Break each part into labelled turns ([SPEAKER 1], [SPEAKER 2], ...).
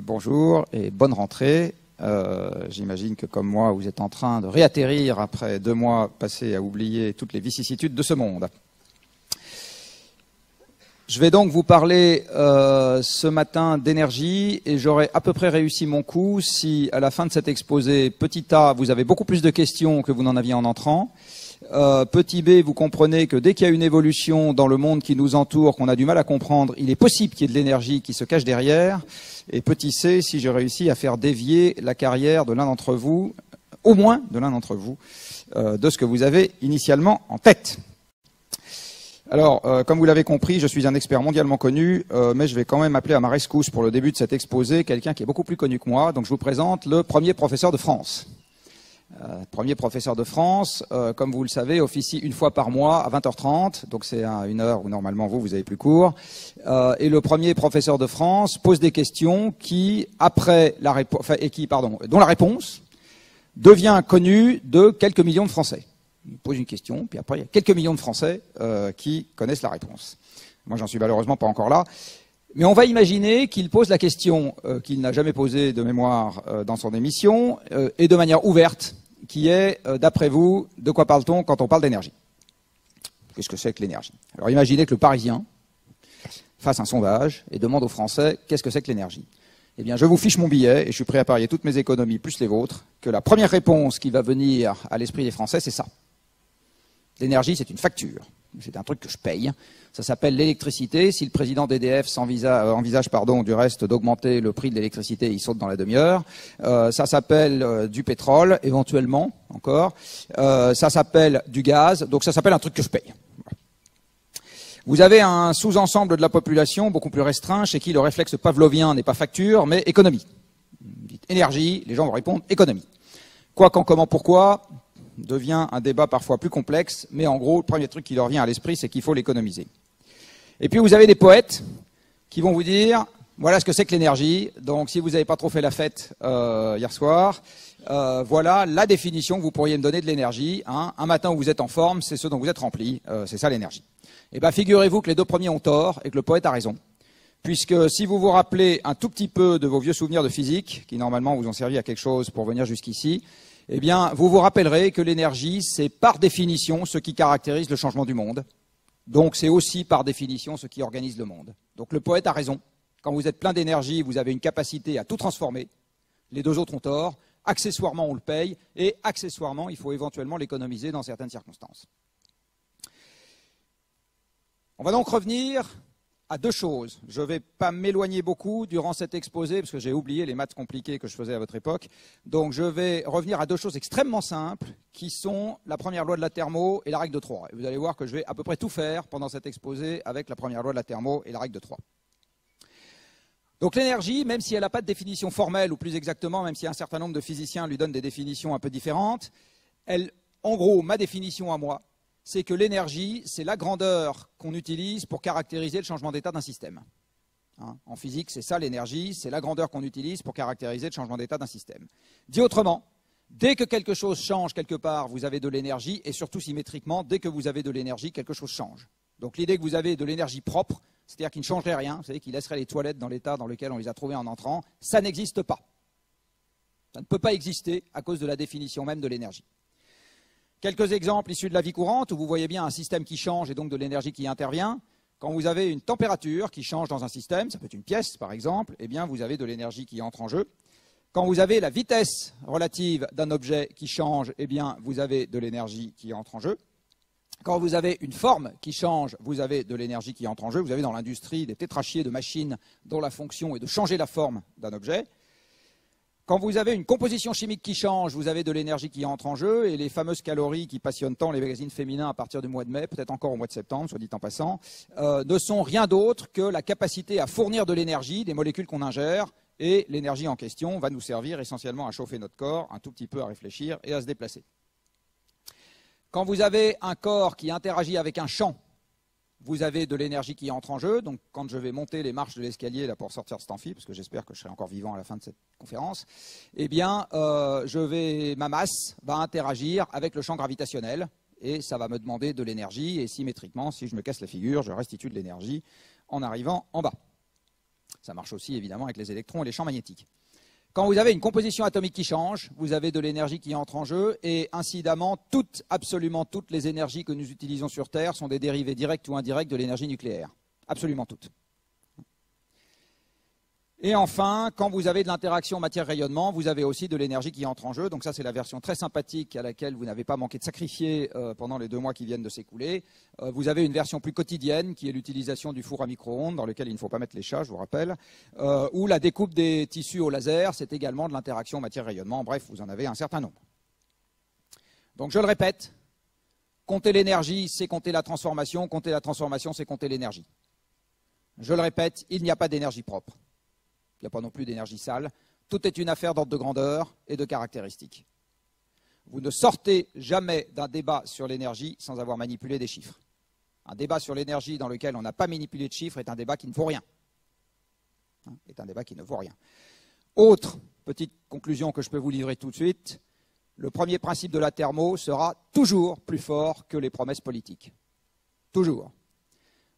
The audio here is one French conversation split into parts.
[SPEAKER 1] Bonjour et bonne rentrée. J'imagine que comme moi, vous êtes en train de réatterrir après 2 mois passés à oublier toutes les vicissitudes de ce monde. Je vais donc vous parler ce matin d'énergie et j'aurai à peu près réussi mon coup si à la fin de cet exposé, petit A, vous avez beaucoup plus de questions que vous n'en aviez en entrant. Petit B, vous comprenez que dès qu'il y a une évolution dans le monde qui nous entoure, qu'on a du mal à comprendre, il est possible qu'il y ait de l'énergie qui se cache derrière. Et petit C, si j'ai réussi à faire dévier la carrière de l'un d'entre vous, au moins de l'un d'entre vous, de ce que vous avez initialement en tête. Alors, comme vous l'avez compris, je suis un expert mondialement connu, mais je vais quand même appeler à ma rescousse pour le début de cet exposé quelqu'un qui est beaucoup plus connu que moi. Donc je vous présente le premier professeur de France. Premier professeur de France, comme vous le savez, officie une fois par mois à 20h30, donc c'est une heure où normalement vous avez plus cours. Et le premier professeur de France pose des questions qui, après la dont la réponse devient connue de quelques millions de Français. Il pose une question, puis après il y a quelques millions de Français qui connaissent la réponse. Moi, j'en suis malheureusement pas encore là. Mais on va imaginer qu'il pose la question qu'il n'a jamais posée de mémoire dans son émission et de manière ouverte, qui est, d'après vous, de quoi parle-t-on quand on parle d'énergie? Qu'est-ce que c'est que l'énergie? Alors imaginez que le Parisien fasse un sondage et demande aux Français qu'est-ce que c'est que l'énergie. Eh bien, je vous fiche mon billet et je suis prêt à parier toutes mes économies plus les vôtres que la première réponse qui va venir à l'esprit des Français, c'est ça. L'énergie, c'est une facture. C'est un truc que je paye. Ça s'appelle l'électricité. Si le président d'EDF envisage du reste d'augmenter le prix de l'électricité, il saute dans la demi-heure. Ça s'appelle du pétrole, éventuellement, encore. Ça s'appelle du gaz. Donc ça s'appelle un truc que je paye. Vous avez un sous-ensemble de la population beaucoup plus restreint, chez qui le réflexe pavlovien n'est pas facture, mais économie. Vous dites énergie, les gens vont répondre économie. Quoi, quand, comment, pourquoi devient un débat parfois plus complexe, mais en gros, le premier truc qui leur vient à l'esprit, c'est qu'il faut l'économiser. Et puis vous avez des poètes qui vont vous dire, voilà ce que c'est que l'énergie, donc si vous n'avez pas trop fait la fête hier soir, voilà la définition que vous pourriez me donner de l'énergie. Un matin où vous êtes en forme, c'est ce dont vous êtes rempli, c'est ça l'énergie. Eh bien figurez-vous que les 2 premiers ont tort et que le poète a raison. Puisque si vous vous rappelez un tout petit peu de vos vieux souvenirs de physique, qui normalement vous ont servi à quelque chose pour venir jusqu'ici, eh bien, vous vous rappellerez que l'énergie, c'est par définition ce qui caractérise le changement du monde. Donc, c'est aussi par définition ce qui organise le monde. Donc, le poète a raison. Quand vous êtes plein d'énergie, vous avez une capacité à tout transformer. Les 2 autres ont tort. Accessoirement, on le paye. Et accessoirement, il faut éventuellement l'économiser dans certaines circonstances. On va donc revenir à 2 choses. Je ne vais pas m'éloigner beaucoup durant cet exposé, parce que j'ai oublié les maths compliquées que je faisais à votre époque. Donc je vais revenir à 2 choses extrêmement simples, qui sont la première loi de la thermo et la règle de 3. Et vous allez voir que je vais à peu près tout faire pendant cet exposé avec la première loi de la thermo et la règle de 3. Donc l'énergie, même si elle n'a pas de définition formelle, ou plus exactement, même si un certain nombre de physiciens lui donnent des définitions un peu différentes, en gros, ma définition à moi, c'est que l'énergie, c'est la grandeur qu'on utilise pour caractériser le changement d'état d'un système. En physique, c'est ça l'énergie, c'est la grandeur qu'on utilise pour caractériser le changement d'état d'un système. Dit autrement, dès que quelque chose change quelque part, vous avez de l'énergie, et surtout symétriquement, dès que vous avez de l'énergie, quelque chose change. Donc l'idée que vous avez de l'énergie propre, c'est-à-dire qui ne changerait rien, vous savez, qui laisserait les toilettes dans l'état dans lequel on les a trouvées en entrant, ça n'existe pas. Ça ne peut pas exister à cause de la définition même de l'énergie. Quelques exemples issus de la vie courante, où vous voyez bien un système qui change et donc de l'énergie qui intervient. Quand vous avez une température qui change dans un système, ça peut être une pièce par exemple, eh bien vous avez de l'énergie qui entre en jeu. Quand vous avez la vitesse relative d'un objet qui change, eh bien vous avez de l'énergie qui entre en jeu. Quand vous avez une forme qui change, vous avez de l'énergie qui entre en jeu. Vous avez dans l'industrie des tétrachiers de machines dont la fonction est de changer la forme d'un objet. Quand vous avez une composition chimique qui change, vous avez de l'énergie qui entre en jeu, et les fameuses calories qui passionnent tant les magazines féminins à partir du mois de mai, peut-être encore au mois de septembre, soit dit en passant, ne sont rien d'autre que la capacité à fournir de l'énergie, des molécules qu'on ingère, et l'énergie en question va nous servir essentiellement à chauffer notre corps, un tout petit peu à réfléchir et à se déplacer. Quand vous avez un corps qui interagit avec un champ, vous avez de l'énergie qui entre en jeu. Donc, quand je vais monter les marches de l'escalier là pour sortir de cet amphi, parce que j'espère que je serai encore vivant à la fin de cette conférence, eh bien, ma masse va interagir avec le champ gravitationnel et ça va me demander de l'énergie. Et symétriquement, si je me casse la figure, je restitue de l'énergie en arrivant en bas. Ça marche aussi évidemment avec les électrons et les champs magnétiques. Quand vous avez une composition atomique qui change, vous avez de l'énergie qui entre en jeu et incidemment, absolument toutes les énergies que nous utilisons sur Terre sont des dérivés directs ou indirects de l'énergie nucléaire. Absolument toutes. Et enfin, quand vous avez de l'interaction matière-rayonnement, vous avez aussi de l'énergie qui entre en jeu. Donc ça, c'est la version très sympathique à laquelle vous n'avez pas manqué de sacrifier pendant les 2 mois qui viennent de s'écouler. Vous avez une version plus quotidienne qui est l'utilisation du four à micro-ondes, dans lequel il ne faut pas mettre les chats, je vous rappelle, ou la découpe des tissus au laser, c'est également de l'interaction matière-rayonnement. Bref, vous en avez un certain nombre. Donc je le répète, compter l'énergie, c'est compter la transformation c'est compter l'énergie. Je le répète, il n'y a pas d'énergie propre. Il n'y a pas non plus d'énergie sale. Tout est une affaire d'ordre de grandeur et de caractéristiques. Vous ne sortez jamais d'un débat sur l'énergie sans avoir manipulé des chiffres. Un débat sur l'énergie dans lequel on n'a pas manipulé de chiffres est un débat qui ne vaut rien. Est un débat qui ne vaut rien. Autre petite conclusion que je peux vous livrer tout de suite, le premier principe de la thermo sera toujours plus fort que les promesses politiques. Toujours.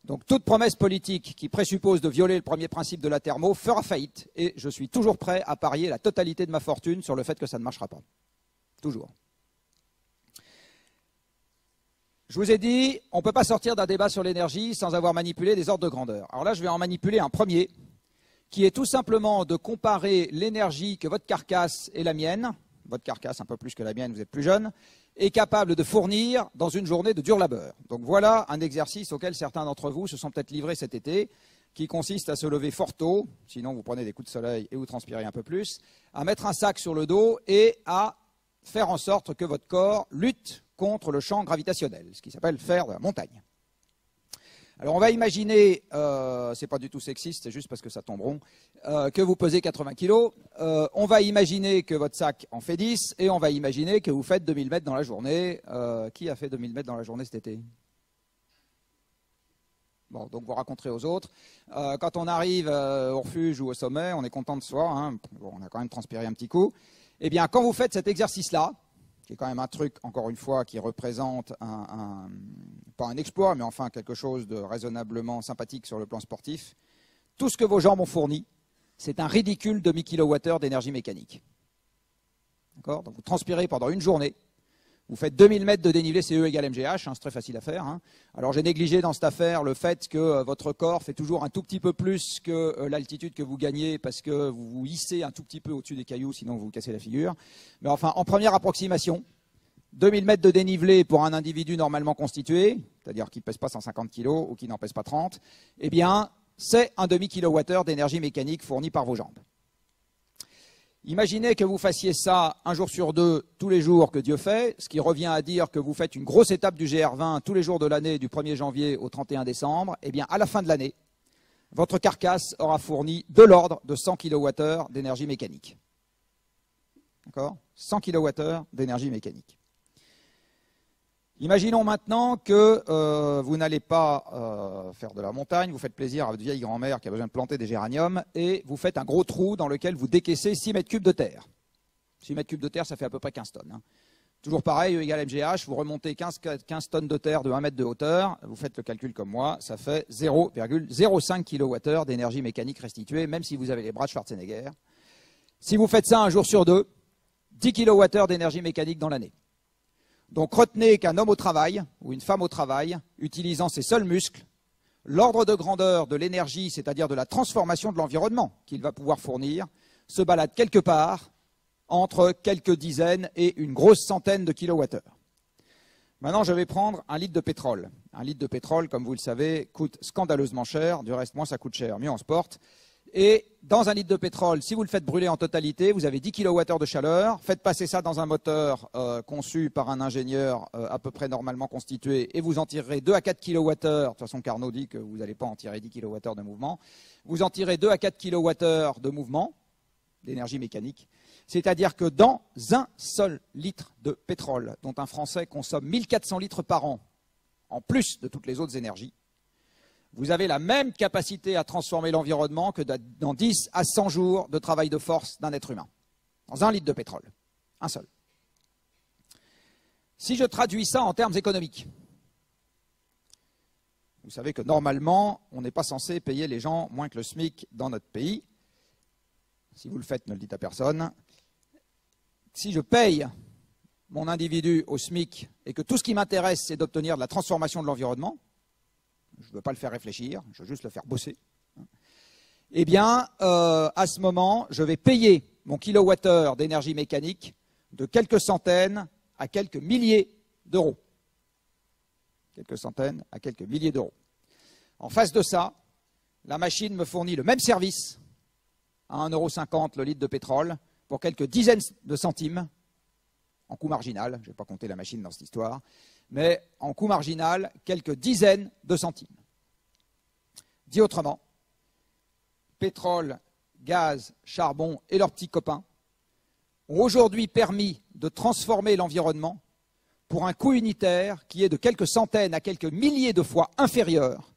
[SPEAKER 1] Donc toute promesse politique qui présuppose de violer le premier principe de la thermo fera faillite et je suis toujours prêt à parier la totalité de ma fortune sur le fait que ça ne marchera pas. Toujours. Je vous ai dit, on ne peut pas sortir d'un débat sur l'énergie sans avoir manipulé des ordres de grandeur. Alors là, je vais en manipuler un premier qui est tout simplement de comparer l'énergie que votre carcasse et la mienne, votre carcasse un peu plus que la mienne, vous êtes plus jeune, est capable de fournir dans une journée de dur labeur. Donc voilà un exercice auquel certains d'entre vous se sont peut-être livrés cet été, qui consiste à se lever fort tôt, sinon vous prenez des coups de soleil et vous transpirez un peu plus, à mettre un sac sur le dos et à faire en sorte que votre corps lutte contre le champ gravitationnel, ce qui s'appelle faire de la montagne. Alors on va imaginer, c'est pas du tout sexiste, c'est juste parce que ça tombe rond, que vous pesez 80 kg, on va imaginer que votre sac en fait 10 et on va imaginer que vous faites 2000 mètres dans la journée. Qui a fait 2000 mètres dans la journée cet été? Bon, donc vous raconterez aux autres. Quand on arrive au refuge ou au sommet, on est content de soi, hein. Bon, on a quand même transpiré un petit coup. Eh bien, quand vous faites cet exercice-là, qui est quand même un truc, encore une fois, qui représente pas un exploit, mais enfin quelque chose de raisonnablement sympathique sur le plan sportif, tout ce que vos jambes ont fourni, c'est un ridicule demi-kilowattheure d'énergie mécanique. D'accord? Donc vous transpirez pendant une journée, vous faites 2000 mètres de dénivelé, c'est E égale MGH, hein, c'est très facile à faire. Hein. Alors j'ai négligé dans cette affaire le fait que votre corps fait toujours un tout petit peu plus que l'altitude que vous gagnez parce que vous vous hissez un tout petit peu au-dessus des cailloux, sinon vous vous cassez la figure. Mais enfin, en première approximation, 2000 mètres de dénivelé pour un individu normalement constitué, c'est-à-dire qui ne pèse pas 150 kg ou qui n'en pèse pas 30, eh bien, c'est un demi-kilowattheure d'énergie mécanique fournie par vos jambes. Imaginez que vous fassiez ça un jour sur deux, tous les jours que Dieu fait, ce qui revient à dire que vous faites une grosse étape du GR20 tous les jours de l'année, du 1er janvier au 31 décembre. Eh bien, à la fin de l'année, votre carcasse aura fourni de l'ordre de 100 kWh d'énergie mécanique. D'accord ? 100 kWh d'énergie mécanique. Imaginons maintenant que vous n'allez pas faire de la montagne, vous faites plaisir à votre vieille grand-mère qui a besoin de planter des géraniums et vous faites un gros trou dans lequel vous décaissez 6 mètres cubes de terre. 6 mètres cubes de terre, ça fait à peu près 15 tonnes. Hein. Toujours pareil, E égale MGH, vous remontez 15 tonnes de terre de 1 mètre de hauteur, vous faites le calcul comme moi, ça fait 0,05 kWh d'énergie mécanique restituée, même si vous avez les bras de Schwarzenegger. Si vous faites ça un jour sur deux, 10 kWh d'énergie mécanique dans l'année. Donc retenez qu'un homme au travail ou une femme au travail, utilisant ses seuls muscles, l'ordre de grandeur de l'énergie, c'est-à-dire de la transformation de l'environnement qu'il va pouvoir fournir, se balade quelque part entre quelques dizaines et une grosse centaine de kilowattheures. Maintenant, je vais prendre un litre de pétrole. Un litre de pétrole, comme vous le savez, coûte scandaleusement cher. Du reste, moins ça coûte cher, mieux on se porte. Et dans un litre de pétrole, si vous le faites brûler en totalité, vous avez 10 kWh de chaleur. Faites passer ça dans un moteur conçu par un ingénieur à peu près normalement constitué et vous en tirerez 2 à 4 kWh. De toute façon, Carnot dit que vous n'allez pas en tirer 10 kWh de mouvement. Vous en tirez 2 à 4 kWh de mouvement, d'énergie mécanique. C'est-à-dire que dans un seul litre de pétrole, dont un Français consomme 1400 litres par an, en plus de toutes les autres énergies, vous avez la même capacité à transformer l'environnement que dans 10 à 100 jours de travail de force d'un être humain. Dans un litre de pétrole. Un seul. Si je traduis ça en termes économiques, vous savez que normalement, on n'est pas censé payer les gens moins que le SMIC dans notre pays. Si vous le faites, ne le dites à personne. Si je paye mon individu au SMIC et que tout ce qui m'intéresse, c'est d'obtenir de la transformation de l'environnement, je ne veux pas le faire réfléchir, je veux juste le faire bosser, eh bien, à ce moment, je vais payer mon kilowattheure d'énergie mécanique de quelques centaines à quelques milliers d'euros. Quelques centaines à quelques milliers d'euros. En face de ça, la machine me fournit le même service à 1,50 € le litre de pétrole pour quelques dizaines de centimes en coût marginal. Je ne vais pas compter la machine dans cette histoire, mais en coût marginal, quelques dizaines de centimes. Dit autrement, pétrole, gaz, charbon et leurs petits copains ont aujourd'hui permis de transformer l'environnement pour un coût unitaire qui est de quelques centaines à quelques milliers de fois inférieur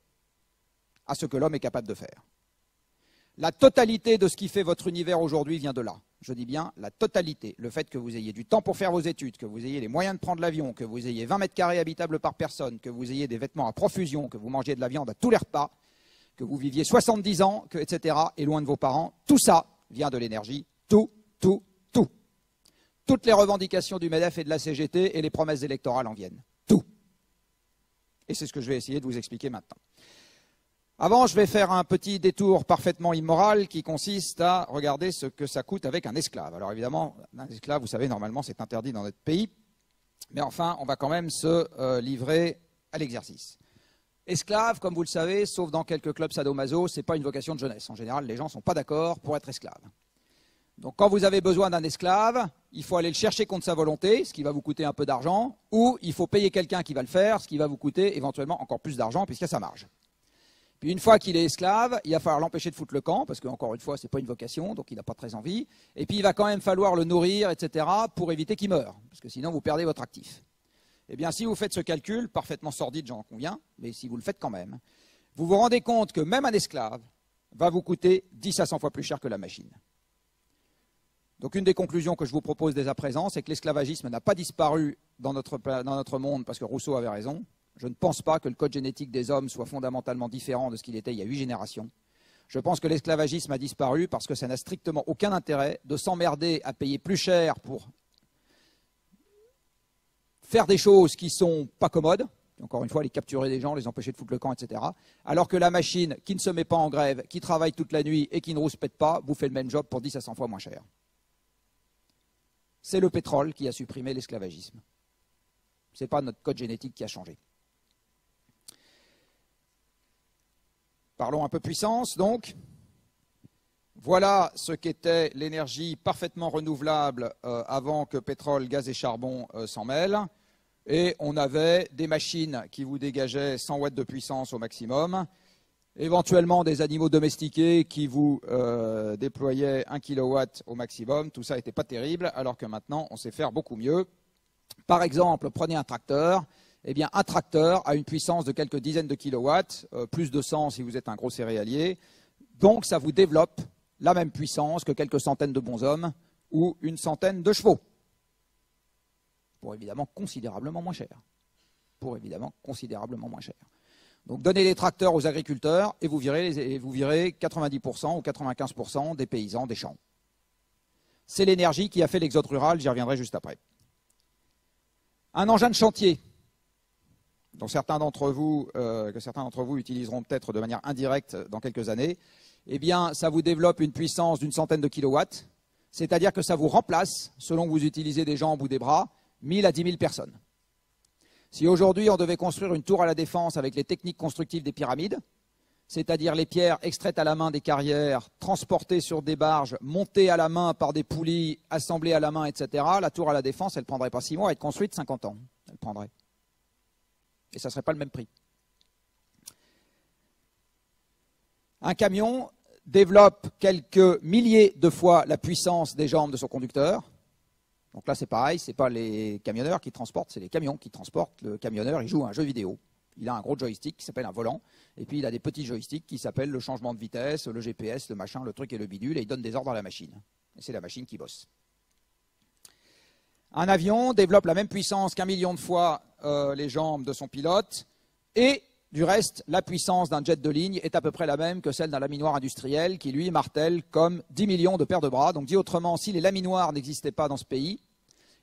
[SPEAKER 1] à ce que l'homme est capable de faire. La totalité de ce qui fait votre univers aujourd'hui vient de là. Je dis bien la totalité. Le fait que vous ayez du temps pour faire vos études, que vous ayez les moyens de prendre l'avion, que vous ayez 20 mètres carrés habitables par personne, que vous ayez des vêtements à profusion, que vous mangiez de la viande à tous les repas, que vous viviez 70 ans, etc., et loin de vos parents, tout ça vient de l'énergie. Tout. Toutes les revendications du MEDEF et de la CGT et les promesses électorales en viennent. Tout. Et c'est ce que je vais essayer de vous expliquer maintenant. Avant, je vais faire un petit détour parfaitement immoral qui consiste à regarder ce que ça coûte avec un esclave. Alors évidemment, un esclave, vous savez, normalement c'est interdit dans notre pays, mais enfin, on va quand même se livrer à l'exercice. Esclave, comme vous le savez, sauf dans quelques clubs sadomaso, ce n'est pas une vocation de jeunesse. En général, les gens ne sont pas d'accord pour être esclaves. Donc quand vous avez besoin d'un esclave, il faut aller le chercher contre sa volonté, ce qui va vous coûter un peu d'argent, ou il faut payer quelqu'un qui va le faire, ce qui va vous coûter éventuellement encore plus d'argent puisqu'il y a sa marge. Puis une fois qu'il est esclave, il va falloir l'empêcher de foutre le camp, parce qu'encore une fois, ce n'est pas une vocation, donc il n'a pas très envie. Et puis il va quand même falloir le nourrir, etc., pour éviter qu'il meure, parce que sinon vous perdez votre actif. Eh bien, si vous faites ce calcul, parfaitement sordide, j'en conviens, mais si vous le faites quand même, vous vous rendez compte que même un esclave va vous coûter 10 à 100 fois plus cher que la machine. Donc une des conclusions que je vous propose dès à présent, c'est que l'esclavagisme n'a pas disparu dans notre monde, parce que Rousseau avait raison. Je ne pense pas que le code génétique des hommes soit fondamentalement différent de ce qu'il était il y a 8 générations. Je pense que l'esclavagisme a disparu parce que ça n'a strictement aucun intérêt de s'emmerder à payer plus cher pour faire des choses qui ne sont pas commodes, encore une fois, les capturer des gens, les empêcher de foutre le camp, etc. Alors que la machine qui ne se met pas en grève, qui travaille toute la nuit et qui ne rouspète pas, vous fait le même job pour 10 à 100 fois moins cher. C'est le pétrole qui a supprimé l'esclavagisme. Ce n'est pas notre code génétique qui a changé. Parlons un peu puissance, donc. Voilà ce qu'était l'énergie parfaitement renouvelable avant que pétrole, gaz et charbon s'en mêlent. Et on avait des machines qui vous dégageaient 100 watts de puissance au maximum, éventuellement des animaux domestiqués qui vous déployaient 1 kW au maximum. Tout ça n'était pas terrible, alors que maintenant, on sait faire beaucoup mieux. Par exemple, prenez un tracteur. Eh bien, un tracteur a une puissance de quelques dizaines de kilowatts, plus de 100 si vous êtes un gros céréalier. Donc, ça vous développe la même puissance que quelques centaines de bonshommes ou une centaine de chevaux. Pour évidemment considérablement moins cher. Donc, donnez les tracteurs aux agriculteurs et vous virez 90% ou 95% des paysans des champs. C'est l'énergie qui a fait l'exode rural, j'y reviendrai juste après. Un engin de chantier, que certains d'entre vous utiliseront peut-être de manière indirecte dans quelques années, eh bien, ça vous développe une puissance d'une centaine de kilowatts, c'est-à-dire que ça vous remplace, selon que vous utilisez des jambes ou des bras, 1000 à 10 000 personnes. Si aujourd'hui on devait construire une tour à la Défense avec les techniques constructives des pyramides, c'est-à-dire les pierres extraites à la main des carrières, transportées sur des barges, montées à la main par des poulies, assemblées à la main, etc., la tour à la Défense, elle ne prendrait pas 6 mois, elle est construite 50 ans. Elle prendrait. Et ça ne serait pas le même prix. Un camion développe quelques milliers de fois la puissance des jambes de son conducteur. Donc là, c'est pareil, ce n'est pas les camionneurs qui transportent, c'est les camions qui transportent. Le camionneur, il joue à un jeu vidéo. Il a un gros joystick qui s'appelle un volant, et puis il a des petits joysticks qui s'appellent le changement de vitesse, le GPS, le machin, le truc et le bidule, et il donne des ordres à la machine. Et c'est la machine qui bosse. Un avion développe la même puissance qu'1 million de fois les jambes de son pilote, et du reste, la puissance d'un jet de ligne est à peu près la même que celle d'un laminoir industriel qui, lui, martèle comme 10 millions de paires de bras. Donc dit autrement, si les laminoirs n'existaient pas dans ce pays,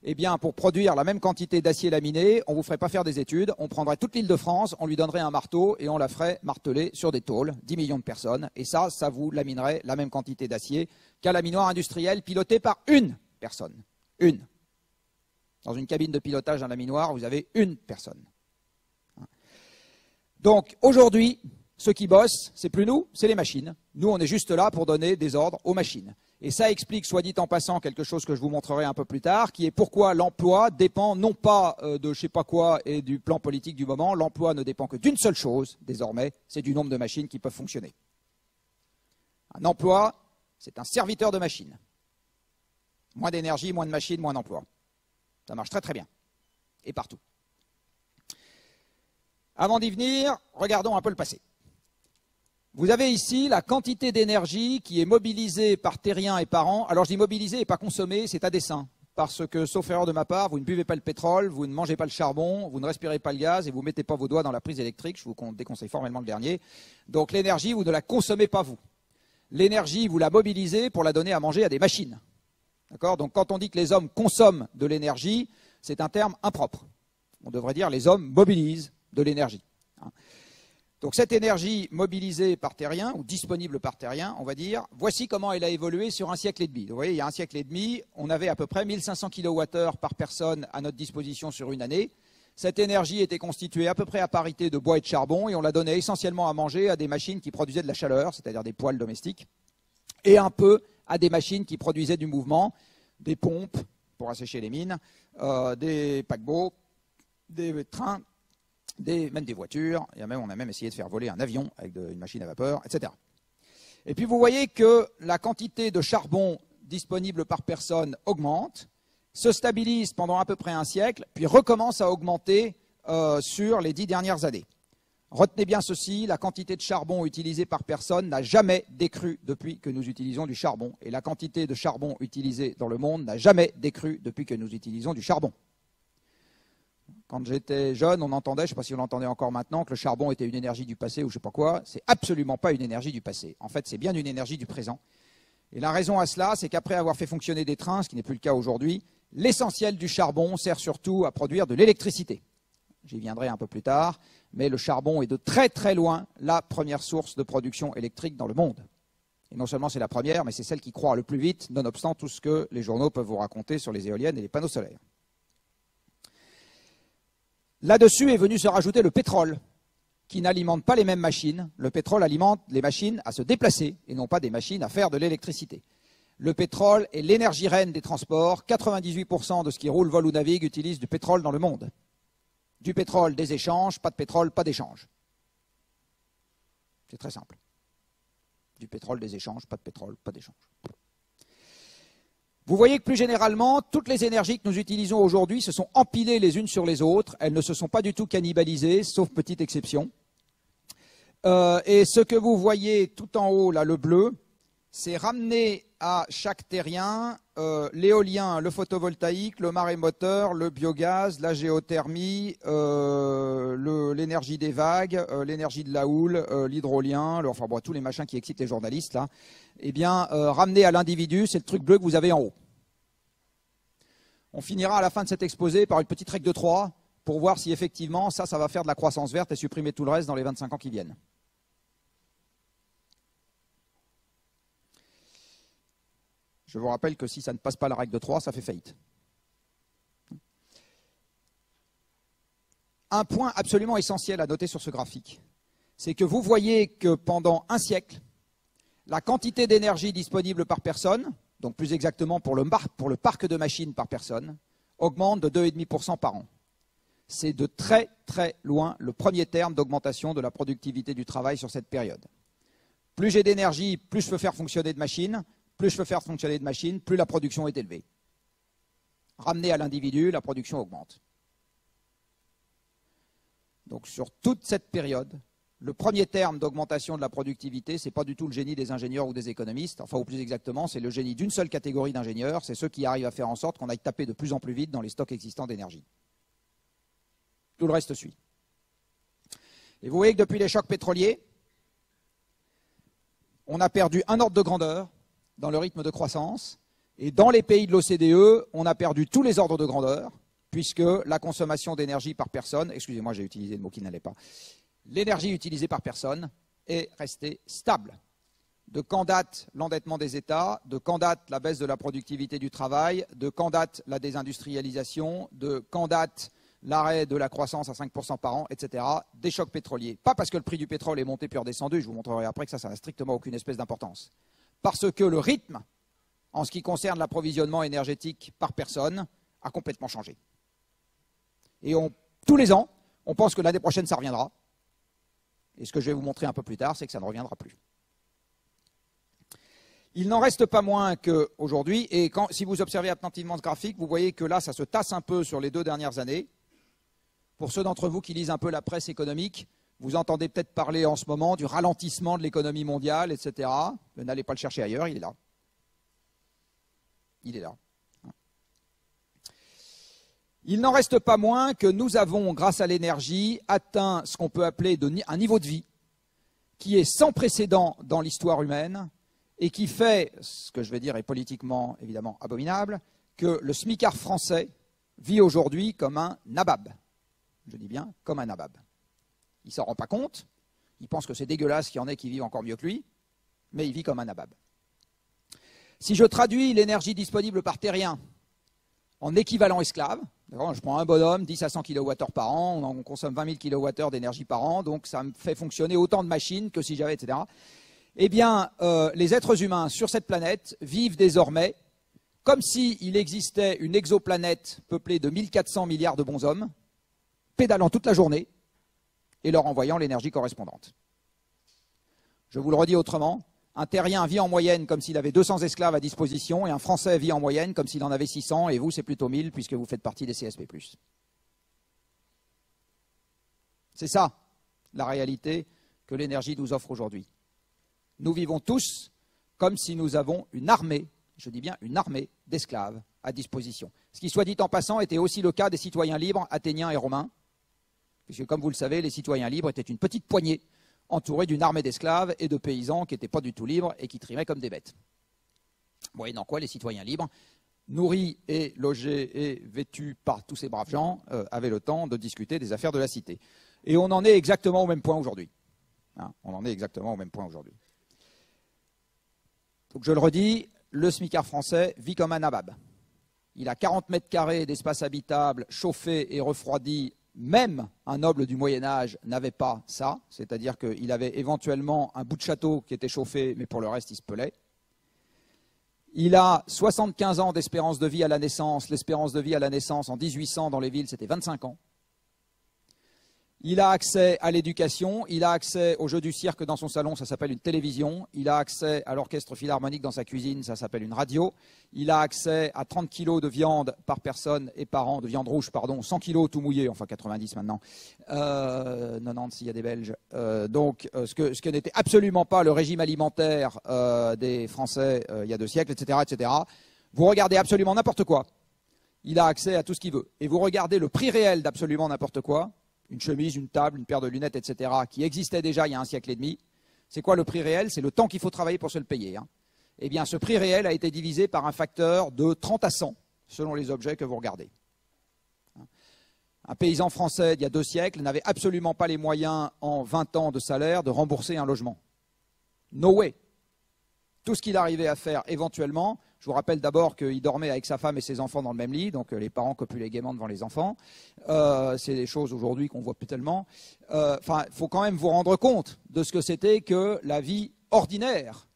[SPEAKER 1] eh bien, pour produire la même quantité d'acier laminé, on ne vous ferait pas faire des études, on prendrait toute l'île de France, on lui donnerait un marteau et on la ferait marteler sur des tôles, 10 millions de personnes, et ça vous laminerait la même quantité d'acier qu'un laminoir industriel piloté par une personne. Une. Dans une cabine de pilotage d'un laminoir, vous avez une personne. Donc, aujourd'hui, ceux qui bossent, c'est plus nous, c'est les machines. Nous, on est juste là pour donner des ordres aux machines. Et ça explique, soit dit en passant, quelque chose que je vous montrerai un peu plus tard, qui est pourquoi l'emploi dépend non pas de je sais pas quoi et du plan politique du moment. L'emploi ne dépend que d'une seule chose, désormais, c'est du nombre de machines qui peuvent fonctionner. Un emploi, c'est un serviteur de machines. Moins d'énergie, moins de machines, moins d'emploi. Ça marche très très bien. Et partout. Avant d'y venir, regardons un peu le passé. Vous avez ici la quantité d'énergie qui est mobilisée par terrien et par an. Alors je dis mobilisée et pas consommée, c'est à dessein. Parce que, sauf erreur de ma part, vous ne buvez pas le pétrole, vous ne mangez pas le charbon, vous ne respirez pas le gaz et vous ne mettez pas vos doigts dans la prise électrique. Je vous déconseille formellement le dernier. Donc l'énergie, vous ne la consommez pas vous. L'énergie, vous la mobilisez pour la donner à manger à des machines. D'accord ? Donc quand on dit que les hommes consomment de l'énergie, c'est un terme impropre. On devrait dire les hommes mobilisent de l'énergie. Donc cette énergie mobilisée par terrien, ou disponible par terrien, on va dire, voici comment elle a évolué sur un siècle et demi. Donc, vous voyez, il y a un siècle et demi, on avait à peu près 1500 kWh par personne à notre disposition sur une année. Cette énergie était constituée à peu près à parité de bois et de charbon, et on la donnait essentiellement à manger à des machines qui produisaient de la chaleur, c'est-à-dire des poêles domestiques, et un peu à des machines qui produisaient du mouvement, des pompes pour assécher les mines, des paquebots, des trains, même des voitures, on a même essayé de faire voler un avion avec une machine à vapeur, etc. Et puis vous voyez que la quantité de charbon disponible par personne augmente, se stabilise pendant à peu près un siècle, puis recommence à augmenter sur les 10 dernières années. Retenez bien ceci, la quantité de charbon utilisée par personne n'a jamais décru depuis que nous utilisons du charbon. Et la quantité de charbon utilisée dans le monde n'a jamais décru depuis que nous utilisons du charbon. Quand j'étais jeune, on entendait, je ne sais pas si on l'entendait encore maintenant, que le charbon était une énergie du passé ou je ne sais pas quoi. C'est absolument pas une énergie du passé. En fait, c'est bien une énergie du présent. Et la raison à cela, c'est qu'après avoir fait fonctionner des trains, ce qui n'est plus le cas aujourd'hui, l'essentiel du charbon sert surtout à produire de l'électricité. J'y viendrai un peu plus tard, mais le charbon est de très très loin la première source de production électrique dans le monde. Et non seulement c'est la première, mais c'est celle qui croît le plus vite, nonobstant tout ce que les journaux peuvent vous raconter sur les éoliennes et les panneaux solaires. Là-dessus est venu se rajouter le pétrole, qui n'alimente pas les mêmes machines. Le pétrole alimente les machines à se déplacer et non pas des machines à faire de l'électricité. Le pétrole est l'énergie reine des transports. 98% de ce qui roule, vole ou navigue utilise du pétrole dans le monde. Du pétrole, des échanges, pas de pétrole, pas d'échange. C'est très simple. Du pétrole, des échanges, pas de pétrole, pas d'échange. Vous voyez que plus généralement, toutes les énergies que nous utilisons aujourd'hui se sont empilées les unes sur les autres. Elles ne se sont pas du tout cannibalisées, sauf petite exception. Et ce que vous voyez tout en haut, là, le bleu, c'est ramener à chaque terrien l'éolien, le photovoltaïque, le marémoteur, le biogaz, la géothermie, l'énergie des vagues, l'énergie de la houle, l'hydrolien, enfin bon, tous les machins qui excitent les journalistes, là. Eh bien, ramener à l'individu, c'est le truc bleu que vous avez en haut. On finira à la fin de cet exposé par une petite règle de 3 pour voir si effectivement ça va faire de la croissance verte et supprimer tout le reste dans les 25 ans qui viennent. Je vous rappelle que si ça ne passe pas la règle de 3, ça fait faillite. Un point absolument essentiel à noter sur ce graphique, c'est que vous voyez que pendant un siècle, la quantité d'énergie disponible par personne, donc plus exactement pour le parc de machines par personne, augmente de 2,5% par an. C'est de très très loin le premier terme d'augmentation de la productivité du travail sur cette période. Plus j'ai d'énergie, plus je peux faire fonctionner de machines, plus la production est élevée. Ramené à l'individu, la production augmente. Donc sur toute cette période, le premier terme d'augmentation de la productivité, ce n'est pas du tout le génie des ingénieurs ou des économistes, enfin ou plus exactement, c'est le génie d'une seule catégorie d'ingénieurs, c'est ceux qui arrivent à faire en sorte qu'on aille taper de plus en plus vite dans les stocks existants d'énergie. Tout le reste suit. Et vous voyez que depuis les chocs pétroliers, on a perdu un ordre de grandeur dans le rythme de croissance, et dans les pays de l'OCDE, on a perdu tous les ordres de grandeur, puisque la consommation d'énergie par personne, excusez-moi, j'ai utilisé le mot qui n'allait pas, l'énergie utilisée par personne est restée stable. De quand date l'endettement des États, de quand date la baisse de la productivité du travail, de quand date la désindustrialisation, de quand date l'arrêt de la croissance à 5% par an, etc., des chocs pétroliers. Pas parce que le prix du pétrole est monté puis redescendu, je vous montrerai après que ça n'a strictement aucune espèce d'importance. Parce que le rythme, en ce qui concerne l'approvisionnement énergétique par personne, a complètement changé. Et tous les ans, on pense que l'année prochaine, ça reviendra. Et ce que je vais vous montrer un peu plus tard, c'est que ça ne reviendra plus. Il n'en reste pas moins qu'aujourd'hui, et si vous observez attentivement ce graphique, vous voyez que là, ça se tasse un peu sur les 2 dernières années. Pour ceux d'entre vous qui lisent un peu la presse économique, vous entendez peut-être parler en ce moment du ralentissement de l'économie mondiale, etc. N'allez pas le chercher ailleurs, il est là. Il est là. Il n'en reste pas moins que nous avons, grâce à l'énergie, atteint ce qu'on peut appeler un niveau de vie qui est sans précédent dans l'histoire humaine et qui fait, ce que je vais dire est politiquement évidemment abominable, que le smicard français vit aujourd'hui comme un nabab. Je dis bien comme un nabab. Il ne s'en rend pas compte, il pense que c'est dégueulasse qu'il y en ait qui vivent encore mieux que lui, mais il vit comme un nabab. Si je traduis l'énergie disponible par terrien en équivalent esclave, je prends un bonhomme, 10 à 100 kWh par an, on consomme 20 000 kWh d'énergie par an, donc ça me fait fonctionner autant de machines que si j'avais, etc. Eh bien, les êtres humains sur cette planète vivent désormais comme s'il existait une exoplanète peuplée de 1400 milliards de bonshommes, pédalant toute la journée et leur envoyant l'énergie correspondante. Je vous le redis autrement, un terrien vit en moyenne comme s'il avait 200 esclaves à disposition et un Français vit en moyenne comme s'il en avait 600 et vous, c'est plutôt 1000 puisque vous faites partie des CSP+. C'est ça, la réalité que l'énergie nous offre aujourd'hui. Nous vivons tous comme si nous avons une armée, je dis bien une armée d'esclaves à disposition. Ce qui, soit dit en passant, était aussi le cas des citoyens libres athéniens et romains, puisque comme vous le savez, les citoyens libres étaient une petite poignée entourés d'une armée d'esclaves et de paysans qui n'étaient pas du tout libres et qui trimaient comme des bêtes. Moyennant quoi, les citoyens libres, nourris et logés et vêtus par tous ces braves gens, avaient le temps de discuter des affaires de la cité. Et on en est exactement au même point aujourd'hui. On en est exactement au même point aujourd'hui. Donc je le redis, le smicard français vit comme un nabab. Il a 40 mètres carrés d'espace habitable, chauffé et refroidi. Même un noble du Moyen-Âge n'avait pas ça, c'est-à-dire qu'il avait éventuellement un bout de château qui était chauffé, mais pour le reste, il se pelait. Il a 75 ans d'espérance de vie à la naissance. L'espérance de vie à la naissance en 1800 dans les villes, c'était 25 ans. Il a accès à l'éducation, il a accès au jeu du cirque dans son salon, ça s'appelle une télévision. Il a accès à l'orchestre philharmonique dans sa cuisine, ça s'appelle une radio. Il a accès à 30 kilos de viande par personne et par an, de viande rouge, pardon, 100 kilos tout mouillé, enfin 90 maintenant, 90 s'il y a des Belges. Ce que n'était absolument pas le régime alimentaire des Français il y a 2 siècles, etc., etc. Vous regardez absolument n'importe quoi, il a accès à tout ce qu'il veut. Et vous regardez le prix réel d'absolument n'importe quoi, une chemise, une table, une paire de lunettes, etc., qui existait déjà il y a 1 siècle et demi. C'est quoi le prix réel? C'est le temps qu'il faut travailler pour se le payer. Eh bien, ce prix réel a été divisé par un facteur de 30 à 100, selon les objets que vous regardez. Un paysan français d'il y a 2 siècles n'avait absolument pas les moyens, en 20 ans de salaire, de rembourser un logement. No way. Tout ce qu'il arrivait à faire éventuellement, Je vous rappelle d'abord qu'il dormait avec sa femme et ses enfants dans le même lit, donc les parents copulaient gaiement devant les enfants. C'est des choses aujourd'hui qu'on voit plus tellement. Enfin, il faut quand même vous rendre compte de ce que c'était que la vie ordinaire.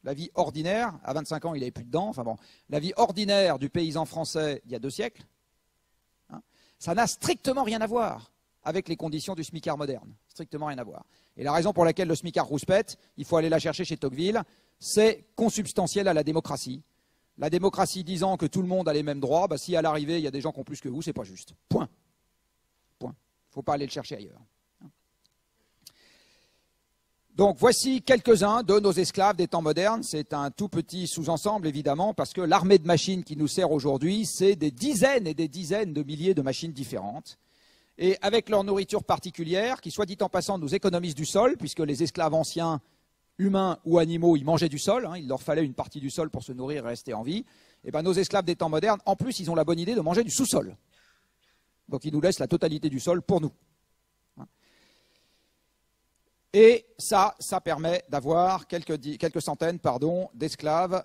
[SPEAKER 1] La vie ordinaire, à 25 ans, il n'avait plus de dents. Enfin bon, la vie ordinaire du paysan français il y a 2 siècles, hein, ça n'a strictement rien à voir avec les conditions du smicard moderne. Strictement rien à voir. Et la raison pour laquelle le smicard rouspète, il faut aller la chercher chez Tocqueville, c'est consubstantiel à la démocratie. La démocratie disant que tout le monde a les mêmes droits, bah, si à l'arrivée il y a des gens qui ont plus que vous, c'est pas juste. Point. Point. Il ne faut pas aller le chercher ailleurs. Donc voici quelques-uns de nos esclaves des temps modernes. C'est un tout petit sous-ensemble évidemment parce que l'armée de machines qui nous sert aujourd'hui, c'est des dizaines et des dizaines de milliers de machines différentes. Et avec leur nourriture particulière, qui soit dit en passant nous économise du sol, puisque les esclaves anciens, humains ou animaux, ils mangeaient du sol, hein, il leur fallait une partie du sol pour se nourrir et rester en vie. Et ben nos esclaves des temps modernes, en plus, ils ont la bonne idée de manger du sous-sol. Donc ils nous laissent la totalité du sol pour nous. Et ça permet d'avoir quelques centaines d'esclaves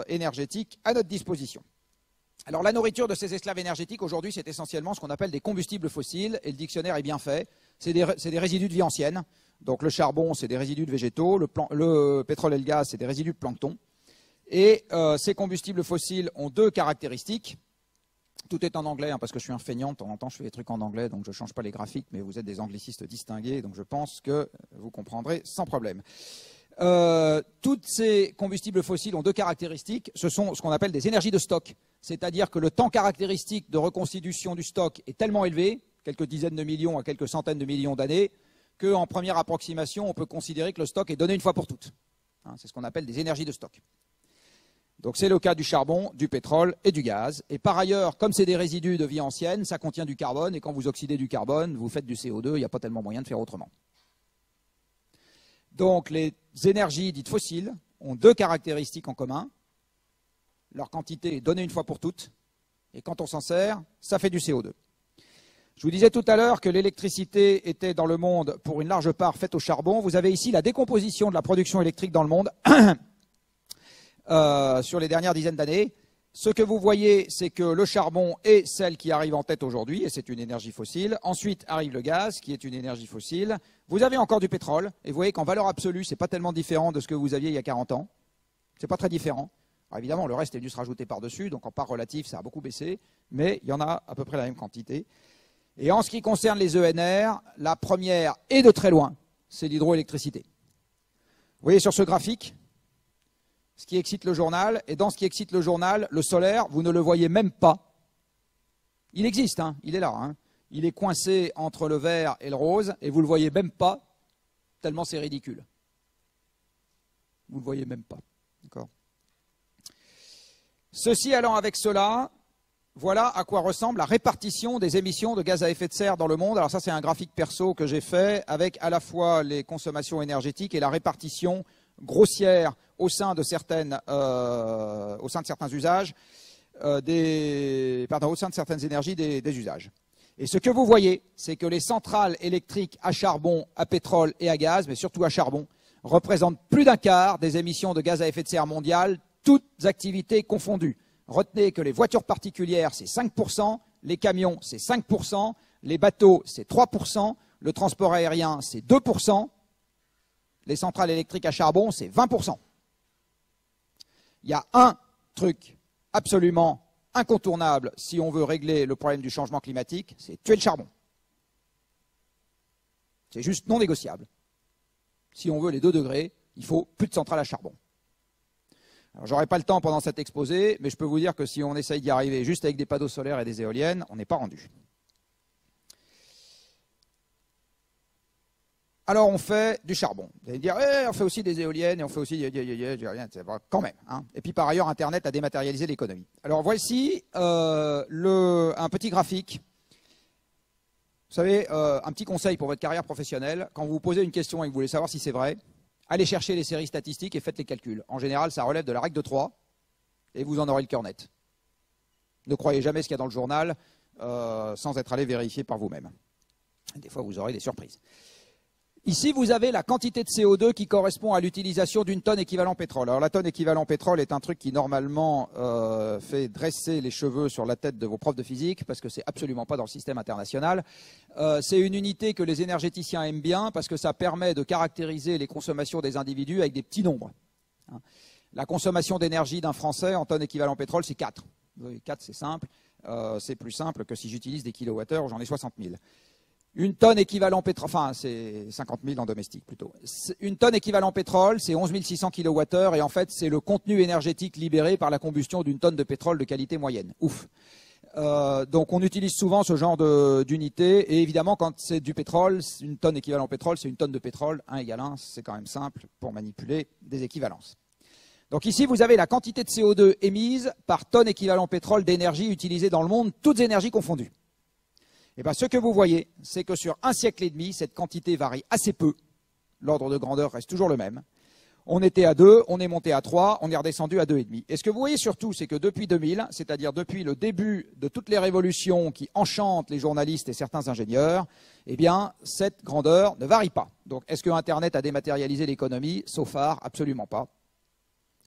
[SPEAKER 1] énergétiques à notre disposition. Alors la nourriture de ces esclaves énergétiques, aujourd'hui, c'est essentiellement ce qu'on appelle des combustibles fossiles, et le dictionnaire est bien fait. C'est des résidus de vie ancienne. Donc le charbon, c'est des résidus de végétaux, le pétrole et le gaz, c'est des résidus de plancton. Et ces combustibles fossiles ont 2 caractéristiques. Tout est en anglais, hein, parce que je suis un feignant, de temps en temps je fais des trucs en anglais, donc je ne change pas les graphiques, mais vous êtes des anglicistes distingués, donc je pense que vous comprendrez sans problème. Tous ces combustibles fossiles ont 2 caractéristiques, ce sont ce qu'on appelle des énergies de stock, c'est-à-dire que le temps caractéristique de reconstitution du stock est tellement élevé, quelques dizaines de millions à quelques centaines de millions d'années, qu'en première approximation, on peut considérer que le stock est donné une fois pour toutes. Hein, c'est ce qu'on appelle des énergies de stock. Donc c'est le cas du charbon, du pétrole et du gaz. Et par ailleurs, comme c'est des résidus de vie ancienne, ça contient du carbone, et quand vous oxydez du carbone, vous faites du CO2, il n'y a pas tellement moyen de faire autrement. Donc les énergies dites fossiles ont 2 caractéristiques en commun. Leur quantité est donnée une fois pour toutes, et quand on s'en sert, ça fait du CO2. Je vous disais tout à l'heure que l'électricité était dans le monde pour une large part faite au charbon. Vous avez ici la décomposition de la production électrique dans le monde sur les dernières dizaines d'années. Ce que vous voyez, c'est que le charbon est celle qui arrive en tête aujourd'hui, et c'est une énergie fossile. Ensuite arrive le gaz, qui est une énergie fossile. Vous avez encore du pétrole, et vous voyez qu'en valeur absolue, ce n'est pas tellement différent de ce que vous aviez il y a 40 ans. Ce n'est pas très différent. Alors évidemment, le reste est dû se rajouter par-dessus, donc en part relative, ça a beaucoup baissé, mais il y en a à peu près la même quantité. Et en ce qui concerne les ENR, la première, et de très loin, c'est l'hydroélectricité. Vous voyez sur ce graphique ce qui excite le journal, et dans ce qui excite le journal, le solaire, vous ne le voyez même pas. Il existe, hein, il est là. Hein. Il est coincé entre le vert et le rose, et vous ne le voyez même pas, tellement c'est ridicule. Vous ne le voyez même pas. D'accord. Ceci allant avec cela, voilà à quoi ressemble la répartition des émissions de gaz à effet de serre dans le monde. Alors ça, c'est un graphique perso que j'ai fait, avec à la fois les consommations énergétiques et la répartition grossière au sein de certains usages, au sein de certaines énergies des usages. Et ce que vous voyez, c'est que les centrales électriques à charbon, à pétrole et à gaz, mais surtout à charbon, représentent plus d'un quart des émissions de gaz à effet de serre mondiales, toutes activités confondues. Retenez que les voitures particulières, c'est 5%, les camions, c'est 5%, les bateaux, c'est 3%, le transport aérien, c'est 2%, les centrales électriques à charbon, c'est 20%. Il y a un truc absolument incontournable si on veut régler le problème du changement climatique, c'est tuer le charbon. C'est juste non négociable. Si on veut les 2 degrés, il faut plus de centrales à charbon. Alors, j'aurai pas le temps pendant cet exposé, mais je peux vous dire que si on essaye d'y arriver juste avec des panneaux solaires et des éoliennes, on n'est pas rendu. Alors on fait du charbon. Vous allez dire, on fait aussi des éoliennes et on fait aussi quand même. Hein. Et puis par ailleurs, Internet a dématérialisé l'économie. Alors voici un petit graphique. Vous savez, un petit conseil pour votre carrière professionnelle. Quand vous vous posez une question et que vous voulez savoir si c'est vrai, allez chercher les séries statistiques et faites les calculs. En général, ça relève de la règle de 3 et vous en aurez le cœur net. Ne croyez jamais ce qu'il y a dans le journal sans être allé vérifier par vous-même. Des fois, vous aurez des surprises. Ici, vous avez la quantité de CO2 qui correspond à l'utilisation d'une tonne équivalent pétrole. Alors la tonne équivalent pétrole est un truc qui normalement fait dresser les cheveux sur la tête de vos profs de physique parce que c'est absolument pas dans le système international. C'est une unité que les énergéticiens aiment bien parce que ça permet de caractériser les consommations des individus avec des petits nombres. La consommation d'énergie d'un Français en tonne équivalent pétrole, c'est 4. 4, c'est simple. C'est plus simple que si j'utilise des kilowattheures, j'en ai 60 000. Une tonne équivalent pétrole, enfin c'est 50 000 en domestique plutôt. Une tonne équivalent pétrole, c'est 11 600 kWh et en fait c'est le contenu énergétique libéré par la combustion d'une tonne de pétrole de qualité moyenne. Ouf. Donc on utilise souvent ce genre d'unité et évidemment quand c'est du pétrole, une tonne équivalent pétrole, c'est une tonne de pétrole, 1 égale 1, c'est quand même simple pour manipuler des équivalences. Donc ici vous avez la quantité de CO2 émise par tonne équivalent pétrole d'énergie utilisée dans le monde, toutes énergies confondues. Et bien, ce que vous voyez, c'est que sur un siècle et demi, cette quantité varie assez peu. L'ordre de grandeur reste toujours le même. On était à 2, on est monté à 3, on est redescendu à 2,5. Et ce que vous voyez surtout, c'est que depuis 2000, c'est-à-dire depuis le début de toutes les révolutions qui enchantent les journalistes et certains ingénieurs, eh bien, cette grandeur ne varie pas. Donc, est-ce que Internet a dématérialisé l'économie? So far, absolument pas.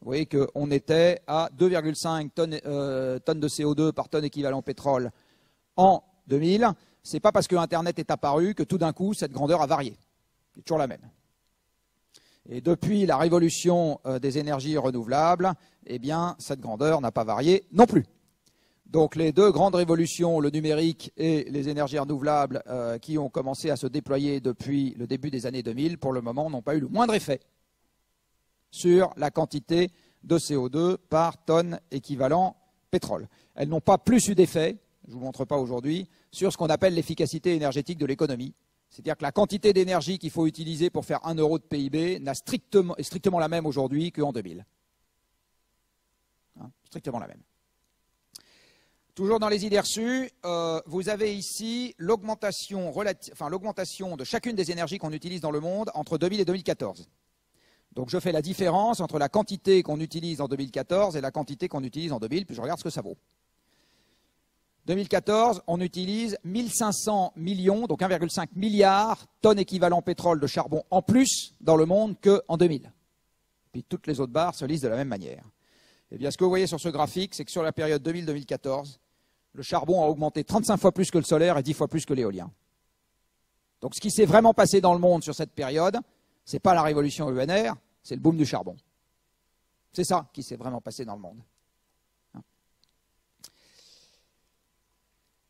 [SPEAKER 1] Vous voyez qu'on était à 2,5 tonnes de CO2 par tonne équivalent pétrole en 2000, c'est pas parce que Internet est apparu que tout d'un coup cette grandeur a varié. C'est toujours la même. Et depuis la révolution des énergies renouvelables, eh bien cette grandeur n'a pas varié non plus. Donc les deux grandes révolutions, le numérique et les énergies renouvelables qui ont commencé à se déployer depuis le début des années 2000, pour le moment n'ont pas eu le moindre effet sur la quantité de CO2 par tonne équivalent pétrole. Elles n'ont pas plus eu d'effet, je ne vous montre pas aujourd'hui, sur ce qu'on appelle l'efficacité énergétique de l'économie. C'est-à-dire que la quantité d'énergie qu'il faut utiliser pour faire 1 euro de PIB est strictement la même aujourd'hui qu'en 2000. Strictement la même. Toujours dans les idées reçues, vous avez ici l'augmentation de chacune des énergies qu'on utilise dans le monde entre 2000 et 2014. Donc je fais la différence entre la quantité qu'on utilise en 2014 et la quantité qu'on utilise en 2000, puis je regarde ce que ça vaut. 2014, on utilise 1500 millions, donc 1,5 milliard tonnes équivalent pétrole de charbon en plus dans le monde qu'en 2000. Puis toutes les autres barres se lisent de la même manière. Eh bien, ce que vous voyez sur ce graphique, c'est que sur la période 2000-2014, le charbon a augmenté 35 fois plus que le solaire et 10 fois plus que l'éolien. Donc ce qui s'est vraiment passé dans le monde sur cette période, ce n'est pas la révolution ENR, c'est le boom du charbon. C'est ça qui s'est vraiment passé dans le monde.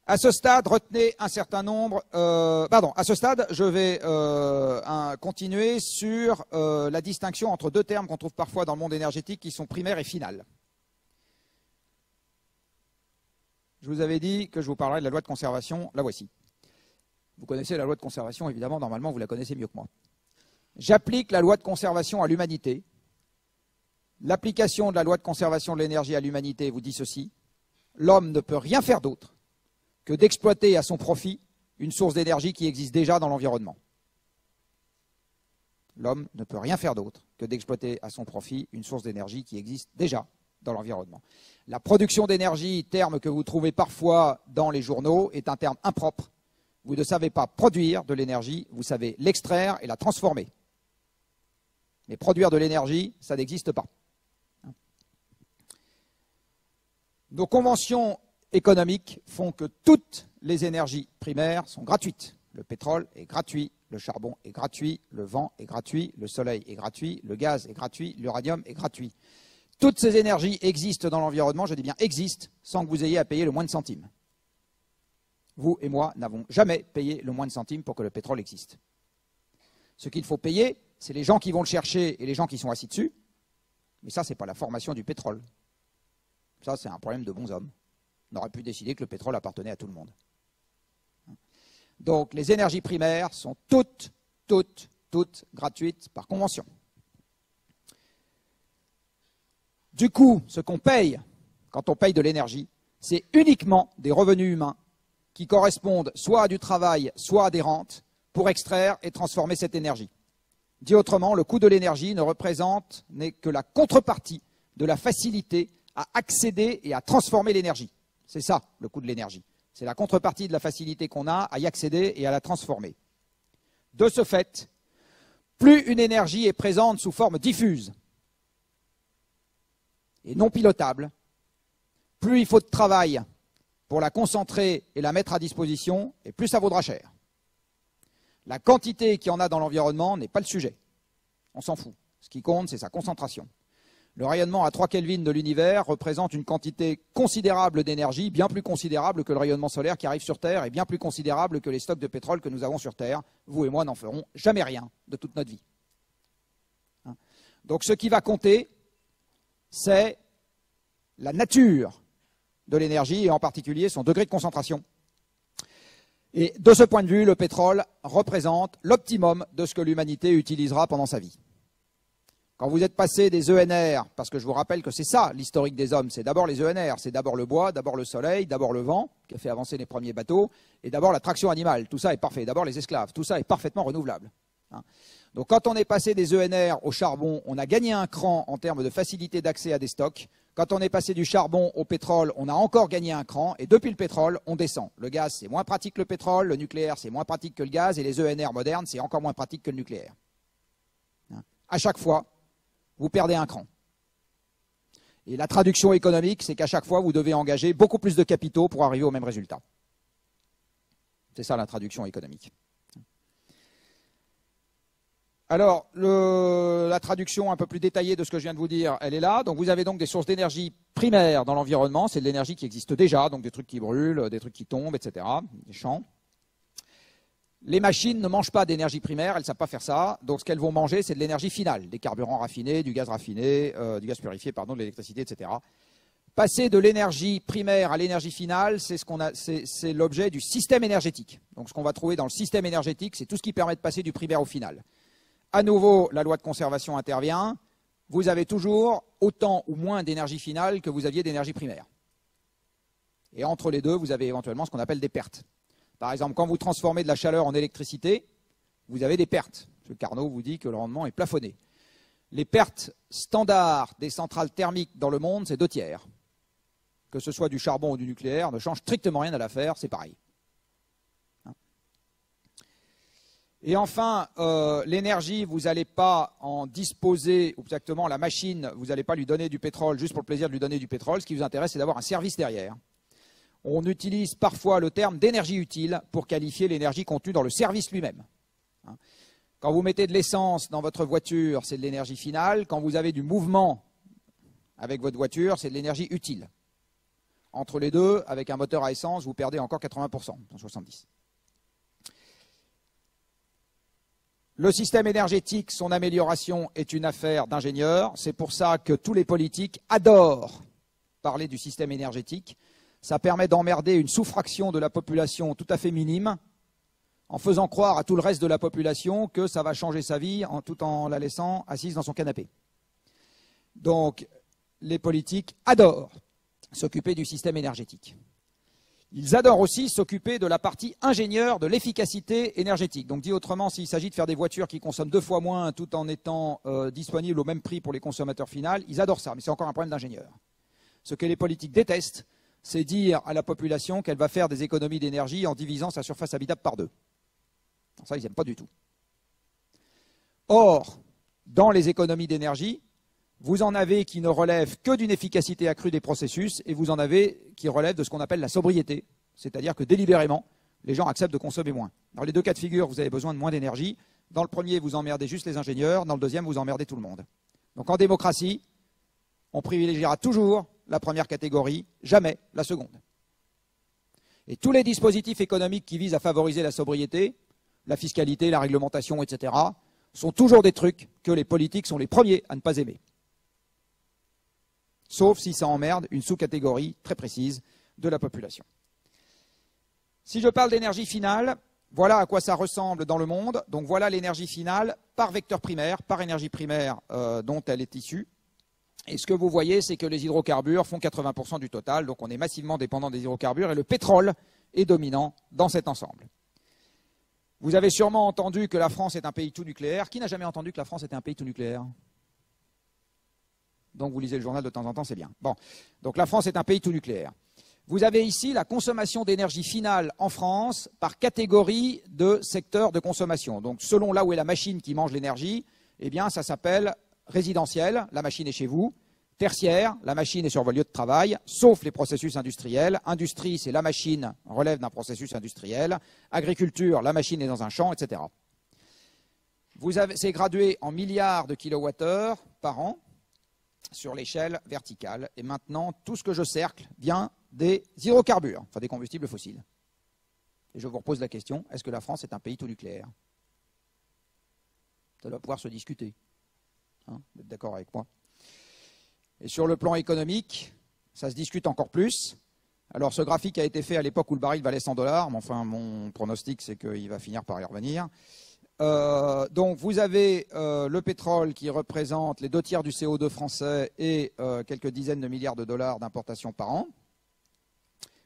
[SPEAKER 1] À ce stade, retenez un certain nombre... à ce stade, je vais continuer sur la distinction entre deux termes qu'on trouve parfois dans le monde énergétique qui sont primaire et final. Je vous avais dit que je vous parlerais de la loi de conservation, la voici. Vous connaissez la loi de conservation, évidemment, normalement vous la connaissez mieux que moi. J'applique la loi de conservation à l'humanité. L'application de la loi de conservation de l'énergie à l'humanité vous dit ceci. L'homme ne peut rien faire d'autre que d'exploiter à son profit une source d'énergie qui existe déjà dans l'environnement. L'homme ne peut rien faire d'autre que d'exploiter à son profit une source d'énergie qui existe déjà dans l'environnement. La production d'énergie, terme que vous trouvez parfois dans les journaux, est un terme impropre. Vous ne savez pas produire de l'énergie, vous savez l'extraire et la transformer. Mais produire de l'énergie, ça n'existe pas. Nos conventions économiques font que toutes les énergies primaires sont gratuites. Le pétrole est gratuit, le charbon est gratuit, le vent est gratuit, le soleil est gratuit, le gaz est gratuit, l'uranium est gratuit. Toutes ces énergies existent dans l'environnement, je dis bien existent, sans que vous ayez à payer le moindre centime. Vous et moi n'avons jamais payé le moindre centime pour que le pétrole existe. Ce qu'il faut payer, c'est les gens qui vont le chercher et les gens qui sont assis dessus. Mais ça, ce n'est pas la formation du pétrole. Ça, c'est un problème de bons hommes. On aurait pu décider que le pétrole appartenait à tout le monde. Donc, les énergies primaires sont toutes gratuites par convention. Du coup, ce qu'on paye quand on paye de l'énergie, c'est uniquement des revenus humains qui correspondent soit à du travail, soit à des rentes pour extraire et transformer cette énergie. Dit autrement, le coût de l'énergie n'est que la contrepartie de la facilité à accéder et à transformer l'énergie. C'est ça, le coût de l'énergie. C'est la contrepartie de la facilité qu'on a à y accéder et à la transformer. De ce fait, plus une énergie est présente sous forme diffuse et non pilotable, plus il faut de travail pour la concentrer et la mettre à disposition, et plus ça vaudra cher. La quantité qu'il y en a dans l'environnement n'est pas le sujet. On s'en fout. Ce qui compte, c'est sa concentration. Le rayonnement à 3 Kelvin de l'univers représente une quantité considérable d'énergie, bien plus considérable que le rayonnement solaire qui arrive sur Terre, et bien plus considérable que les stocks de pétrole que nous avons sur Terre. Vous et moi n'en ferons jamais rien de toute notre vie. Donc ce qui va compter, c'est la nature de l'énergie, et en particulier son degré de concentration. Et de ce point de vue, le pétrole représente l'optimum de ce que l'humanité utilisera pendant sa vie. Quand vous êtes passé des ENR, parce que je vous rappelle que c'est ça l'historique des hommes, c'est d'abord les ENR, c'est d'abord le bois, d'abord le soleil, d'abord le vent, qui a fait avancer les premiers bateaux, et d'abord la traction animale, tout ça est parfait, d'abord les esclaves, tout ça est parfaitement renouvelable. Donc quand on est passé des ENR au charbon, on a gagné un cran en termes de facilité d'accès à des stocks. Quand on est passé du charbon au pétrole, on a encore gagné un cran, et depuis le pétrole, on descend. Le gaz, c'est moins pratique que le pétrole, le nucléaire, c'est moins pratique que le gaz, et les ENR modernes, c'est encore moins pratique que le nucléaire. À chaque fois, vous perdez un cran. Et la traduction économique, c'est qu'à chaque fois, vous devez engager beaucoup plus de capitaux pour arriver au même résultat. C'est ça la traduction économique. Alors, la traduction un peu plus détaillée de ce que je viens de vous dire, elle est là. Donc, vous avez donc des sources d'énergie primaires dans l'environnement. C'est de l'énergie qui existe déjà, donc des trucs qui brûlent, des trucs qui tombent, etc., des champs. Les machines ne mangent pas d'énergie primaire, elles ne savent pas faire ça. Donc, ce qu'elles vont manger, c'est de l'énergie finale, des carburants raffinés, du gaz purifié, de l'électricité, etc. Passer de l'énergie primaire à l'énergie finale, c'est l'objet du système énergétique. Donc, ce qu'on va trouver dans le système énergétique, c'est tout ce qui permet de passer du primaire au final. À nouveau, la loi de conservation intervient. Vous avez toujours autant ou moins d'énergie finale que vous aviez d'énergie primaire. Et entre les deux, vous avez éventuellement ce qu'on appelle des pertes. Par exemple, quand vous transformez de la chaleur en électricité, vous avez des pertes. M. Carnot vous dit que le rendement est plafonné. Les pertes standards des centrales thermiques dans le monde, c'est 2/3. Que ce soit du charbon ou du nucléaire, ne change strictement rien à l'affaire, c'est pareil. Et enfin, l'énergie, vous n'allez pas en disposer, ou exactement la machine, vous n'allez pas lui donner du pétrole juste pour le plaisir de lui donner du pétrole. Ce qui vous intéresse, c'est d'avoir un service derrière. On utilise parfois le terme d'énergie utile pour qualifier l'énergie contenue dans le service lui-même. Quand vous mettez de l'essence dans votre voiture, c'est de l'énergie finale. Quand vous avez du mouvement avec votre voiture, c'est de l'énergie utile. Entre les deux, avec un moteur à essence, vous perdez encore 80%, 70%. Le système énergétique, son amélioration est une affaire d'ingénieurs. C'est pour ça que tous les politiques adorent parler du système énergétique. Ça permet d'emmerder une sous-fraction de la population tout à fait minime, en faisant croire à tout le reste de la population que ça va changer sa vie tout en la laissant assise dans son canapé. Donc, les politiques adorent s'occuper du système énergétique. Ils adorent aussi s'occuper de la partie ingénieure de l'efficacité énergétique. Donc, dit autrement, s'il s'agit de faire des voitures qui consomment 2 fois moins tout en étant disponibles au même prix pour les consommateurs finaux, ils adorent ça, mais c'est encore un problème d'ingénieur. Ce que les politiques détestent, c'est dire à la population qu'elle va faire des économies d'énergie en divisant sa surface habitable par 2. Ça, ils n'aiment pas du tout. Or, dans les économies d'énergie, vous en avez qui ne relèvent que d'une efficacité accrue des processus, et vous en avez qui relèvent de ce qu'on appelle la sobriété, c'est-à-dire que délibérément, les gens acceptent de consommer moins. Dans les deux cas de figure, vous avez besoin de moins d'énergie. Dans le premier, vous emmerdez juste les ingénieurs. Dans le deuxième, vous emmerdez tout le monde. Donc en démocratie, on privilégiera toujours la première catégorie, jamais la seconde. Et tous les dispositifs économiques qui visent à favoriser la sobriété, la fiscalité, la réglementation, etc., sont toujours des trucs que les politiques sont les premiers à ne pas aimer. Sauf si ça emmerde une sous-catégorie très précise de la population. Si je parle d'énergie finale, voilà à quoi ça ressemble dans le monde. Donc voilà l'énergie finale par vecteur primaire, par énergie primaire dont elle est issue. Et ce que vous voyez, c'est que les hydrocarbures font 80% du total, donc on est massivement dépendant des hydrocarbures, et le pétrole est dominant dans cet ensemble. Vous avez sûrement entendu que la France est un pays tout nucléaire. Qui n'a jamais entendu que la France était un pays tout nucléaire? Donc vous lisez le journal de temps en temps, c'est bien. Bon, donc la France est un pays tout nucléaire. Vous avez ici la consommation d'énergie finale en France par catégorie de secteur de consommation. Donc selon là où est la machine qui mange l'énergie, eh bien ça s'appelle résidentiel, la machine est chez vous. Tertiaire, la machine est sur vos lieux de travail, sauf les processus industriels. Industrie, c'est la machine relève d'un processus industriel. Agriculture, la machine est dans un champ, etc. C'est gradué en milliards de kilowattheures par an sur l'échelle verticale. Et maintenant, tout ce que je cercle vient des hydrocarbures, enfin des combustibles fossiles. Et je vous repose la question, est-ce que la France est un pays tout nucléaire? Ça doit pouvoir se discuter. Hein, vous êtes d'accord avec moi? Et sur le plan économique, ça se discute encore plus. Alors ce graphique a été fait à l'époque où le baril valait 100 $, mais enfin mon pronostic c'est qu'il va finir par y revenir. Donc vous avez le pétrole qui représente les 2/3 du CO2 français et quelques dizaines de milliards de dollars d'importation par an.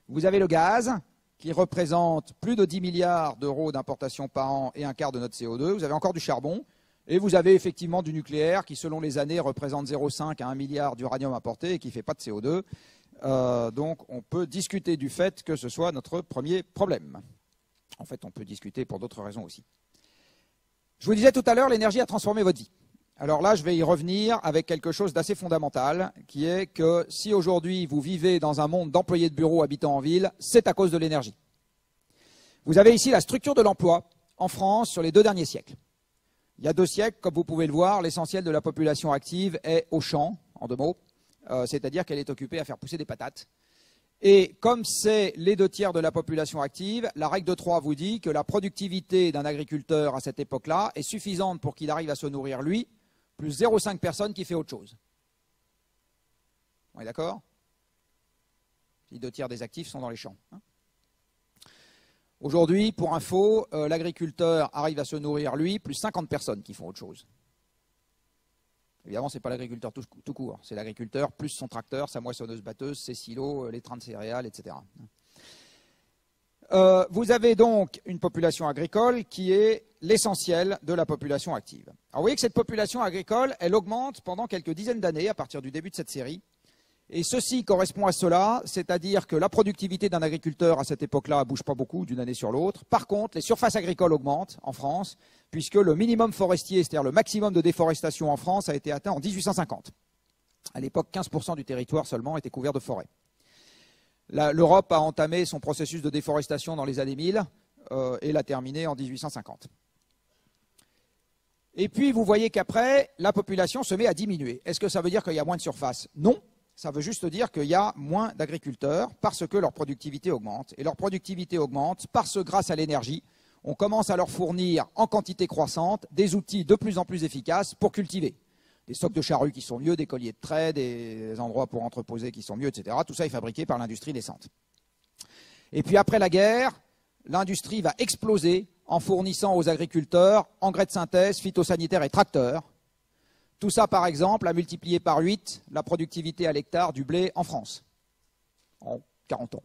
[SPEAKER 1] Vous avez le gaz qui représente plus de 10 milliards d'euros d'importation par an et un quart de notre CO2. Vous avez encore du charbon. Et vous avez effectivement du nucléaire qui, selon les années, représente 0,5 à 1 milliard d'uranium importé et qui ne fait pas de CO2. Donc on peut discuter du fait que ce soit notre premier problème. En fait, on peut discuter pour d'autres raisons aussi. Je vous disais tout à l'heure, l'énergie a transformé votre vie. Alors là, je vais y revenir avec quelque chose d'assez fondamental, qui est que si aujourd'hui vous vivez dans un monde d'employés de bureau habitant en ville, c'est à cause de l'énergie. Vous avez ici la structure de l'emploi en France sur les 2 derniers siècles. Il y a 2 siècles, comme vous pouvez le voir, l'essentiel de la population active est au champ, en 2 mots, c'est-à-dire qu'elle est occupée à faire pousser des patates. Et comme c'est les 2/3 de la population active, la règle de 3 vous dit que la productivité d'un agriculteur à cette époque-là est suffisante pour qu'il arrive à se nourrir lui, plus 0,5 personnes qui fait autre chose. On est d'accord? Les 2/3 des actifs sont dans les champs. Hein. Aujourd'hui, pour info, l'agriculteur arrive à se nourrir, lui, plus 50 personnes qui font autre chose. Évidemment, ce n'est pas l'agriculteur tout court, c'est l'agriculteur plus son tracteur, sa moissonneuse-batteuse, ses silos, les trains de céréales, etc. Vous avez donc une population agricole qui est l'essentiel de la population active. Alors vous voyez que cette population agricole, elle augmente pendant quelques dizaines d'années à partir du début de cette série. Et ceci correspond à cela, c'est-à-dire que la productivité d'un agriculteur à cette époque-là ne bouge pas beaucoup d'une année sur l'autre. Par contre, les surfaces agricoles augmentent en France, puisque le minimum forestier, c'est-à-dire le maximum de déforestation en France, a été atteint en 1850. À l'époque, 15% du territoire seulement était couvert de forêt. L'Europe a entamé son processus de déforestation dans les années 1000 et l'a terminé en 1850. Et puis, vous voyez qu'après, la population se met à diminuer. Est-ce que ça veut dire qu'il y a moins de surface? Non. Ça veut juste dire qu'il y a moins d'agriculteurs parce que leur productivité augmente. Et leur productivité augmente parce que grâce à l'énergie, on commence à leur fournir en quantité croissante des outils de plus en plus efficaces pour cultiver. Des stocks de charrues qui sont mieux, des colliers de trait, des endroits pour entreposer qui sont mieux, etc. Tout ça est fabriqué par l'industrie naissante. Et puis après la guerre, l'industrie va exploser en fournissant aux agriculteurs engrais de synthèse, phytosanitaires et tracteurs. Tout ça, par exemple, a multiplié par 8 la productivité à l'hectare du blé en France, en 40 ans.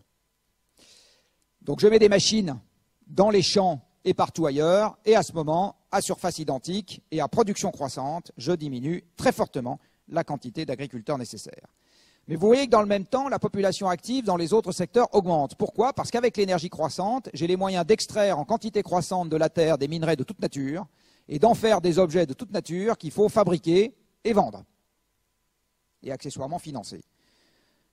[SPEAKER 1] Donc je mets des machines dans les champs et partout ailleurs, et à ce moment, à surface identique et à production croissante, je diminue très fortement la quantité d'agriculteurs nécessaires. Mais vous voyez que dans le même temps, la population active dans les autres secteurs augmente. Pourquoi? Parce qu'avec l'énergie croissante, j'ai les moyens d'extraire en quantité croissante de la terre des minerais de toute nature, et d'en faire des objets de toute nature qu'il faut fabriquer et vendre, et accessoirement financer.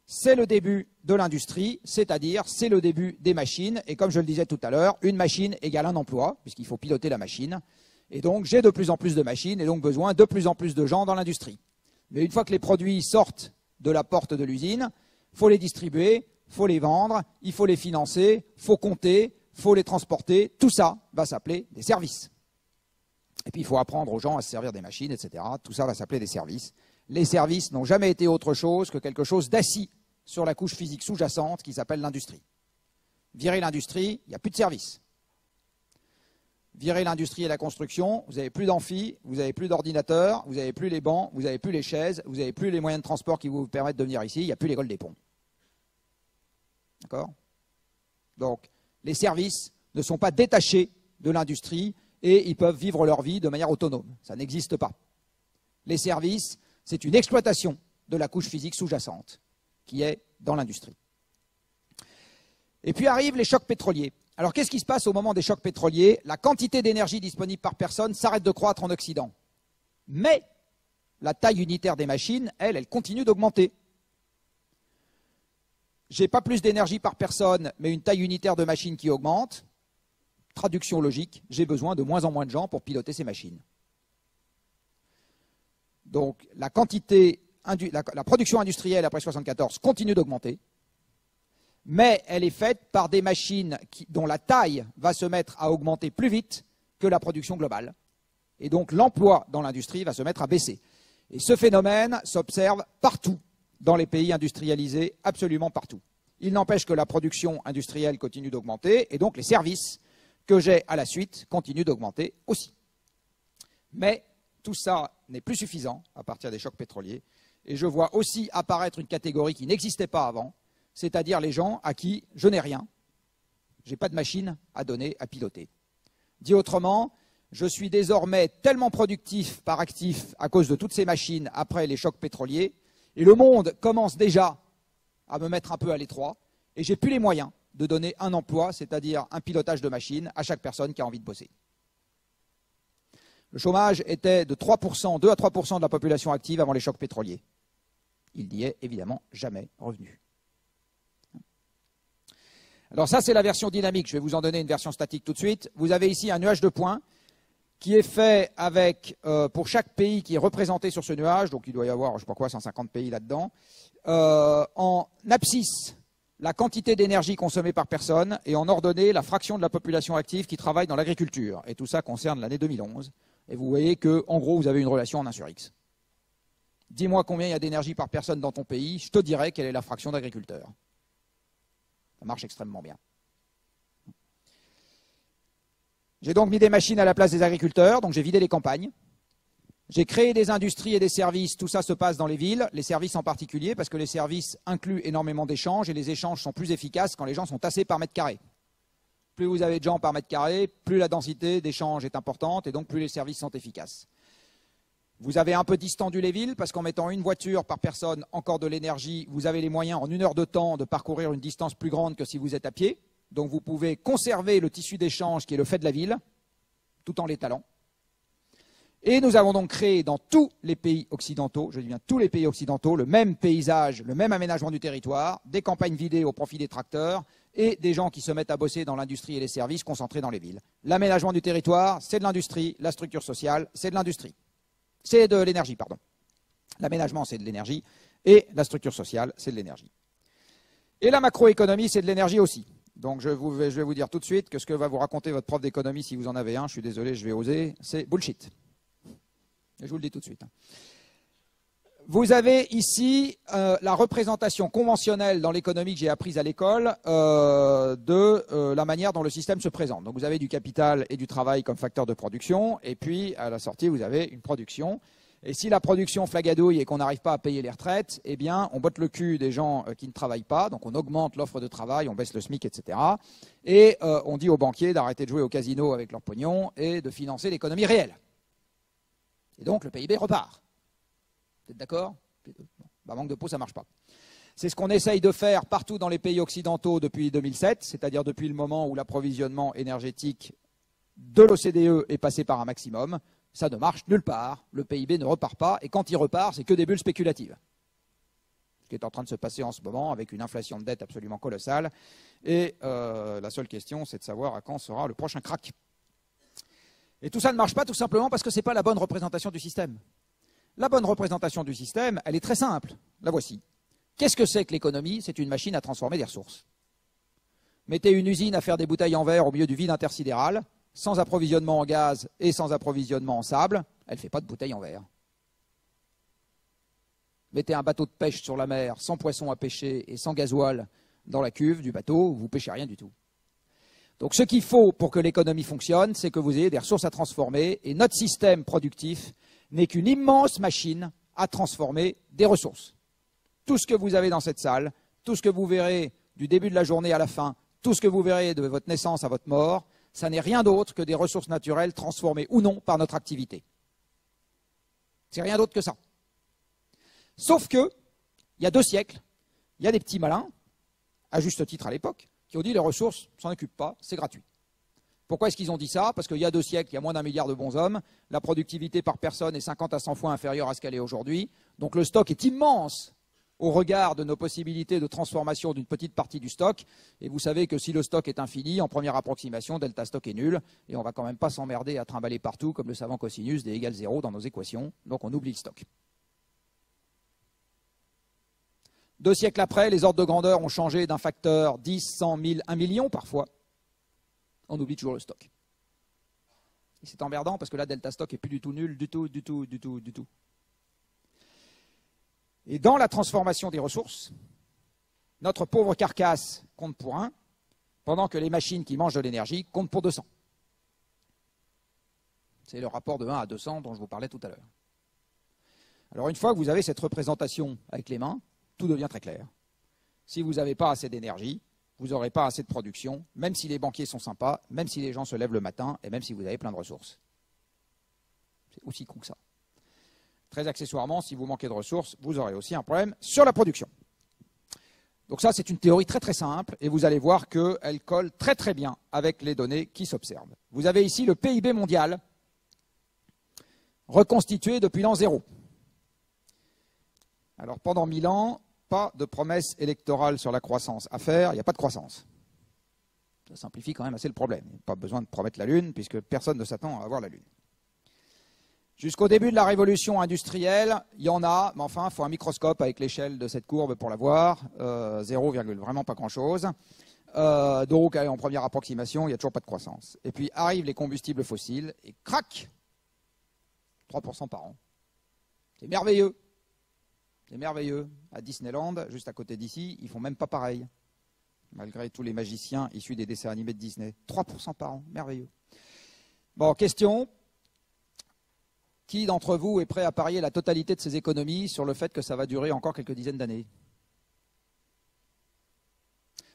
[SPEAKER 1] C'est le début de l'industrie, c'est-à-dire c'est le début des machines, et comme je le disais tout à l'heure, une machine égale un emploi, puisqu'il faut piloter la machine, et donc j'ai de plus en plus de machines, et donc besoin de plus en plus de gens dans l'industrie. Mais une fois que les produits sortent de la porte de l'usine, il faut les distribuer, il faut les vendre, il faut les financer, il faut compter, il faut les transporter, tout ça va s'appeler des services. Et puis, il faut apprendre aux gens à se servir des machines, etc. Tout ça va s'appeler des services. Les services n'ont jamais été autre chose que quelque chose d'assis sur la couche physique sous-jacente qui s'appelle l'industrie. Virer l'industrie, il n'y a plus de services. Virer l'industrie et la construction, vous n'avez plus d'amphi, vous n'avez plus d'ordinateurs, vous n'avez plus les bancs, vous n'avez plus les chaises, vous n'avez plus les moyens de transport qui vous permettent de venir ici, il n'y a plus l'école des ponts. D'accord? Donc, les services ne sont pas détachés de l'industrie, et ils peuvent vivre leur vie de manière autonome. Ça n'existe pas. Les services, c'est une exploitation de la couche physique sous-jacente qui est dans l'industrie. Et puis arrivent les chocs pétroliers. Alors qu'est-ce qui se passe au moment des chocs pétroliers? La quantité d'énergie disponible par personne s'arrête de croître en Occident. Mais la taille unitaire des machines, elle continue d'augmenter. J'ai pas plus d'énergie par personne, mais une taille unitaire de machine qui augmente. Traduction logique, j'ai besoin de moins en moins de gens pour piloter ces machines. Donc la production industrielle après 1974 continue d'augmenter, mais elle est faite par des machines dont la taille va se mettre à augmenter plus vite que la production globale. Et donc l'emploi dans l'industrie va se mettre à baisser. Et ce phénomène s'observe partout dans les pays industrialisés, absolument partout. Il n'empêche que la production industrielle continue d'augmenter, et donc les services que j'ai à la suite continuent d'augmenter aussi. Mais tout ça n'est plus suffisant à partir des chocs pétroliers, et je vois aussi apparaître une catégorie qui n'existait pas avant, c'est-à-dire les gens à qui je n'ai rien, je n'ai pas de machine à donner, à piloter. Dit autrement, je suis désormais tellement productif par actif à cause de toutes ces machines après les chocs pétroliers, et le monde commence déjà à me mettre un peu à l'étroit, et j'ai plus les moyens de donner un emploi, c'est-à-dire un pilotage de machine, à chaque personne qui a envie de bosser. Le chômage était de 3%, 2 à 3% de la population active avant les chocs pétroliers. Il n'y est évidemment jamais revenu. Alors ça, c'est la version dynamique. Je vais vous en donner une version statique tout de suite. Vous avez ici un nuage de points qui est fait avec, pour chaque pays qui est représenté sur ce nuage, donc il doit y avoir, je ne sais pas quoi, 150 pays là-dedans, en abscisse, la quantité d'énergie consommée par personne, et en ordonnée, la fraction de la population active qui travaille dans l'agriculture. Et tout ça concerne l'année 2011. Et vous voyez qu'en gros, vous avez une relation en 1 sur X. Dis-moi combien il y a d'énergie par personne dans ton pays, je te dirai quelle est la fraction d'agriculteurs. Ça marche extrêmement bien. J'ai donc mis des machines à la place des agriculteurs, donc j'ai vidé les campagnes. J'ai créé des industries et des services, tout ça se passe dans les villes, les services en particulier, parce que les services incluent énormément d'échanges, et les échanges sont plus efficaces quand les gens sont tassés par mètre carré. Plus vous avez de gens par mètre carré, plus la densité d'échange est importante, et donc plus les services sont efficaces. Vous avez un peu distendu les villes, parce qu'en mettant une voiture par personne, encore de l'énergie, vous avez les moyens en 1 heure de temps de parcourir une distance plus grande que si vous êtes à pied. Donc vous pouvez conserver le tissu d'échange qui est le fait de la ville, tout en l'étalant. Et nous avons donc créé dans tous les pays occidentaux, je dis bien tous les pays occidentaux, le même paysage, le même aménagement du territoire, des campagnes vidées au profit des tracteurs et des gens qui se mettent à bosser dans l'industrie et les services concentrés dans les villes. L'aménagement du territoire, c'est de l'industrie, la structure sociale, c'est de l'industrie. C'est de l'énergie, pardon. L'aménagement, c'est de l'énergie, et la structure sociale, c'est de l'énergie. Et la macroéconomie, c'est de l'énergie aussi. Donc je vais vous dire tout de suite que ce que va vous raconter votre prof d'économie, si vous en avez un, je suis désolé, je vais oser, c'est bullshit. Et je vous le dis tout de suite. Vous avez ici la représentation conventionnelle dans l'économie que j'ai apprise à l'école de la manière dont le système se présente. Donc vous avez du capital et du travail comme facteur de production, et puis à la sortie vous avez une production. Et si la production flagadouille et qu'on n'arrive pas à payer les retraites, eh bien on botte le cul des gens qui ne travaillent pas, donc on augmente l'offre de travail, on baisse le SMIC, etc. Et on dit aux banquiers d'arrêter de jouer au casino avec leur pognon et de financer l'économie réelle. Et donc le PIB repart. Vous êtes d'accord? Manque de peau, ça ne marche pas. C'est ce qu'on essaye de faire partout dans les pays occidentaux depuis 2007, c'est-à-dire depuis le moment où l'approvisionnement énergétique de l'OCDE est passé par un maximum. Ça ne marche nulle part, le PIB ne repart pas, et quand il repart, c'est que des bulles spéculatives. Ce qui est en train de se passer en ce moment avec une inflation de dette absolument colossale. Et la seule question, c'est de savoir à quand sera le prochain crack. Et tout ça ne marche pas tout simplement parce que ce n'est pas la bonne représentation du système. La bonne représentation du système, elle est très simple. La voici. Qu'est-ce que c'est que l'économie? C'est une machine à transformer des ressources. Mettez une usine à faire des bouteilles en verre au milieu du vide intersidéral, sans approvisionnement en gaz et sans approvisionnement en sable, elle ne fait pas de bouteilles en verre. Mettez un bateau de pêche sur la mer, sans poissons à pêcher et sans gasoil dans la cuve du bateau, vous ne pêchez rien du tout. Donc ce qu'il faut pour que l'économie fonctionne, c'est que vous ayez des ressources à transformer, et notre système productif n'est qu'une immense machine à transformer des ressources. Tout ce que vous avez dans cette salle, tout ce que vous verrez du début de la journée à la fin, tout ce que vous verrez de votre naissance à votre mort, ça n'est rien d'autre que des ressources naturelles transformées ou non par notre activité. C'est rien d'autre que ça. Sauf que, il y a 2 siècles, il y a des petits malins, à juste titre à l'époque, qui ont dit les ressources, on s'en occupe pas, c'est gratuit. Pourquoi est-ce qu'ils ont dit ça? Parce qu'il y a 2 siècles, il y a moins d'1 milliard de bonshommes, la productivité par personne est 50 à 100 fois inférieure à ce qu'elle est aujourd'hui, donc le stock est immense au regard de nos possibilités de transformation d'une petite partie du stock, et vous savez que si le stock est infini, en première approximation, delta stock est nul, et on ne va quand même pas s'emmerder à trimballer partout comme le savant cosinus d égale 0 dans nos équations, donc on oublie le stock. 2 siècles après, les ordres de grandeur ont changé d'un facteur 10, 100 000, 1 million parfois. On oublie toujours le stock. Et c'est emmerdant parce que là, delta stock est plus du tout nul, du tout. Et dans la transformation des ressources, notre pauvre carcasse compte pour 1, pendant que les machines qui mangent de l'énergie comptent pour 200. C'est le rapport de 1 à 200 dont je vous parlais tout à l'heure. Alors une fois que vous avez cette représentation avec les mains, tout devient très clair. Si vous n'avez pas assez d'énergie, vous n'aurez pas assez de production, même si les banquiers sont sympas, même si les gens se lèvent le matin, et même si vous avez plein de ressources. C'est aussi con que ça. Très accessoirement, si vous manquez de ressources, vous aurez aussi un problème sur la production. Donc ça, c'est une théorie très très simple, et vous allez voir qu'elle colle très très bien avec les données qui s'observent. Vous avez ici le PIB mondial, reconstitué depuis l'an 0. Alors pendant 1000 ans, pas de promesse électorale sur la croissance à faire, il n'y a pas de croissance. Ça simplifie quand même assez le problème. Il n'y a pas besoin de promettre la Lune, puisque personne ne s'attend à avoir la Lune. Jusqu'au début de la révolution industrielle, il y en a, mais enfin, il faut un microscope avec l'échelle de cette courbe pour la voir. 0, vraiment pas grand-chose. Donc, en première approximation, il n'y a toujours pas de croissance. Et puis arrivent les combustibles fossiles, et crac, 3% par an. C'est merveilleux. C'est merveilleux. À Disneyland, juste à côté d'ici, ils ne font même pas pareil. Malgré tous les magiciens issus des dessins animés de Disney. 3% par an. Merveilleux. Bon, question. Qui d'entre vous est prêt à parier la totalité de ses économies sur le fait que ça va durer encore quelques dizaines d'années?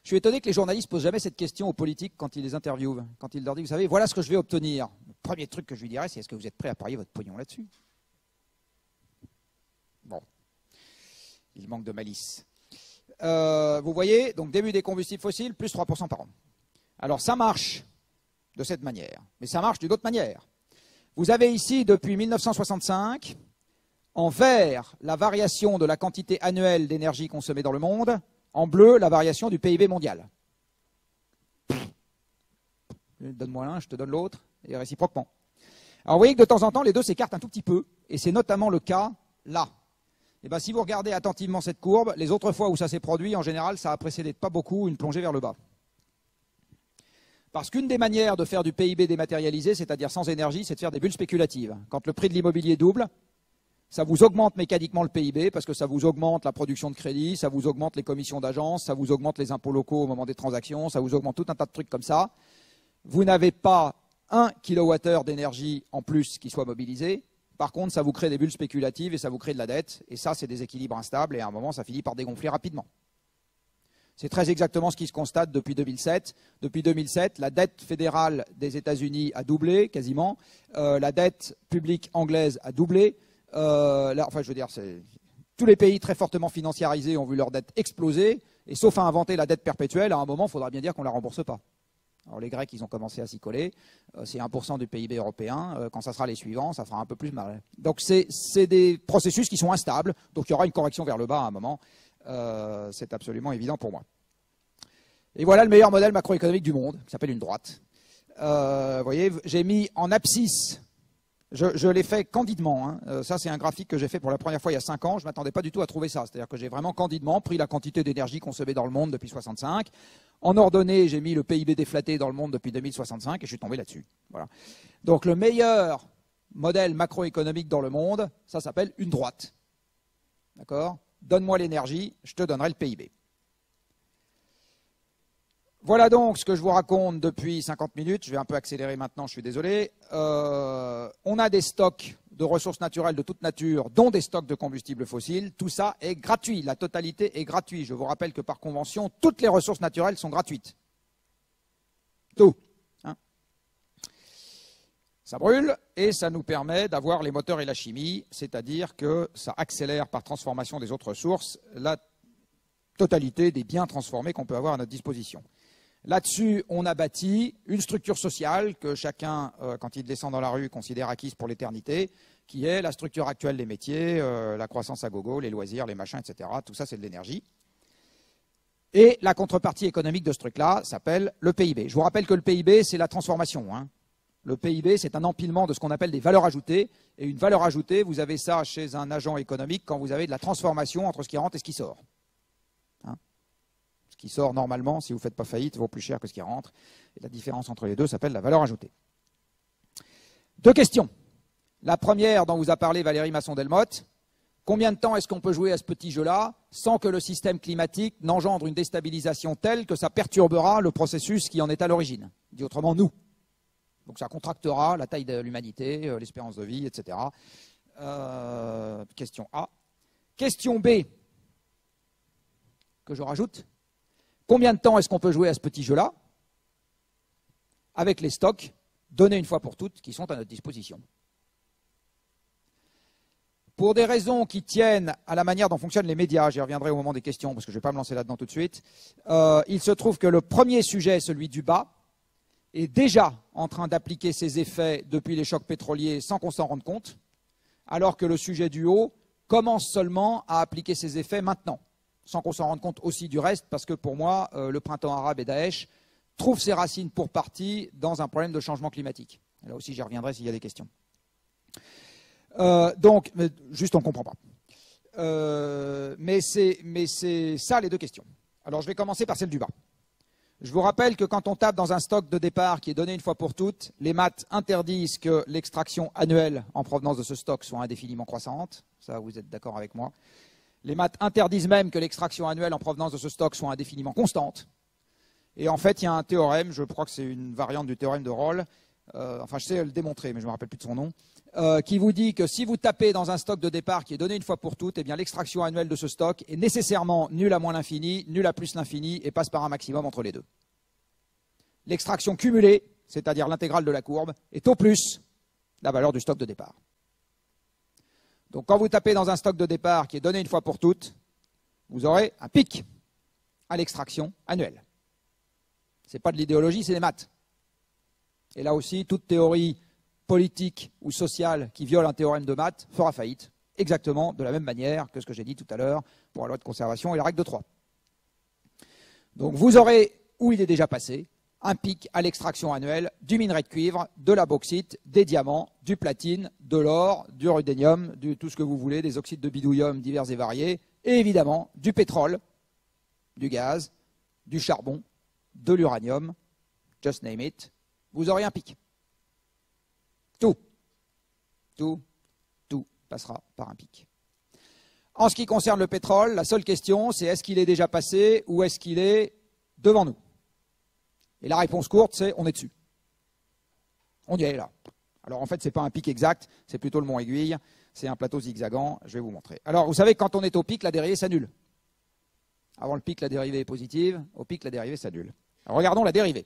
[SPEAKER 1] Je suis étonné que les journalistes ne posent jamais cette question aux politiques quand ils les interviewent. Quand ils leur disent, vous savez, voilà ce que je vais obtenir. Le premier truc que je lui dirais, c'est est-ce que vous êtes prêt à parier votre pognon là-dessus? Bon. Il manque de malice. Vous voyez, donc début des combustibles fossiles, plus 3% par an. Alors ça marche de cette manière, mais ça marche d'une autre manière. Vous avez ici, depuis 1965, en vert, la variation de la quantité annuelle d'énergie consommée dans le monde, en bleu, la variation du PIB mondial. Donne-moi l'un, je te donne l'autre, et réciproquement. Alors vous voyez que de temps en temps, les deux s'écartent un tout petit peu, et c'est notamment le cas là. Et bien, si vous regardez attentivement cette courbe, les autres fois où ça s'est produit, en général, ça a précédé de pas beaucoup une plongée vers le bas. Parce qu'une des manières de faire du PIB dématérialisé, c'est-à-dire sans énergie, c'est de faire des bulles spéculatives. Quand le prix de l'immobilier double, ça vous augmente mécaniquement le PIB parce que ça vous augmente la production de crédit, ça vous augmente les commissions d'agence, ça vous augmente les impôts locaux au moment des transactions, ça vous augmente tout un tas de trucs comme ça. Vous n'avez pas 1 kWh d'énergie en plus qui soit mobilisé. Par contre, ça vous crée des bulles spéculatives et ça vous crée de la dette. Et ça, c'est des équilibres instables et à un moment, ça finit par dégonfler rapidement. C'est très exactement ce qui se constate depuis 2007. Depuis 2007, la dette fédérale des États-Unis a doublé quasiment. La dette publique anglaise a doublé. Enfin, je veux dire, tous les pays très fortement financiarisés ont vu leur dette exploser. Et sauf à inventer la dette perpétuelle, à un moment, il faudra bien dire qu'on ne la rembourse pas. Alors les Grecs, ils ont commencé à s'y coller. C'est 1% du PIB européen. Quand ça sera les suivants, ça fera un peu plus mal. Donc c'est des processus qui sont instables. Donc il y aura une correction vers le bas à un moment. C'est absolument évident pour moi. Et voilà le meilleur modèle macroéconomique du monde, qui s'appelle une droite. Vous voyez, j'ai mis en abscisse, je l'ai fait candidement. Hein. Ça, c'est un graphique que j'ai fait pour la première fois il y a 5 ans. Je ne m'attendais pas du tout à trouver ça. C'est-à-dire que j'ai vraiment candidement pris la quantité d'énergie consommée dans le monde depuis 65. En ordonnée, j'ai mis le PIB déflaté dans le monde depuis 2065 et je suis tombé là-dessus. Voilà. Donc le meilleur modèle macroéconomique dans le monde, ça s'appelle une droite. D'accord ? Donne-moi l'énergie, je te donnerai le PIB. Voilà donc ce que je vous raconte depuis 50 minutes. Je vais un peu accélérer maintenant, je suis désolé. On a des stocks de ressources naturelles de toute nature, dont des stocks de combustibles fossiles. Tout ça est gratuit. La totalité est gratuite. Je vous rappelle que par convention, toutes les ressources naturelles sont gratuites. Tout. Hein. Ça brûle et ça nous permet d'avoir les moteurs et la chimie, c'est-à-dire que ça accélère par transformation des autres ressources la totalité des biens transformés qu'on peut avoir à notre disposition. Là-dessus, on a bâti une structure sociale que chacun, quand il descend dans la rue, considère acquise pour l'éternité, qui est la structure actuelle des métiers, la croissance à gogo, les loisirs, les machins, etc. Tout ça, c'est de l'énergie. Et la contrepartie économique de ce truc-là s'appelle le PIB. Je vous rappelle que le PIB, c'est la transformation. Hein. Le PIB, c'est un empilement de ce qu'on appelle des valeurs ajoutées. Et une valeur ajoutée, vous avez ça chez un agent économique quand vous avez de la transformation entre ce qui rentre et ce qui sort. Hein. Ce qui sort normalement, si vous ne faites pas faillite, vaut plus cher que ce qui rentre. Et la différence entre les deux s'appelle la valeur ajoutée. Deux questions. La première dont vous a parlé Valérie Masson-Delmotte. Combien de temps est-ce qu'on peut jouer à ce petit jeu-là sans que le système climatique n'engendre une déstabilisation telle que ça perturbera le processus qui en est à l'origine? Dit autrement, nous. Donc ça contractera la taille de l'humanité, l'espérance de vie, etc. Question A. Question B, que je rajoute. Combien de temps est-ce qu'on peut jouer à ce petit jeu-là avec les stocks donnés une fois pour toutes qui sont à notre disposition? Pour des raisons qui tiennent à la manière dont fonctionnent les médias, j'y reviendrai au moment des questions parce que je ne vais pas me lancer là-dedans tout de suite, il se trouve que le premier sujet, celui du bas, est déjà en train d'appliquer ses effets depuis les chocs pétroliers sans qu'on s'en rende compte, alors que le sujet du haut commence seulement à appliquer ses effets maintenant, sans qu'on s'en rende compte aussi du reste, parce que pour moi, le printemps arabe et Daesh trouvent ses racines pour partie dans un problème de changement climatique. Et là aussi, j'y reviendrai s'il y a des questions. Donc, juste on ne comprend pas. Mais c'est ça les deux questions. Alors je vais commencer par celle du bas. Je vous rappelle que quand on tape dans un stock de départ qui est donné une fois pour toutes, les maths interdisent que l'extraction annuelle en provenance de ce stock soit indéfiniment croissante. Ça, vous êtes d'accord avec moi. Les maths interdisent même que l'extraction annuelle en provenance de ce stock soit indéfiniment constante. Et en fait, il y a un théorème, je crois que c'est une variante du théorème de Rolle, enfin je sais le démontrer, mais je ne me rappelle plus de son nom, qui vous dit que si vous tapez dans un stock de départ qui est donné une fois pour toutes, eh bien l'extraction annuelle de ce stock est nécessairement nulle à moins l'infini, nulle à plus l'infini, et passe par un maximum entre les deux. L'extraction cumulée, c'est-à-dire l'intégrale de la courbe, est au plus la valeur du stock de départ. Donc quand vous tapez dans un stock de départ qui est donné une fois pour toutes, vous aurez un pic à l'extraction annuelle. Ce n'est pas de l'idéologie, c'est des maths. Et là aussi, toute théorie politique ou sociale qui viole un théorème de maths fera faillite, exactement de la même manière que ce que j'ai dit tout à l'heure pour la loi de conservation et la règle de 3. Donc vous aurez, où il est déjà passé, un pic à l'extraction annuelle du minerai de cuivre, de la bauxite, des diamants, du platine, de l'or, du rudénium, de tout ce que vous voulez, des oxydes de bidouillium divers et variés, et évidemment du pétrole, du gaz, du charbon, de l'uranium, just name it, vous aurez un pic. Tout passera par un pic. En ce qui concerne le pétrole, la seule question, c'est est-ce qu'il est déjà passé ou est-ce qu'il est devant nous? Et la réponse courte, c'est on est dessus. On y est là. Alors en fait, ce n'est pas un pic exact, c'est plutôt le mont Aiguille, c'est un plateau zigzagant, je vais vous montrer. Alors vous savez, quand on est au pic, la dérivée s'annule. Avant le pic, la dérivée est positive, au pic, la dérivée s'annule. Alors regardons la dérivée.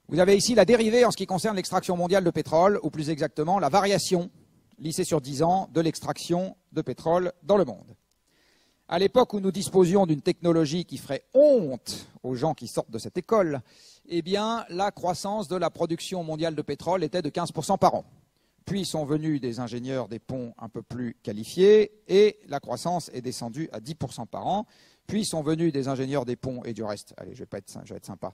[SPEAKER 1] Vous avez ici la dérivée en ce qui concerne l'extraction mondiale de pétrole, ou plus exactement la variation lissée sur 10 ans de l'extraction de pétrole dans le monde. À l'époque où nous disposions d'une technologie qui ferait honte aux gens qui sortent de cette école, eh bien, la croissance de la production mondiale de pétrole était de 15% par an. Puis sont venus des ingénieurs des ponts un peu plus qualifiés et la croissance est descendue à 10% par an. Puis sont venus des ingénieurs des ponts et du reste, allez, je vais être sympa,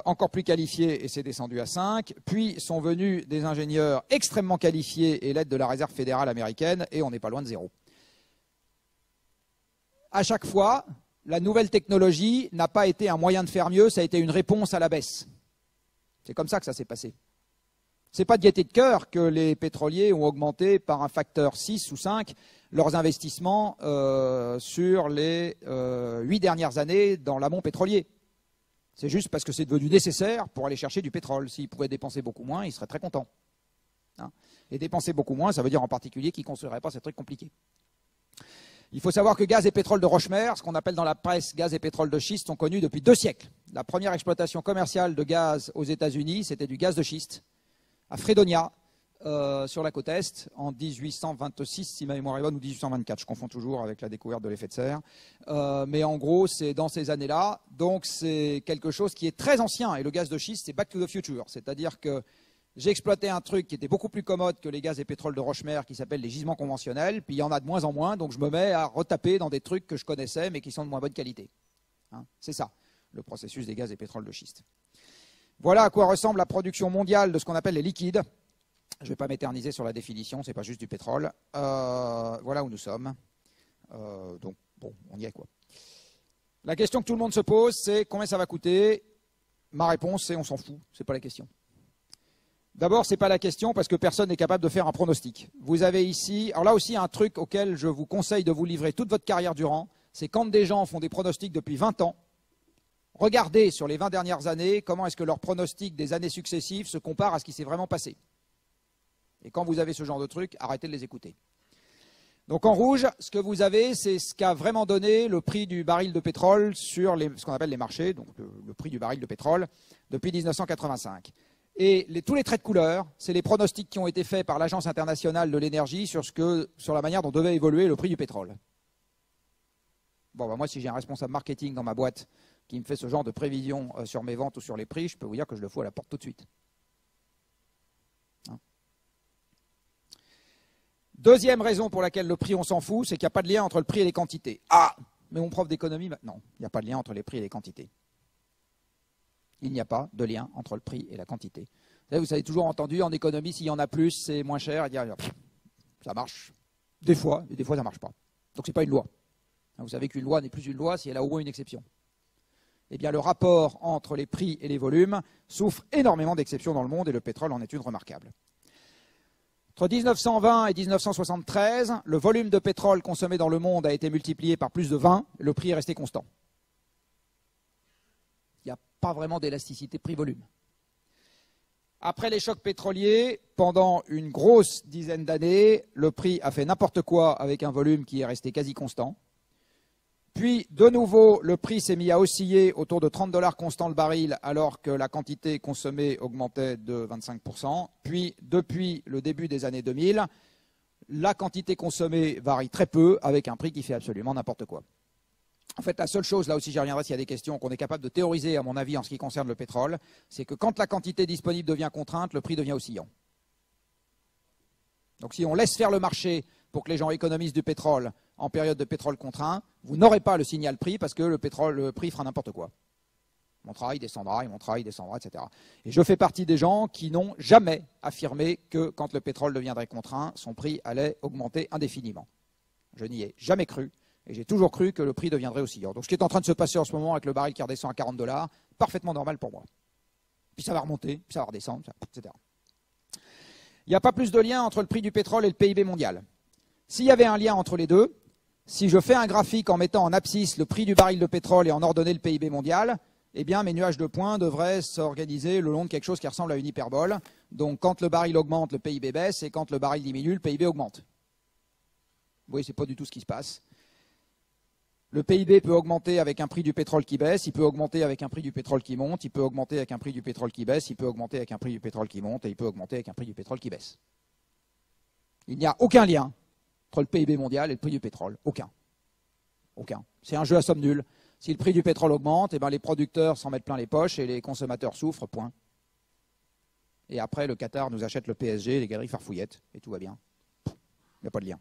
[SPEAKER 1] encore plus qualifiés et c'est descendu à 5. Puis sont venus des ingénieurs extrêmement qualifiés et l'aide de la réserve fédérale américaine et on n'est pas loin de zéro. À chaque fois, la nouvelle technologie n'a pas été un moyen de faire mieux, ça a été une réponse à la baisse. C'est comme ça que ça s'est passé. Ce n'est pas de gaieté de cœur que les pétroliers ont augmenté par un facteur 6 ou 5 leurs investissements sur les 8 dernières années dans l'amont pétrolier. C'est juste parce que c'est devenu nécessaire pour aller chercher du pétrole. S'ils pouvaient dépenser beaucoup moins, ils seraient très contents. Hein? Et dépenser beaucoup moins, ça veut dire en particulier qu'ils ne construiraient pas ces trucs compliqués. Il faut savoir que gaz et pétrole de roche-mère, ce qu'on appelle dans la presse gaz et pétrole de schiste, sont connus depuis 2 siècles. La première exploitation commerciale de gaz aux États-Unis, c'était du gaz de schiste, à Fredonia, sur la côte Est en 1826, si ma mémoire est bonne, ou 1824. Je confonds toujours avec la découverte de l'effet de serre. Mais en gros, c'est dans ces années-là. Donc, c'est quelque chose qui est très ancien. Et le gaz de schiste, c'est back to the future. C'est-à-dire que j'ai exploité un truc qui était beaucoup plus commode que les gaz et pétrole de roche-mère qui s'appelle les gisements conventionnels. Puis il y en a de moins en moins. Donc, je me mets à retaper dans des trucs que je connaissais, mais qui sont de moins bonne qualité. Hein, c'est ça, le processus des gaz et pétrole de schiste. Voilà à quoi ressemble la production mondiale de ce qu'on appelle les liquides. Je ne vais pas m'éterniser sur la définition, ce n'est pas juste du pétrole. Voilà où nous sommes. Donc, bon, on y est quoi. La question que tout le monde se pose, c'est combien ça va coûter? Ma réponse, c'est on s'en fout, ce n'est pas la question. D'abord, ce n'est pas la question parce que personne n'est capable de faire un pronostic. Vous avez ici, alors là aussi, un truc auquel je vous conseille de vous livrer toute votre carrière durant, c'est quand des gens font des pronostics depuis 20 ans, regardez sur les 20 dernières années comment est-ce que leurs pronostics des années successives se comparent à ce qui s'est vraiment passé. Et quand vous avez ce genre de trucs, arrêtez de les écouter. Donc en rouge, ce que vous avez, c'est ce qu'a vraiment donné le prix du baril de pétrole sur ce qu'on appelle les marchés, donc le prix du baril de pétrole, depuis 1985. Et tous les traits de couleur, c'est les pronostics qui ont été faits par l'Agence internationale de l'énergie sur la manière dont devait évoluer le prix du pétrole. Bon, bah moi, si j'ai un responsable marketing dans ma boîte qui me fait ce genre de prévision sur mes ventes ou sur les prix, je peux vous dire que je le fous à la porte tout de suite. Deuxième raison pour laquelle le prix, on s'en fout, c'est qu'il n'y a pas de lien entre le prix et les quantités. Ah, mais mon prof d'économie, non, il n'y a pas de lien entre les prix et les quantités. Il n'y a pas de lien entre le prix et la quantité. Vous avez toujours entendu, en économie, s'il y en a plus, c'est moins cher, et dire, ça marche. Des fois, et des fois, ça ne marche pas. Donc, ce n'est pas une loi. Vous savez qu'une loi n'est plus une loi si elle a au moins une exception. Eh bien, le rapport entre les prix et les volumes souffre énormément d'exceptions dans le monde, et le pétrole en est une remarquable. Entre 1920 et 1973, le volume de pétrole consommé dans le monde a été multiplié par plus de 20, le prix est resté constant. Il n'y a pas vraiment d'élasticité prix-volume. Après les chocs pétroliers, pendant une grosse dizaine d'années, le prix a fait n'importe quoi avec un volume qui est resté quasi constant. Puis, de nouveau, le prix s'est mis à osciller autour de 30 $ constant le baril, alors que la quantité consommée augmentait de 25%. Puis, depuis le début des années 2000, la quantité consommée varie très peu, avec un prix qui fait absolument n'importe quoi. En fait, la seule chose, là aussi j'y reviendrai s'il y a des questions, qu'on est capable de théoriser, à mon avis, en ce qui concerne le pétrole, c'est que quand la quantité disponible devient contrainte, le prix devient oscillant. Donc si on laisse faire le marché pour que les gens économisent du pétrole en période de pétrole contraint, vous n'aurez pas le signal prix parce que le prix fera n'importe quoi. Mon travail descendra et mon travail descendra, etc. Et je fais partie des gens qui n'ont jamais affirmé que quand le pétrole deviendrait contraint, son prix allait augmenter indéfiniment. Je n'y ai jamais cru et j'ai toujours cru que le prix deviendrait oscillant. Donc ce qui est en train de se passer en ce moment avec le baril qui redescend à 40 $, parfaitement normal pour moi. Puis ça va remonter, puis ça va redescendre, etc. Il n'y a pas plus de lien entre le prix du pétrole et le PIB mondial. S'il y avait un lien entre les deux, si je fais un graphique en mettant en abscisse le prix du baril de pétrole et en ordonnée le PIB mondial, eh bien mes nuages de points devraient s'organiser le long de quelque chose qui ressemble à une hyperbole. Donc quand le baril augmente, le PIB baisse, et quand le baril diminue, le PIB augmente. Vous voyez, ce n'est pas du tout ce qui se passe. Le PIB peut augmenter avec un prix du pétrole qui baisse, il peut augmenter avec un prix du pétrole qui monte, il peut augmenter avec un prix du pétrole qui baisse, il peut augmenter avec un prix du pétrole qui monte, et il peut augmenter avec un prix du pétrole qui baisse. Il n'y a aucun lien entre le PIB mondial et le prix du pétrole. Aucun. Aucun. C'est un jeu à somme nulle. Si le prix du pétrole augmente, eh ben les producteurs s'en mettent plein les poches et les consommateurs souffrent, point. Et après, le Qatar nous achète le PSG, les galeries farfouillettes, et tout va bien. Il n'y a pas de lien.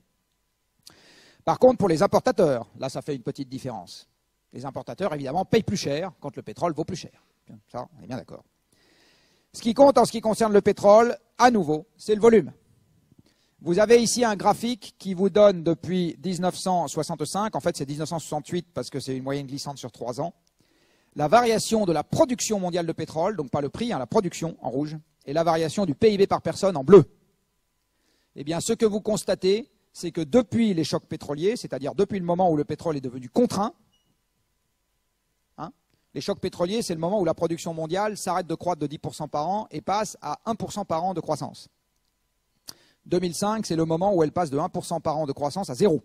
[SPEAKER 1] Par contre, pour les importateurs, là, ça fait une petite différence. Les importateurs, évidemment, payent plus cher quand le pétrole vaut plus cher. Ça, on est bien d'accord. Ce qui compte en ce qui concerne le pétrole, à nouveau, c'est le volume. Vous avez ici un graphique qui vous donne depuis 1965, en fait c'est 1968 parce que c'est une moyenne glissante sur 3 ans, la variation de la production mondiale de pétrole, donc pas le prix, la production en rouge, et la variation du PIB par personne en bleu. Eh bien, ce que vous constatez, c'est que depuis les chocs pétroliers, c'est-à-dire depuis le moment où le pétrole est devenu contraint, les chocs pétroliers, c'est le moment où la production mondiale s'arrête de croître de 10% par an et passe à 1% par an de croissance. 2005, c'est le moment où elle passe de 1% par an de croissance à 0.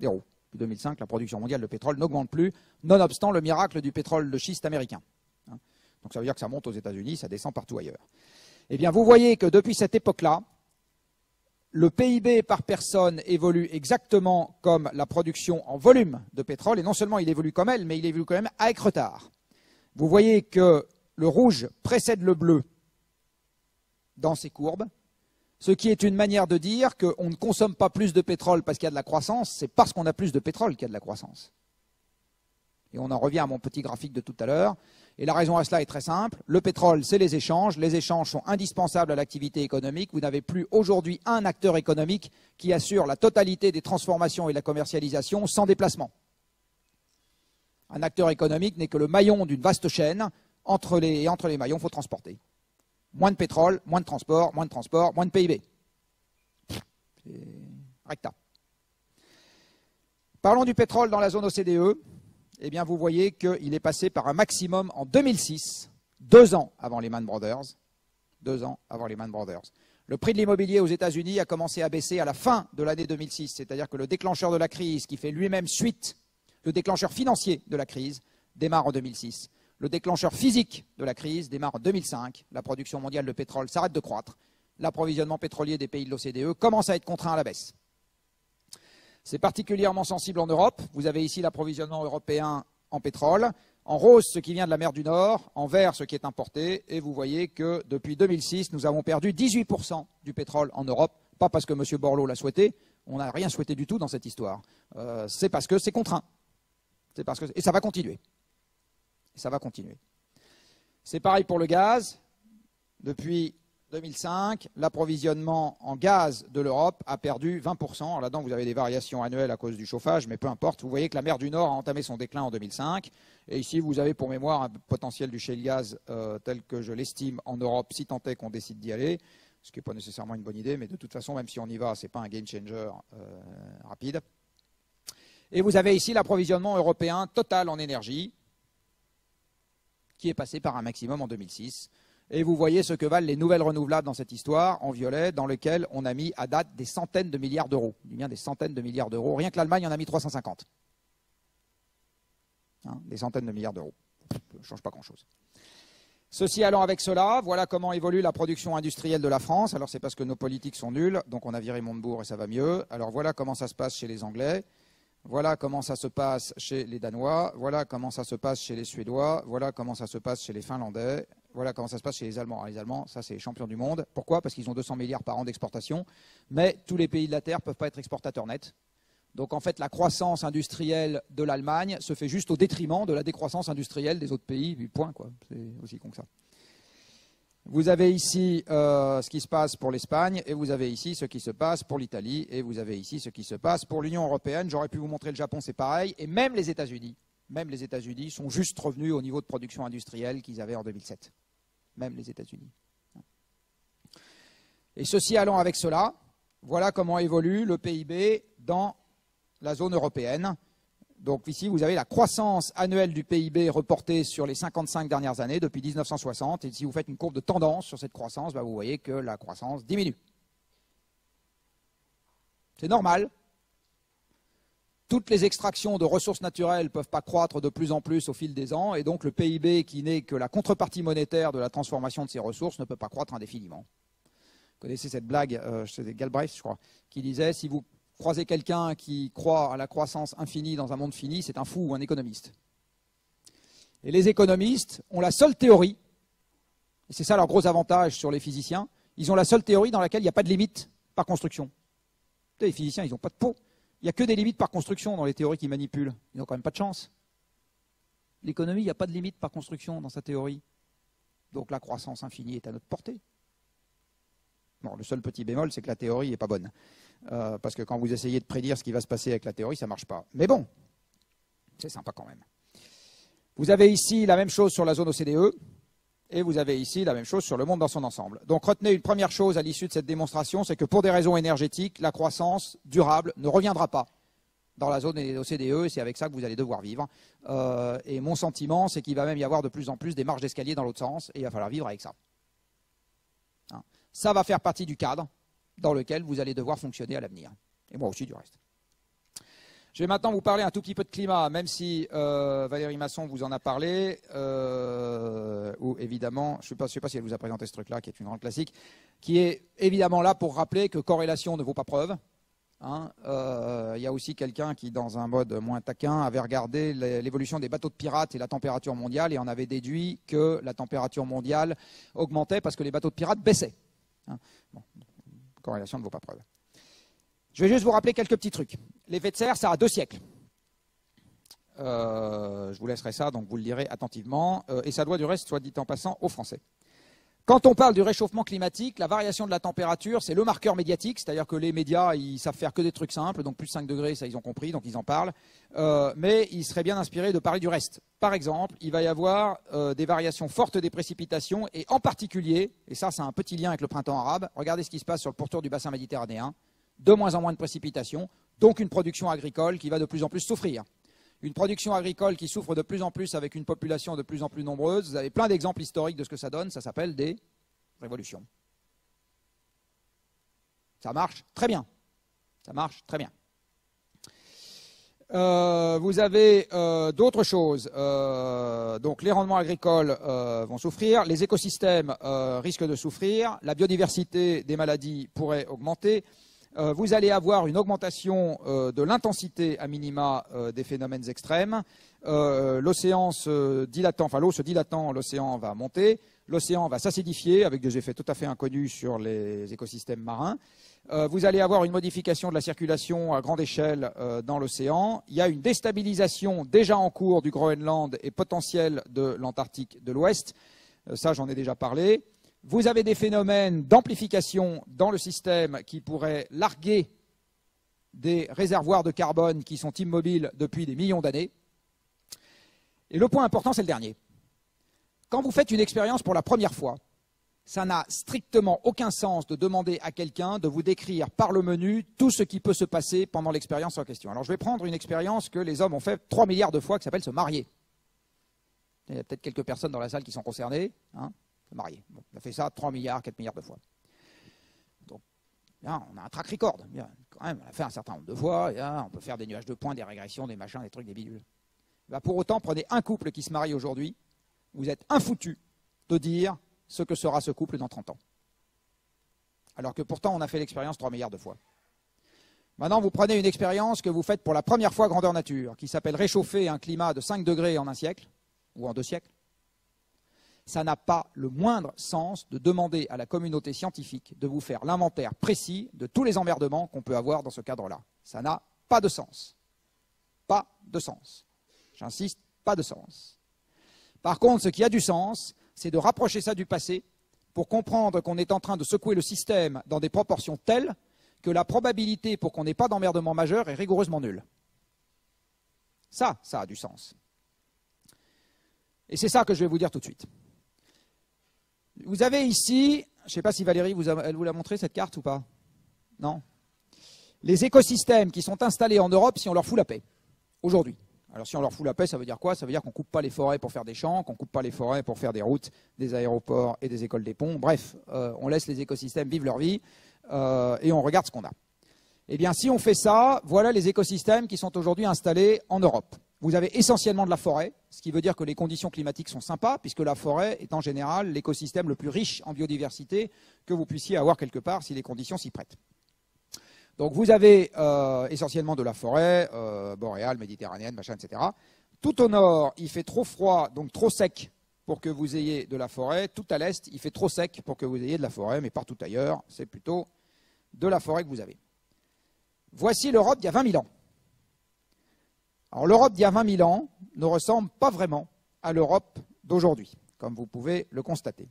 [SPEAKER 1] 0. Depuis 2005, la production mondiale de pétrole n'augmente plus, nonobstant le miracle du pétrole de schiste américain. Donc ça veut dire que ça monte aux États-Unis, ça descend partout ailleurs. Eh bien, vous voyez que depuis cette époque-là, le PIB par personne évolue exactement comme la production en volume de pétrole, et non seulement il évolue comme elle, mais il évolue quand même avec retard. Vous voyez que le rouge précède le bleu dans ces courbes, ce qui est une manière de dire qu'on ne consomme pas plus de pétrole parce qu'il y a de la croissance, c'est parce qu'on a plus de pétrole qu'il y a de la croissance. Et on en revient à mon petit graphique de tout à l'heure. Et la raison à cela est très simple. Le pétrole, c'est les échanges. Les échanges sont indispensables à l'activité économique. Vous n'avez plus aujourd'hui un acteur économique qui assure la totalité des transformations et la commercialisation sans déplacement. Un acteur économique n'est que le maillon d'une vaste chaîne. Entre les maillons, il faut transporter. Moins de pétrole, moins de transport, moins de PIB. C'est recta. Parlons du pétrole dans la zone OCDE. Eh bien, vous voyez qu'il est passé par un maximum en 2006, 2 ans avant Lehman Brothers. 2 ans avant Lehman Brothers. Le prix de l'immobilier aux États-Unis a commencé à baisser à la fin de l'année 2006, c'est-à-dire que le déclencheur de la crise, qui fait lui-même suite, le déclencheur financier de la crise, démarre en 2006. Le déclencheur physique de la crise démarre en 2005. La production mondiale de pétrole s'arrête de croître. L'approvisionnement pétrolier des pays de l'OCDE commence à être contraint à la baisse. C'est particulièrement sensible en Europe. Vous avez ici l'approvisionnement européen en pétrole. En rose, ce qui vient de la mer du Nord. En vert, ce qui est importé. Et vous voyez que depuis 2006, nous avons perdu 18% du pétrole en Europe. Pas parce que M. Borloo l'a souhaité. On n'a rien souhaité du tout dans cette histoire. C'est parce que c'est contraint. Et ça va continuer. Ça va continuer. C'est pareil pour le gaz. Depuis 2005, l'approvisionnement en gaz de l'Europe a perdu 20%. Alors là-dedans, vous avez des variations annuelles à cause du chauffage, mais peu importe. Vous voyez que la mer du Nord a entamé son déclin en 2005. Et ici, vous avez pour mémoire un potentiel du shale gaz tel que je l'estime en Europe, si tant est qu'on décide d'y aller, ce qui n'est pas nécessairement une bonne idée, mais de toute façon, même si on y va, ce n'est pas un game changer rapide. Et vous avez ici l'approvisionnement européen total en énergie, qui est passé par un maximum en 2006. Et vous voyez ce que valent les nouvelles renouvelables dans cette histoire, en violet, dans lequel on a mis à date des centaines de milliards d'euros. Je dis bien des centaines de milliards d'euros. Rien que l'Allemagne en a mis 350. Des centaines de milliards d'euros. Ça ne change pas grand-chose. Ceci allant avec cela, voilà comment évolue la production industrielle de la France. Alors c'est parce que nos politiques sont nulles, donc on a viré Montebourg et ça va mieux. Alors voilà comment ça se passe chez les Anglais. Voilà comment ça se passe chez les Danois, voilà comment ça se passe chez les Suédois, voilà comment ça se passe chez les Finlandais, voilà comment ça se passe chez les Allemands. Alors, les Allemands, ça c'est les champions du monde. Pourquoi? Parce qu'ils ont 200 milliards par an d'exportation, mais tous les pays de la Terre ne peuvent pas être exportateurs nets. Donc en fait, la croissance industrielle de l'Allemagne se fait juste au détriment de la décroissance industrielle des autres pays, du point, quoi. C'est aussi con que ça. Vous avez ici ce qui se passe pour l'Espagne, et vous avez ici ce qui se passe pour l'Italie, et vous avez ici ce qui se passe pour l'Union européenne. J'aurais pu vous montrer le Japon, c'est pareil, et même les États-Unis sont juste revenus au niveau de production industrielle qu'ils avaient en 2007. Même les États-Unis. Et ceci allant avec cela, voilà comment évolue le PIB dans la zone européenne. Donc ici, vous avez la croissance annuelle du PIB reportée sur les 55 dernières années, depuis 1960. Et si vous faites une courbe de tendance sur cette croissance, vous voyez que la croissance diminue. C'est normal. Toutes les extractions de ressources naturelles ne peuvent pas croître de plus en plus au fil des ans. Et donc le PIB, qui n'est que la contrepartie monétaire de la transformation de ces ressources, ne peut pas croître indéfiniment. Vous connaissez cette blague, c'est Galbraith, je crois, qui disait, si vous croisez quelqu'un qui croit à la croissance infinie dans un monde fini, c'est un fou ou un économiste. Et les économistes ont la seule théorie, et c'est ça leur gros avantage sur les physiciens, ils ont la seule théorie dans laquelle il n'y a pas de limite par construction. Les physiciens, ils n'ont pas de peau. Il n'y a que des limites par construction dans les théories qu'ils manipulent. Ils n'ont quand même pas de chance. L'économie, il n'y a pas de limite par construction dans sa théorie. Donc la croissance infinie est à notre portée. Bon, le seul petit bémol, c'est que la théorie n'est pas bonne. Parce que quand vous essayez de prédire ce qui va se passer avec la théorie, ça ne marche pas. Mais bon, c'est sympa quand même. Vous avez ici la même chose sur la zone OCDE, et vous avez ici la même chose sur le monde dans son ensemble. Donc retenez une première chose à l'issue de cette démonstration, c'est que pour des raisons énergétiques, la croissance durable ne reviendra pas dans la zone OCDE, et c'est avec ça que vous allez devoir vivre. Et mon sentiment, c'est qu'il va même y avoir de plus en plus des marges d'escalier dans l'autre sens, et il va falloir vivre avec ça. Ça va faire partie du cadre dans lequel vous allez devoir fonctionner à l'avenir. Et moi aussi du reste. Je vais maintenant vous parler un tout petit peu de climat, même si Valérie Masson vous en a parlé, ou évidemment, je ne sais pas si elle vous a présenté ce truc-là, qui est une grande classique, qui est évidemment là pour rappeler que corrélation ne vaut pas preuve. Hein. Y a aussi quelqu'un qui, dans un mode moins taquin, avait regardé l'évolution des bateaux de pirates et la température mondiale et en avait déduit que la température mondiale augmentait parce que les bateaux de pirates baissaient. Hein. Bon, corrélation ne vaut pas preuve. Je vais juste vous rappeler quelques petits trucs. L'effet de serre, ça a 2 siècles. Je vous laisserai ça, donc vous le lirez attentivement. Et ça doit du reste, soit dit en passant, aux Français. Quand on parle du réchauffement climatique, la variation de la température, c'est le marqueur médiatique, c'est-à-dire que les médias, ils savent faire que des trucs simples, donc plus 5 degrés, ça ils ont compris, donc ils en parlent. Mais ils seraient bien inspirés de parler du reste. Par exemple, il va y avoir des variations fortes des précipitations, et en particulier, et ça c'est un petit lien avec le printemps arabe, regardez ce qui se passe sur le pourtour du bassin méditerranéen, de moins en moins de précipitations, donc une production agricole qui va de plus en plus souffrir. Une production agricole qui souffre de plus en plus avec une population de plus en plus nombreuse. Vous avez plein d'exemples historiques de ce que ça donne. Ça s'appelle des révolutions. Ça marche très bien. Ça marche très bien. Vous avez d'autres choses. Donc les rendements agricoles vont souffrir. Les écosystèmes risquent de souffrir. La biodiversité des maladies pourrait augmenter. Vous allez avoir une augmentation de l'intensité à minima des phénomènes extrêmes. L'océan se dilatant, enfin l'eau se dilatant, l'océan va monter. L'océan va s'acidifier avec des effets tout à fait inconnus sur les écosystèmes marins. Vous allez avoir une modification de la circulation à grande échelle dans l'océan. Il y a une déstabilisation déjà en cours du Groenland et potentielle de l'Antarctique de l'Ouest. Ça, j'en ai déjà parlé. Vous avez des phénomènes d'amplification dans le système qui pourraient larguer des réservoirs de carbone qui sont immobiles depuis des millions d'années. Et le point important, c'est le dernier. Quand vous faites une expérience pour la première fois, ça n'a strictement aucun sens de demander à quelqu'un de vous décrire par le menu tout ce qui peut se passer pendant l'expérience en question. Alors je vais prendre une expérience que les hommes ont fait 3 milliards de fois qui s'appelle se marier. Il y a peut-être quelques personnes dans la salle qui sont concernées. Hein. Marié. Bon, on a fait ça 3 milliards, 4 milliards de fois. Donc, bien, on a un track record. Bien, quand même, on a fait un certain nombre de fois. Bien, on peut faire des nuages de points, des régressions, des machins, des trucs, des bidules. Ben, pour autant, prenez un couple qui se marie aujourd'hui. Vous êtes infoutu de dire ce que sera ce couple dans 30 ans. Alors que pourtant, on a fait l'expérience 3 milliards de fois. Maintenant, vous prenez une expérience que vous faites pour la première fois grandeur nature, qui s'appelle réchauffer un climat de 5 degrés en un siècle, ou en 2 siècles. Ça n'a pas le moindre sens de demander à la communauté scientifique de vous faire l'inventaire précis de tous les emmerdements qu'on peut avoir dans ce cadre-là. Ça n'a pas de sens. Pas de sens. J'insiste, pas de sens. Par contre, ce qui a du sens, c'est de rapprocher ça du passé pour comprendre qu'on est en train de secouer le système dans des proportions telles que la probabilité pour qu'on n'ait pas d'emmerdement majeur est rigoureusement nulle. Ça a du sens. Et c'est ça que je vais vous dire tout de suite. Vous avez ici, je ne sais pas si Valérie elle vous l'a montré cette carte ou pas. Non. Les écosystèmes qui sont installés en Europe si on leur fout la paix, aujourd'hui. Alors si on leur fout la paix, ça veut dire quoi? Ça veut dire qu'on ne coupe pas les forêts pour faire des champs, qu'on ne coupe pas les forêts pour faire des routes, des aéroports et des écoles des ponts. Bref, on laisse les écosystèmes vivre leur vie et on regarde ce qu'on a. Eh bien, si on fait ça, voilà les écosystèmes qui sont aujourd'hui installés en Europe. Vous avez essentiellement de la forêt, ce qui veut dire que les conditions climatiques sont sympas, puisque la forêt est en général l'écosystème le plus riche en biodiversité que vous puissiez avoir quelque part si les conditions s'y prêtent. Donc vous avez essentiellement de la forêt, boréale, méditerranéenne, machin, etc. Tout au nord, il fait trop froid, donc trop sec pour que vous ayez de la forêt. Tout à l'est, il fait trop sec pour que vous ayez de la forêt, mais partout ailleurs, c'est plutôt de la forêt que vous avez. Voici l'Europe d'il y a 20 000 ans. Alors l'Europe d'il y a 20 000 ans ne ressemble pas vraiment à l'Europe d'aujourd'hui, comme vous pouvez le constater.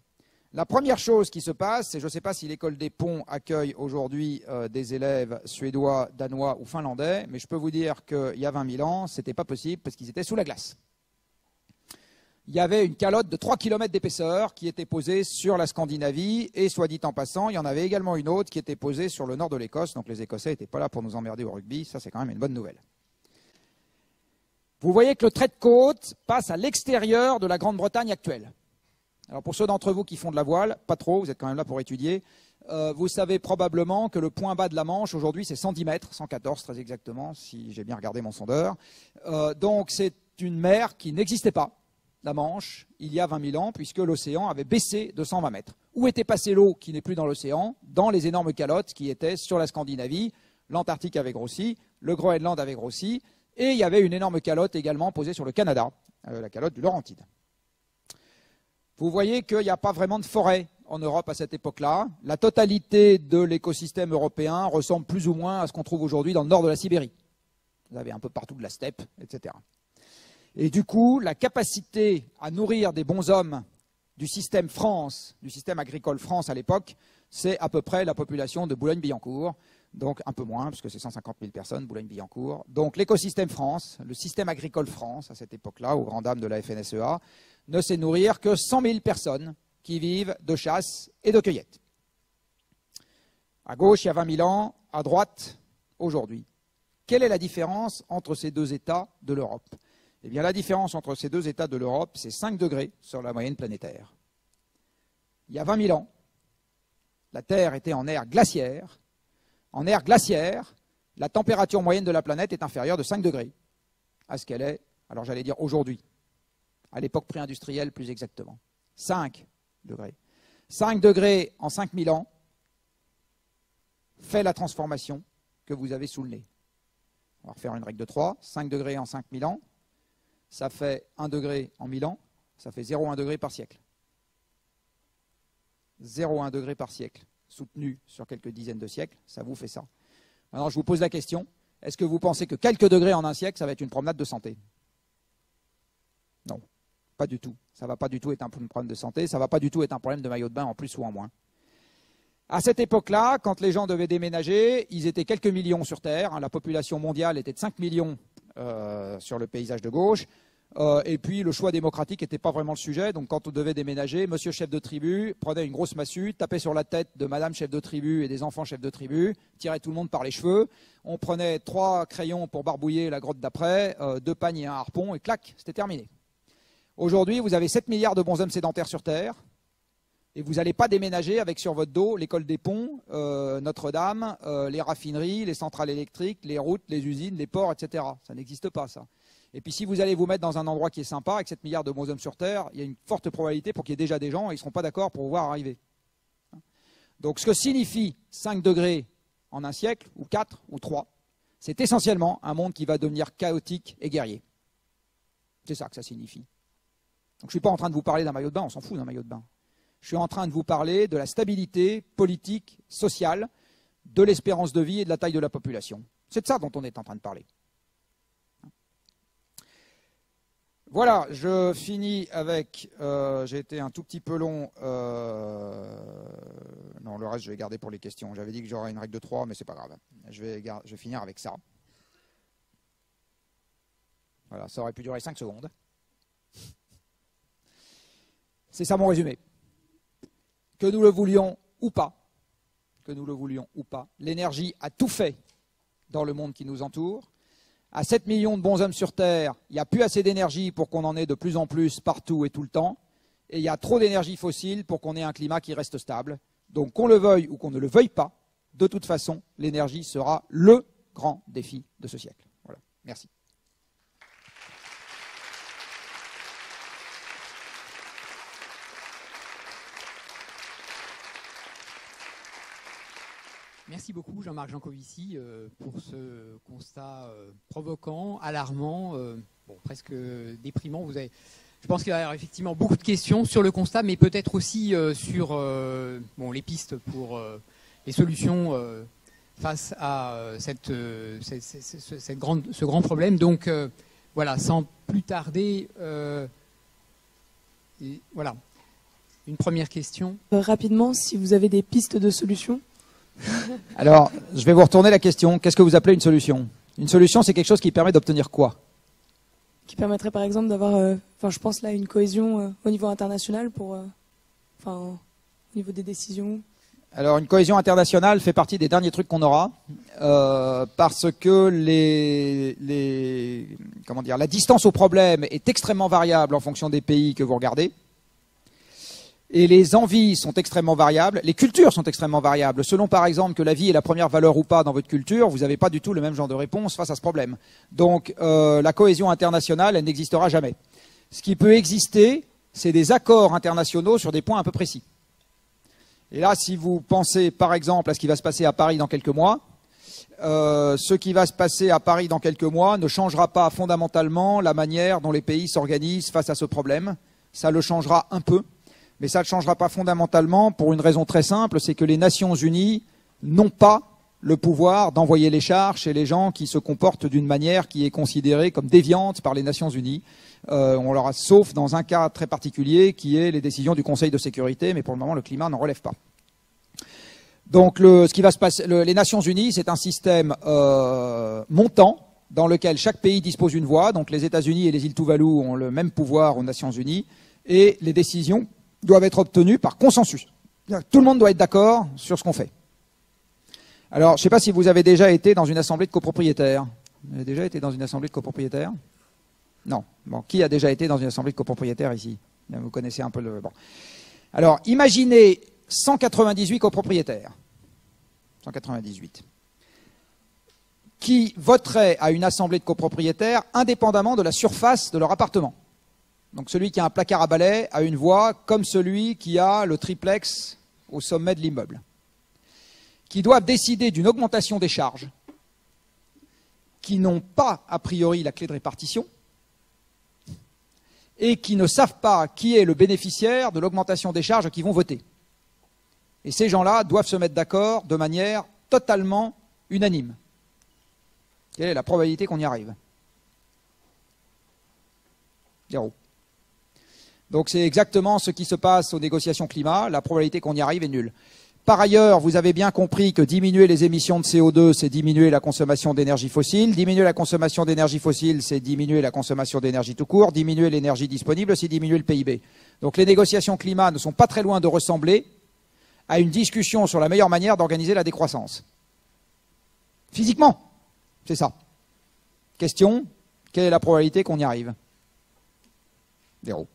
[SPEAKER 1] La première chose qui se passe, c'est je ne sais pas si l'école des ponts accueille aujourd'hui des élèves suédois, danois ou finlandais, mais je peux vous dire qu'il y a 20 000 ans, ce n'était pas possible parce qu'ils étaient sous la glace. Il y avait une calotte de 3 km d'épaisseur qui était posée sur la Scandinavie, et soit dit en passant, il y en avait également une autre qui était posée sur le nord de l'Écosse, donc les Écossais n'étaient pas là pour nous emmerder au rugby, ça c'est quand même une bonne nouvelle. Vous voyez que le trait de côte passe à l'extérieur de la Grande-Bretagne actuelle. Alors pour ceux d'entre vous qui font de la voile, pas trop, vous êtes quand même là pour étudier, vous savez probablement que le point bas de la Manche, aujourd'hui, c'est 110 mètres, 114 très exactement, si j'ai bien regardé mon sondeur. Donc c'est une mer qui n'existait pas, la Manche, il y a 20 000 ans, puisque l'océan avait baissé de 120 mètres. Où était passée l'eau qui n'est plus dans l'océan? Dans les énormes calottes qui étaient sur la Scandinavie. L'Antarctique avait grossi, le Groenland avait grossi, et il y avait une énorme calotte également posée sur le Canada, la calotte du Laurentide. Vous voyez qu'il n'y a pas vraiment de forêt en Europe à cette époque-là. La totalité de l'écosystème européen ressemble plus ou moins à ce qu'on trouve aujourd'hui dans le nord de la Sibérie. Vous avez un peu partout de la steppe, etc. Et du coup, la capacité à nourrir des bons hommes du système France, du système agricole France à l'époque, c'est à peu près la population de Boulogne-Billancourt. Donc un peu moins, puisque c'est 150 000 personnes, Boulogne-Billancourt. Donc l'écosystème France, le système agricole France, à cette époque-là, aux grandes dames de la FNSEA, ne sait nourrir que 100 000 personnes qui vivent de chasse et de cueillette. À gauche, il y a 20 000 ans, à droite, aujourd'hui. Quelle est la différence entre ces deux États de l'Europe? Eh bien, la différence entre ces deux États de l'Europe, c'est 5 degrés sur la moyenne planétaire. Il y a 20 000 ans, la Terre était en ère glaciaire. En ère glaciaire, la température moyenne de la planète est inférieure de 5 degrés à ce qu'elle est, alors j'allais dire aujourd'hui, à l'époque pré-industrielle plus exactement. 5 degrés. 5 degrés en 5000 ans fait la transformation que vous avez sous le nez. On va refaire une règle de 3. 5 degrés en 5000 ans, ça fait 1 degré en 1000 ans, ça fait 0,1 degré par siècle. 0,1 degré par siècle, soutenu sur quelques dizaines de siècles, ça vous fait ça. Maintenant, je vous pose la question, est-ce que vous pensez que quelques degrés en un siècle, ça va être une promenade de santé? Non, pas du tout. Ça ne va pas du tout être un problème de santé, ça ne va pas du tout être un problème de maillot de bain en plus ou en moins. À cette époque-là, quand les gens devaient déménager, ils étaient quelques millions sur Terre. La population mondiale était de 5 millions sur le paysage de gauche. Et puis le choix démocratique n'était pas vraiment le sujet. Donc quand on devait déménager, monsieur chef de tribu prenait une grosse massue, tapait sur la tête de madame chef de tribu et des enfants chefs de tribu, tirait tout le monde par les cheveux. On prenait 3 crayons pour barbouiller la grotte d'après, 2 pagnes et un harpon, et clac, c'était terminé. Aujourd'hui, vous avez 7 milliards de bonshommes sédentaires sur Terre. Et vous n'allez pas déménager avec sur votre dos l'école des ponts, Notre-Dame, les raffineries, les centrales électriques, les routes, les usines, les ports, etc. Ça n'existe pas, ça. Et puis si vous allez vous mettre dans un endroit qui est sympa, avec 7 milliards de bonshommes sur Terre, il y a une forte probabilité pour qu'il y ait déjà des gens et ils ne seront pas d'accord pour vous voir arriver. Donc ce que signifie 5 degrés en un siècle, ou 4, ou 3, c'est essentiellement un monde qui va devenir chaotique et guerrier. C'est ça que ça signifie. Donc je ne suis pas en train de vous parler d'un maillot de bain, on s'en fout d'un maillot de bain. Je suis en train de vous parler de la stabilité politique, sociale, de l'espérance de vie et de la taille de la population. C'est de ça dont on est en train de parler. Voilà, je finis avec... j'ai été un tout petit peu long. Non, le reste, je vais garder pour les questions. J'avais dit que j'aurais une règle de 3, mais c'est pas grave. Je vais finir avec ça. Voilà, ça aurait pu durer 5 secondes. C'est ça mon résumé. Que nous le voulions ou pas, l'énergie a tout fait dans le monde qui nous entoure. À 7 millions de bonshommes sur Terre, il n'y a plus assez d'énergie pour qu'on en ait de plus en plus partout et tout le temps. Et il y a trop d'énergie fossile pour qu'on ait un climat qui reste stable. Donc qu'on le veuille ou qu'on ne le veuille pas, de toute façon, l'énergie sera le grand défi de ce siècle. Voilà. Merci.
[SPEAKER 2] Merci beaucoup Jean-Marc Jancovici pour ce constat provoquant, alarmant, presque déprimant. Je pense qu'il y a effectivement beaucoup de questions sur le constat, mais peut-être aussi sur les pistes pour les solutions face à ce grand problème. Donc voilà, sans plus tarder, voilà, une première question.
[SPEAKER 3] Rapidement, si vous avez des pistes de solutions.
[SPEAKER 1] Alors, je vais vous retourner la question. Qu'est-ce que vous appelez une solution? Une solution, c'est quelque chose qui permet d'obtenir quoi?
[SPEAKER 3] Qui permettrait par exemple d'avoir, je pense là, une cohésion au niveau international au niveau des décisions.
[SPEAKER 1] Alors, une cohésion internationale fait partie des derniers trucs qu'on aura, parce que la distance au problème est extrêmement variable en fonction des pays que vous regardez. Et les envies sont extrêmement variables, les cultures sont extrêmement variables. Selon par exemple que la vie est la première valeur ou pas dans votre culture, vous n'avez pas du tout le même genre de réponse face à ce problème. Donc la cohésion internationale, elle n'existera jamais. Ce qui peut exister, c'est des accords internationaux sur des points un peu précis. Et là, si vous pensez par exemple à ce qui va se passer à Paris dans quelques mois, ce qui va se passer à Paris dans quelques mois ne changera pas fondamentalement la manière dont les pays s'organisent face à ce problème. Ça le changera un peu. Mais ça ne changera pas fondamentalement pour une raison très simple, c'est que les Nations Unies n'ont pas le pouvoir d'envoyer les chars chez les gens qui se comportent d'une manière qui est considérée comme déviante par les Nations Unies. On leur a, sauf dans un cas très particulier qui est les décisions du Conseil de sécurité, mais pour le moment le climat n'en relève pas. Donc ce qui va se passer, les Nations Unies, c'est un système montant dans lequel chaque pays dispose d'une voix. Donc les États-Unis et les îles Tuvalu ont le même pouvoir aux Nations Unies et les décisions doivent être obtenues par consensus. Tout le monde doit être d'accord sur ce qu'on fait. Alors, je ne sais pas si vous avez déjà été dans une assemblée de copropriétaires. Vous avez déjà été dans une assemblée de copropriétaires? Non. Bon, qui a déjà été dans une assemblée de copropriétaires ici? Vous connaissez un peu le... Bon. Alors, imaginez 198 copropriétaires. 198. Qui voteraient à une assemblée de copropriétaires indépendamment de la surface de leur appartement. Donc celui qui a un placard à balai a une voix comme celui qui a le triplex au sommet de l'immeuble. Qui doivent décider d'une augmentation des charges, qui n'ont pas a priori la clé de répartition et qui ne savent pas qui est le bénéficiaire de l'augmentation des charges qu'ils vont voter. Et ces gens-là doivent se mettre d'accord de manière totalement unanime. Quelle est la probabilité qu'on y arrive? 0. Donc c'est exactement ce qui se passe aux négociations climat. La probabilité qu'on y arrive est nulle. Par ailleurs, vous avez bien compris que diminuer les émissions de CO2, c'est diminuer la consommation d'énergie fossile. Diminuer la consommation d'énergie fossile, c'est diminuer la consommation d'énergie tout court. Diminuer l'énergie disponible, c'est diminuer le PIB. Donc les négociations climat ne sont pas très loin de ressembler à une discussion sur la meilleure manière d'organiser la décroissance. Physiquement, c'est ça. Question, quelle est la probabilité qu'on y arrive? 0.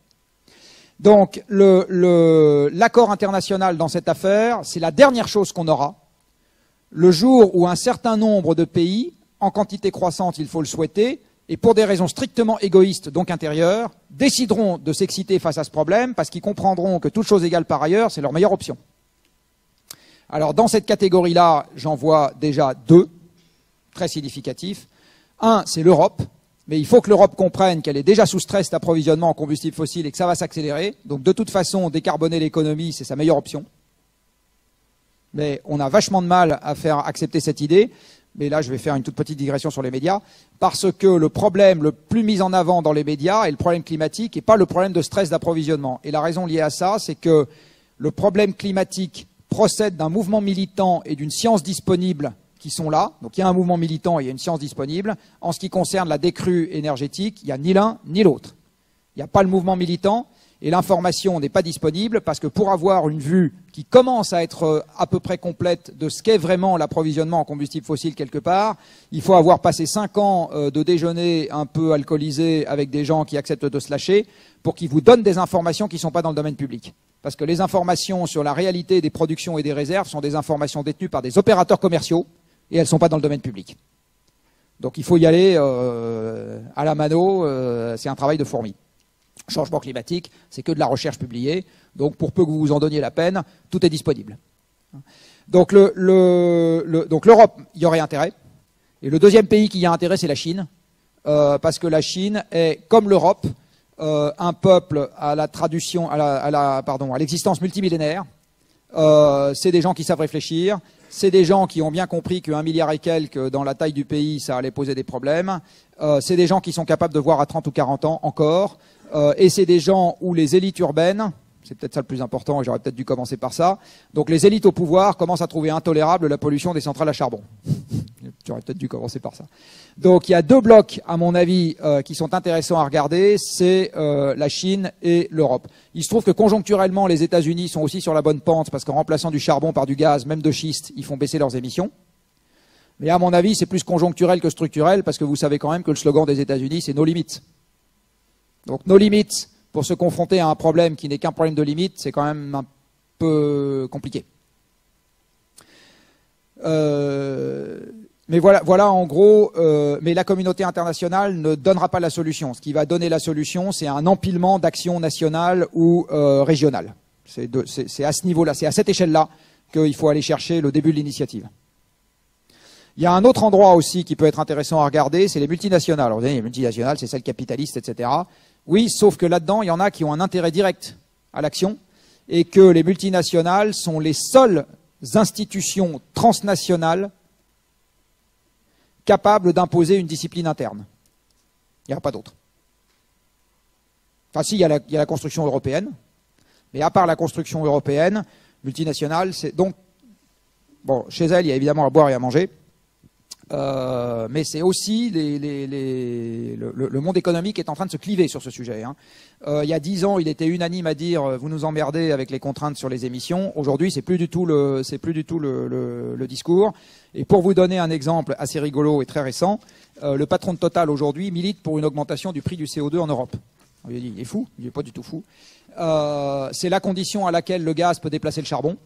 [SPEAKER 1] Donc, l'accord international dans cette affaire, c'est la dernière chose qu'on aura. Le jour où un certain nombre de pays, en quantité croissante, il faut le souhaiter, et pour des raisons strictement égoïstes, donc intérieures, décideront de s'exciter face à ce problème, parce qu'ils comprendront que toute chose égale par ailleurs, c'est leur meilleure option. Alors, dans cette catégorie-là, j'en vois déjà 2, très significatifs. Un, c'est l'Europe. Mais il faut que l'Europe comprenne qu'elle est déjà sous stress d'approvisionnement en combustibles fossiles et que ça va s'accélérer. Donc de toute façon, décarboner l'économie, c'est sa meilleure option. Mais on a vachement de mal à faire accepter cette idée. Mais là, je vais faire une toute petite digression sur les médias. Parce que le problème le plus mis en avant dans les médias est le problème climatique et pas le problème de stress d'approvisionnement. Et la raison liée à ça, c'est que le problème climatique procède d'un mouvement militant et d'une science disponible qui sont là. Donc il y a un mouvement militant et il y a une science disponible. En ce qui concerne la décrue énergétique, il n'y a ni l'un ni l'autre. Il n'y a pas le mouvement militant et l'information n'est pas disponible parce que pour avoir une vue qui commence à être à peu près complète de ce qu'est vraiment l'approvisionnement en combustible fossile quelque part, il faut avoir passé 5 ans de déjeuner un peu alcoolisé avec des gens qui acceptent de se lâcher pour qu'ils vous donnent des informations qui ne sont pas dans le domaine public. Parce que les informations sur la réalité des productions et des réserves sont des informations détenues par des opérateurs commerciaux et elles ne sont pas dans le domaine public. Donc il faut y aller à la mano, c'est un travail de fourmi. Changement climatique, c'est que de la recherche publiée, donc pour peu que vous vous en donniez la peine, tout est disponible. Donc l'Europe, il y aurait intérêt. Et le deuxième pays qui y a intérêt, c'est la Chine, parce que la Chine est, comme l'Europe, un peuple à la tradition, à l'existence multimillénaire. C'est des gens qui savent réfléchir. C'est des gens qui ont bien compris que 1 milliard et quelques dans la taille du pays, ça allait poser des problèmes. C'est des gens qui sont capables de voir à 30 ou 40 ans encore. Et c'est des gens où les élites urbaines, c'est peut-être ça le plus important et j'aurais peut-être dû commencer par ça, donc les élites au pouvoir commencent à trouver intolérable la pollution des centrales à charbon. J'aurais peut-être dû commencer par ça. Donc il y a 2 blocs, à mon avis, qui sont intéressants à regarder, c'est la Chine et l'Europe. Il se trouve que conjoncturellement, les États-Unis sont aussi sur la bonne pente parce qu'en remplaçant du charbon par du gaz, même de schiste, ils font baisser leurs émissions. Mais à mon avis, c'est plus conjoncturel que structurel parce que vous savez quand même que le slogan des États-Unis, c'est « No limits ». Donc « No limits » pour se confronter à un problème qui n'est qu'un problème de limite, c'est quand même un peu compliqué. Mais voilà en gros, mais la communauté internationale ne donnera pas la solution. Ce qui va donner la solution, c'est un empilement d'actions nationales ou régionales. C'est à ce niveau-là, c'est à cette échelle-là qu'il faut aller chercher le début de l'initiative. Il y a un autre endroit aussi qui peut être intéressant à regarder, c'est les multinationales. Alors vous savez, les multinationales, c'est celles capitalistes, etc. Oui, sauf que là-dedans, il y en a qui ont un intérêt direct à l'action et que les multinationales sont les seules institutions transnationales capables d'imposer une discipline interne. Il n'y en a pas d'autre. Enfin si, il y a la construction européenne, mais à part la construction européenne, multinationale, c'est donc, bon, chez elle, il y a évidemment à boire et à manger, mais c'est aussi le monde économique est en train de se cliver sur ce sujet. Hein. Il y a 10 ans, il était unanime à dire vous nous emmerdez avec les contraintes sur les émissions. Aujourd'hui, c'est plus du tout le discours. Et pour vous donner un exemple assez rigolo et très récent, le patron de Total aujourd'hui milite pour une augmentation du prix du CO2 en Europe. Il a dit, il est fou, il n'est pas du tout fou. C'est la condition à laquelle le gaz peut déplacer le charbon.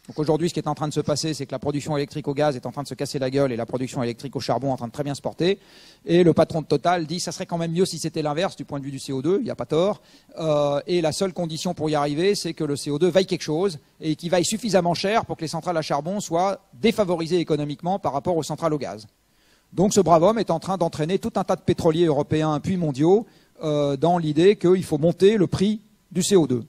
[SPEAKER 1] Donc aujourd'hui, ce qui est en train de se passer, c'est que la production électrique au gaz est en train de se casser la gueule et la production électrique au charbon est en train de très bien se porter. Et le patron de Total dit ça serait quand même mieux si c'était l'inverse du point de vue du CO2, il n'y a pas tort. Et la seule condition pour y arriver, c'est que le CO2 vaille quelque chose et qu'il vaille suffisamment cher pour que les centrales à charbon soient défavorisées économiquement par rapport aux centrales au gaz. Donc ce brave homme est en train d'entraîner tout un tas de pétroliers européens puis mondiaux dans l'idée qu'il faut monter le prix du CO2.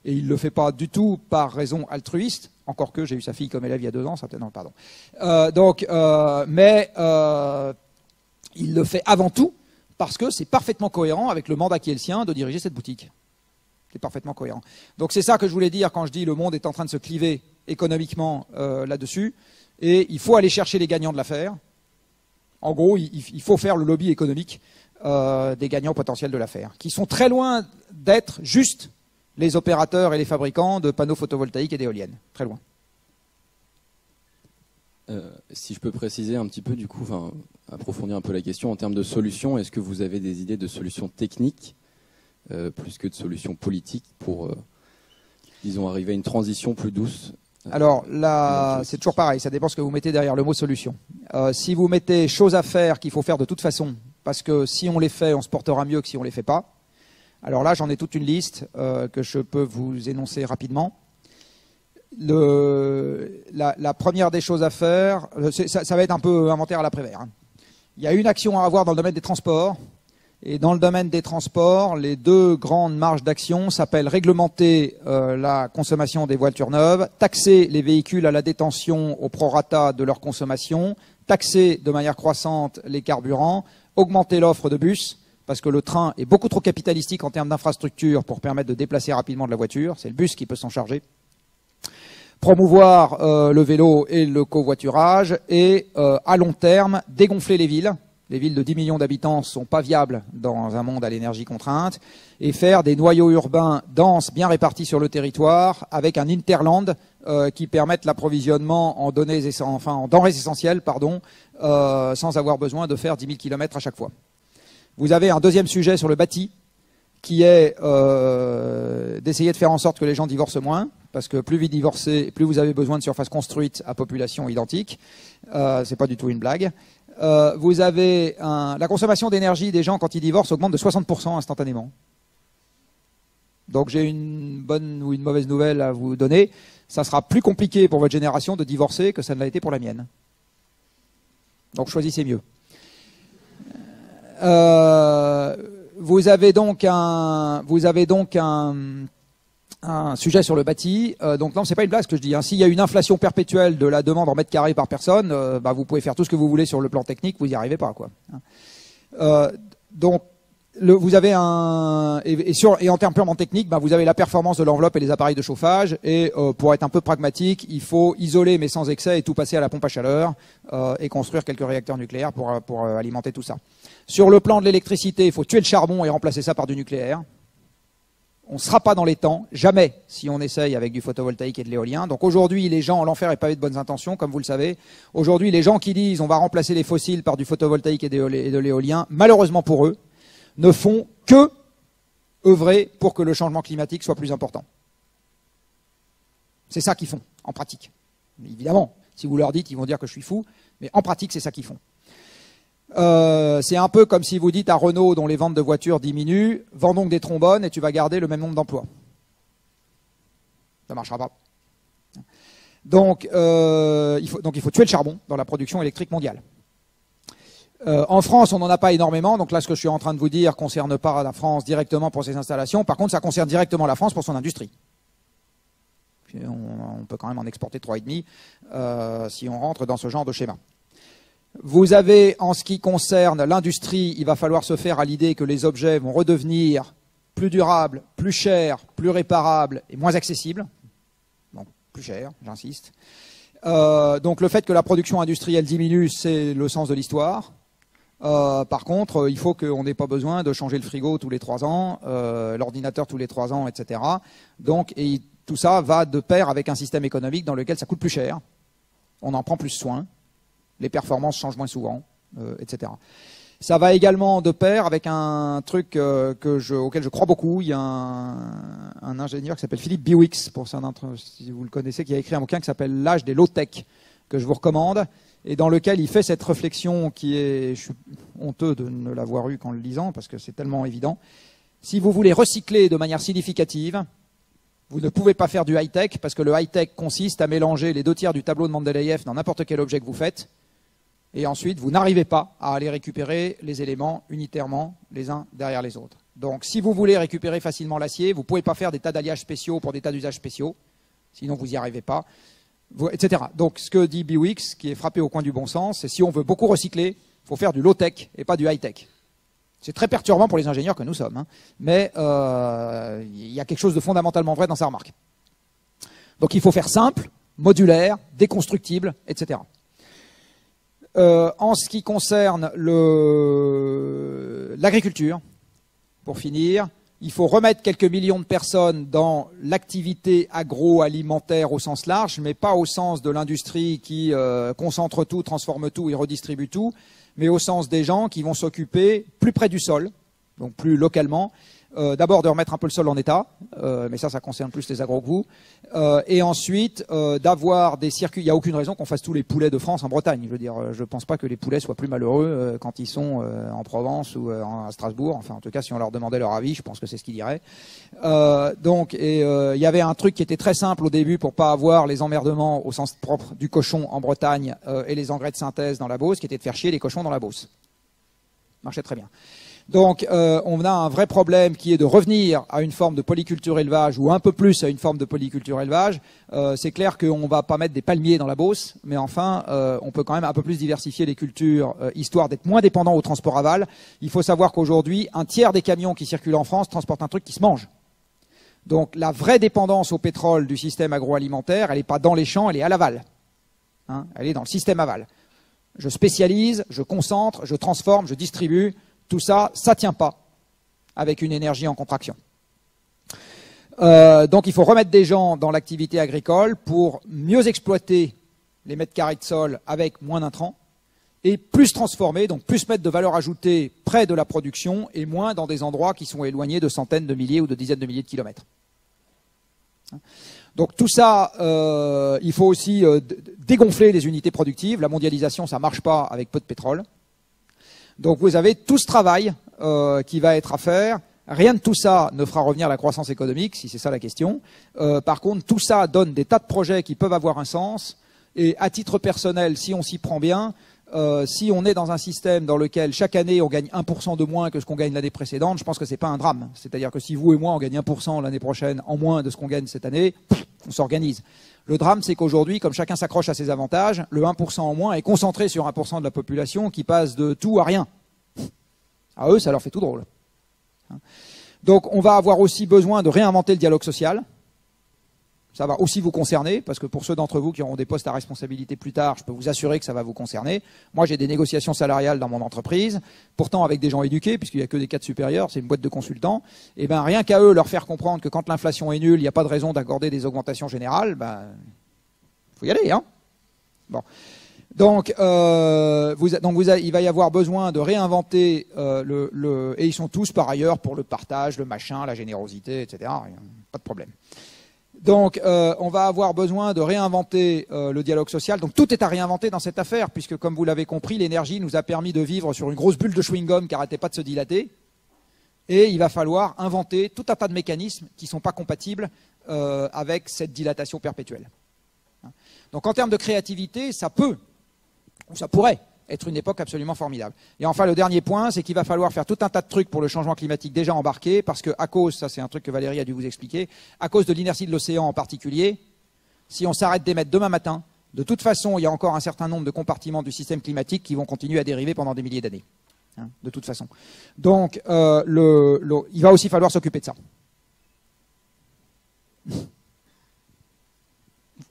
[SPEAKER 1] Et il ne le fait pas du tout par raison altruiste, encore que j'ai eu sa fille comme élève il y a 2 ans, ça peut-être non, pardon. Mais il le fait avant tout parce que c'est parfaitement cohérent avec le mandat qui est le sien de diriger cette boutique. C'est parfaitement cohérent. Donc c'est ça que je voulais dire quand je dis le monde est en train de se cliver économiquement là-dessus, et il faut aller chercher les gagnants de l'affaire. En gros, il faut faire le lobby économique des gagnants potentiels de l'affaire, qui sont très loin d'être juste les opérateurs et les fabricants de panneaux photovoltaïques et d'éoliennes. Très loin.
[SPEAKER 4] Si je peux préciser un petit peu, du coup, approfondir un peu la question en termes de solutions, est-ce que vous avez des idées de solutions techniques plus que de solutions politiques pour, disons, arriver à une transition plus douce?
[SPEAKER 1] Alors là, c'est toujours pareil, ça dépend ce que vous mettez derrière le mot solution. Si vous mettez choses à faire qu'il faut faire de toute façon, parce que si on les fait, on se portera mieux que si on les fait pas. Alors là, j'en ai toute une liste que je peux vous énoncer rapidement. La première des choses à faire, ça va être un peu inventaire à l'après-vert. Hein. Il y a une action à avoir dans le domaine des transports. Et dans le domaine des transports, les 2 grandes marges d'action s'appellent réglementer la consommation des voitures neuves, taxer les véhicules à la détention au prorata de leur consommation, taxer de manière croissante les carburants, augmenter l'offre de bus, parce que le train est beaucoup trop capitalistique en termes d'infrastructure pour permettre de déplacer rapidement de la voiture. C'est le bus qui peut s'en charger. Promouvoir le vélo et le covoiturage et, à long terme, dégonfler les villes. Les villes de 10 millions d'habitants ne sont pas viables dans un monde à l'énergie contrainte. Et faire des noyaux urbains denses, bien répartis sur le territoire, avec un hinterland qui permette l'approvisionnement en denrées essentielles, sans avoir besoin de faire 10 000 km à chaque fois. Vous avez un deuxième sujet sur le bâti, qui est d'essayer de faire en sorte que les gens divorcent moins, parce que plus vite divorcez, plus vous avez besoin de surface construite à population identique. C'est pas du tout une blague. Vous avez la consommation d'énergie des gens quand ils divorcent augmente de 60% instantanément. Donc j'ai une bonne ou une mauvaise nouvelle à vous donner. Ça sera plus compliqué pour votre génération de divorcer que ça ne l'a été pour la mienne. Donc choisissez mieux. Vous avez donc un sujet sur le bâti. Donc non, c'est pas une blague ce que je dis. Hein. S'il y a une inflation perpétuelle de la demande en mètres carrés par personne, vous pouvez faire tout ce que vous voulez sur le plan technique, vous n'y arrivez pas, quoi. Donc vous avez et en termes purement techniques, vous avez la performance de l'enveloppe et les appareils de chauffage. Et pour être un peu pragmatique, il faut isoler mais sans excès et tout passer à la pompe à chaleur et construire quelques réacteurs nucléaires pour alimenter tout ça. Sur le plan de l'électricité, il faut tuer le charbon et remplacer ça par du nucléaire. On ne sera pas dans les temps, jamais, si on essaye avec du photovoltaïque et de l'éolien. Donc aujourd'hui, les gens, l'enfer est pavé de bonnes intentions, comme vous le savez. Aujourd'hui, les gens qui disent on va remplacer les fossiles par du photovoltaïque et de l'éolien, malheureusement pour eux, ne font que œuvrer pour que le changement climatique soit plus important. C'est ça qu'ils font, en pratique. Mais évidemment, si vous leur dites, ils vont dire que je suis fou, mais en pratique, c'est ça qu'ils font. C'est un peu comme si vous dites à Renault, dont les ventes de voitures diminuent, vends donc des trombones et tu vas garder le même nombre d'emplois. Ça ne marchera pas. Donc, il faut tuer le charbon dans la production électrique mondiale. En France, on n'en a pas énormément, donc là, ce que je suis en train de vous dire ne concerne pas la France directement pour ses installations. Par contre, ça concerne directement la France pour son industrie. On peut quand même en exporter 3,5 si on rentre dans ce genre de schéma. Vous avez, en ce qui concerne l'industrie, il va falloir se faire à l'idée que les objets vont redevenir plus durables, plus chers, plus réparables et moins accessibles. Donc, plus cher, j'insiste. Donc, le fait que la production industrielle diminue, c'est le sens de l'histoire. Par contre, il faut qu'on n'ait pas besoin de changer le frigo tous les 3 ans, l'ordinateur tous les 3 ans, etc. Donc, tout ça va de pair avec un système économique dans lequel ça coûte plus cher, on en prend plus soin, les performances changent moins souvent, etc. Ça va également de pair avec un truc auquel je crois beaucoup. Il y a un ingénieur qui s'appelle Philippe Biwix, pour certains d'entre vous, si vous le connaissez, qui a écrit un bouquin qui s'appelle L'âge des low-tech, que je vous recommande, et dans lequel il fait cette réflexion qui est, je suis honteux de ne l'avoir eue qu'en le lisant, parce que c'est tellement évident. Si vous voulez recycler de manière significative, vous ne pouvez pas faire du high-tech, parce que le high-tech consiste à mélanger les 2/3 du tableau de Mendeleïev dans n'importe quel objet que vous faites, et ensuite vous n'arrivez pas à aller récupérer les éléments unitairement les uns derrière les autres. Donc si vous voulez récupérer facilement l'acier, vous ne pouvez pas faire des tas d'alliages spéciaux pour des tas d'usages spéciaux, sinon vous n'y arrivez pas, etc. Donc ce que dit Biwix, qui est frappé au coin du bon sens, c'est si on veut beaucoup recycler, il faut faire du low-tech et pas du high-tech. C'est très perturbant pour les ingénieurs que nous sommes, hein. Mais il y a quelque chose de fondamentalement vrai dans sa remarque. Donc il faut faire simple, modulaire, déconstructible, etc. En ce qui concerne l'agriculture, pour finir, il faut remettre quelques millions de personnes dans l'activité agroalimentaire au sens large, mais pas au sens de l'industrie qui concentre tout, transforme tout et redistribue tout, mais au sens des gens qui vont s'occuper plus près du sol, donc plus localement, d'abord de remettre un peu le sol en état, mais ça concerne plus les agros que vous, et ensuite d'avoir des circuits. Il n'y a aucune raison qu'on fasse tous les poulets de France en Bretagne. Je veux dire, je ne pense pas que les poulets soient plus malheureux quand ils sont en Provence ou à Strasbourg. Enfin, en tout cas, si on leur demandait leur avis, je pense que c'est ce qu'ils diraient. Il y avait un truc qui était très simple au début pour pas avoir les emmerdements au sens propre du cochon en Bretagne et les engrais de synthèse dans la Beauce, qui était de faire chier les cochons dans la Beauce. Ça marchait très bien. Donc on a un vrai problème qui est de revenir à une forme de polyculture élevage ou un peu plus à une forme de polyculture élevage. C'est clair qu'on ne va pas mettre des palmiers dans la Beauce, mais enfin on peut quand même un peu plus diversifier les cultures, histoire d'être moins dépendant au transport aval. Il faut savoir qu'aujourd'hui, 1/3 des camions qui circulent en France transportent un truc qui se mange. Donc la vraie dépendance au pétrole du système agroalimentaire, elle n'est pas dans les champs, elle est à l'aval. Hein, elle est dans le système aval. Je spécialise, je concentre, je transforme, je distribue. Tout ça, ça ne tient pas avec une énergie en contraction. Donc il faut remettre des gens dans l'activité agricole pour mieux exploiter les mètres carrés de sol avec moins d'intrants et plus transformer, donc plus mettre de valeur ajoutée près de la production et moins dans des endroits qui sont éloignés de centaines de milliers ou de dizaines de milliers de kilomètres. Donc tout ça, il faut aussi dégonfler les unités productives. La mondialisation, ça ne marche pas avec peu de pétrole. Donc vous avez tout ce travail qui va être à faire. Rien de tout ça ne fera revenir la croissance économique, si c'est ça la question. Par contre, tout ça donne des tas de projets qui peuvent avoir un sens. Et à titre personnel, si on s'y prend bien, si on est dans un système dans lequel chaque année on gagne 1% de moins que ce qu'on gagne l'année précédente, je pense que c'est pas un drame. C'est-à-dire que si vous et moi on gagne 1% l'année prochaine en moins de ce qu'on gagne cette année, on s'organise. Le drame, c'est qu'aujourd'hui, comme chacun s'accroche à ses avantages, le 1% en moins est concentré sur 1% de la population qui passe de tout à rien. À eux, ça leur fait tout drôle. Donc on va avoir aussi besoin de réinventer le dialogue social. Ça va aussi vous concerner, parce que pour ceux d'entre vous qui auront des postes à responsabilité plus tard, je peux vous assurer que ça va vous concerner. Moi, j'ai des négociations salariales dans mon entreprise, pourtant avec des gens éduqués, puisqu'il n'y a que des cadres supérieurs, c'est une boîte de consultants. Et ben rien qu'à eux leur faire comprendre que quand l'inflation est nulle, il n'y a pas de raison d'accorder des augmentations générales, ben faut y aller, hein. Bon. Donc, il va y avoir besoin de réinventer et ils sont tous par ailleurs pour le partage, le machin, la générosité, etc. Pas de problème. Donc, on va avoir besoin de réinventer le dialogue social. Donc, tout est à réinventer dans cette affaire, puisque, comme vous l'avez compris, l'énergie nous a permis de vivre sur une grosse bulle de chewing-gum qui n'arrêtait pas de se dilater. Et il va falloir inventer tout un tas de mécanismes qui ne sont pas compatibles avec cette dilatation perpétuelle. Donc, en termes de créativité, ça peut, ou ça pourrait être une époque absolument formidable. Et enfin, le dernier point, c'est qu'il va falloir faire tout un tas de trucs pour le changement climatique déjà embarqué, parce que à cause, ça c'est un truc que Valérie a dû vous expliquer, à cause de l'inertie de l'océan en particulier, si on s'arrête d'émettre demain matin, de toute façon, il y a encore un certain nombre de compartiments du système climatique qui vont continuer à dériver pendant des milliers d'années. Hein, de toute façon. Donc, il va aussi falloir s'occuper de ça.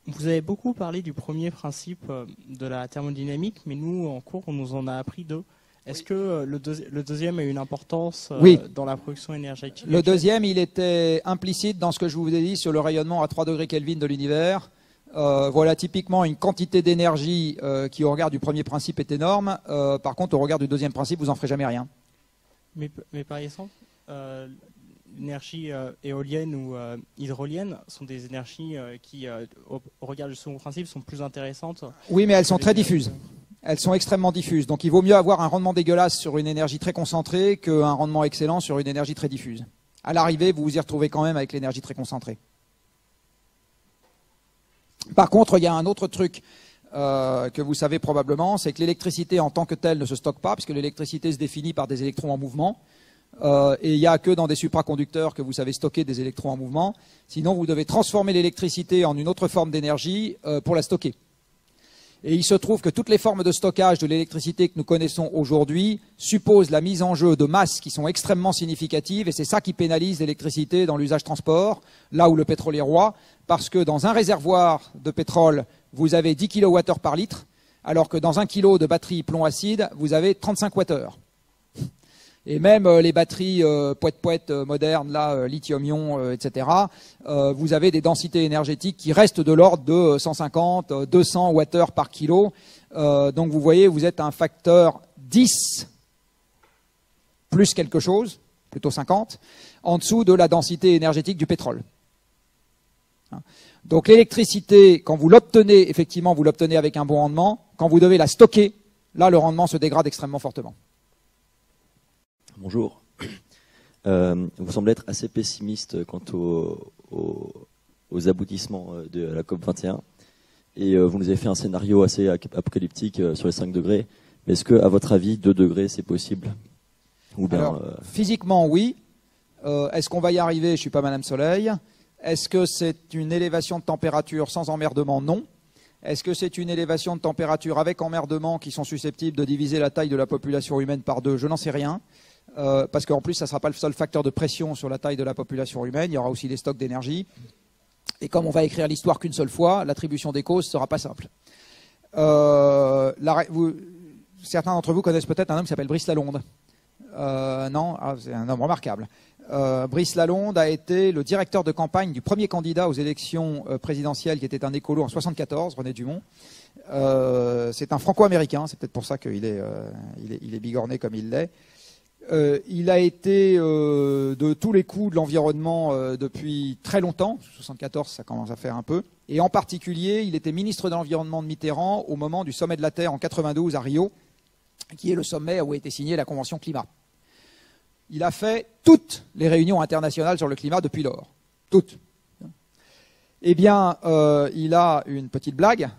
[SPEAKER 5] Vous avez beaucoup parlé du premier principe de la thermodynamique, mais nous, en cours, on nous en a appris deux. Est-ce que le deuxième a une importance dans la production énergétique?
[SPEAKER 1] Le deuxième, il était implicite dans ce que je vous ai dit sur le rayonnement à 3 degrés Kelvin de l'univers. Voilà typiquement une quantité d'énergie qui, au regard du premier principe, est énorme. Par contre, au regard du deuxième principe, vous n'en ferez jamais rien.
[SPEAKER 5] Mais par exemple, l'énergie éolienne ou hydrolienne sont des énergies qui, au regard du second principe, sont plus intéressantes.
[SPEAKER 1] Oui, mais elles sont très diffuses. Elles sont extrêmement diffuses. Donc il vaut mieux avoir un rendement dégueulasse sur une énergie très concentrée qu'un rendement excellent sur une énergie très diffuse. À l'arrivée, vous vous y retrouvez quand même avec l'énergie très concentrée. Par contre, il y a un autre truc que vous savez probablement, c'est que l'électricité en tant que telle ne se stocke pas, puisque l'électricité se définit par des électrons en mouvement. Et il n'y a que dans des supraconducteurs que vous savez stocker des électrons en mouvement. Sinon, vous devez transformer l'électricité en une autre forme d'énergie pour la stocker. Et il se trouve que toutes les formes de stockage de l'électricité que nous connaissons aujourd'hui supposent la mise en jeu de masses qui sont extrêmement significatives, et c'est ça qui pénalise l'électricité dans l'usage transport, là où le pétrole est roi, parce que dans un réservoir de pétrole, vous avez 10 kWh par litre, alors que dans 1 kg de batterie plomb-acide, vous avez 35 Wh. Et même les batteries poète-poète modernes, là, lithium-ion, etc., vous avez des densités énergétiques qui restent de l'ordre de 150, 200 Wh par kilo. Donc vous voyez, vous êtes à un facteur 10 plus quelque chose, plutôt 50, en dessous de la densité énergétique du pétrole. Donc l'électricité, quand vous l'obtenez, effectivement, vous l'obtenez avec un bon rendement. Quand vous devez la stocker, là, le rendement se dégrade extrêmement fortement.
[SPEAKER 6] Bonjour. Vous semblez être assez pessimiste quant aux aboutissements de la COP21. Et vous nous avez fait un scénario assez apocalyptique sur les 5 degrés. Mais est-ce que, à votre avis, 2 degrés, c'est possible? Ou bien,
[SPEAKER 1] alors, physiquement, oui. Est-ce qu'on va y arriver? Je ne suis pas Madame Soleil. Est-ce que c'est une élévation de température sans emmerdement? Non. Est-ce que c'est une élévation de température avec emmerdement qui sont susceptibles de diviser la taille de la population humaine par 2? Je n'en sais rien. Parce qu'en plus, ça ne sera pas le seul facteur de pression sur la taille de la population humaine. Il y aura aussi des stocks d'énergie. Et comme on va écrire l'histoire qu'une seule fois, l'attribution des causes ne sera pas simple. Certains d'entre vous connaissent peut-être un homme qui s'appelle Brice Lalonde. Non, c'est un homme remarquable. Brice Lalonde a été le directeur de campagne du premier candidat aux élections présidentielles qui était un écolo en 1974, René Dumont. C'est un franco-américain, c'est peut-être pour ça qu'il est, il est bigorné comme il l'est. Il a été de tous les coups de l'environnement depuis très longtemps. 74, ça commence à faire un peu. Et en particulier, il était ministre de l'Environnement de Mitterrand au moment du sommet de la Terre en 92 à Rio, qui est le sommet où a été signée la Convention climat. Il a fait toutes les réunions internationales sur le climat depuis lors. Toutes. Eh bien, il a une petite blague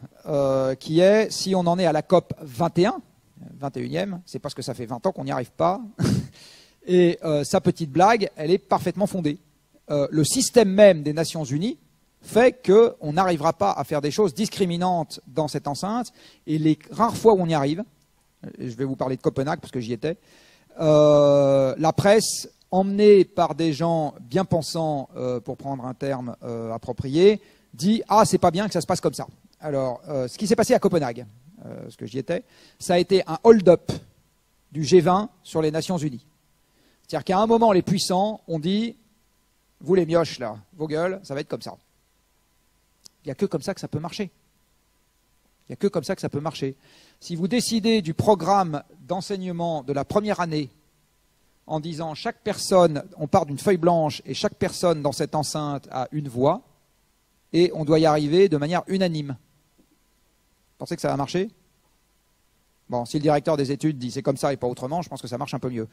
[SPEAKER 1] qui est, si on en est à la COP 21, 21e, c'est parce que ça fait 20 ans qu'on n'y arrive pas. Et sa petite blague, elle est parfaitement fondée. Le système même des Nations Unies fait qu'on n'arrivera pas à faire des choses discriminantes dans cette enceinte. Et les rares fois où on y arrive, je vais vous parler de Copenhague parce que j'y étais, la presse, emmenée par des gens bien pensants, pour prendre un terme approprié, dit « Ah, c'est pas bien que ça se passe comme ça ». Alors, ce qui s'est passé à Copenhague, parce que j'y étais, ça a été un hold-up du G20 sur les Nations Unies. C'est-à-dire qu'à un moment, les puissants ont dit « Vous les mioches, là, vos gueules, ça va être comme ça ». Il n'y a que comme ça que ça peut marcher. Il n'y a que comme ça que ça peut marcher. Si vous décidez du programme d'enseignement de la première année en disant chaque personne, on part d'une feuille blanche et chaque personne dans cette enceinte a une voix et on doit y arriver de manière unanime. Vous pensez que ça va marcher? Bon, si le directeur des études dit c'est comme ça et pas autrement, je pense que ça marche un peu mieux.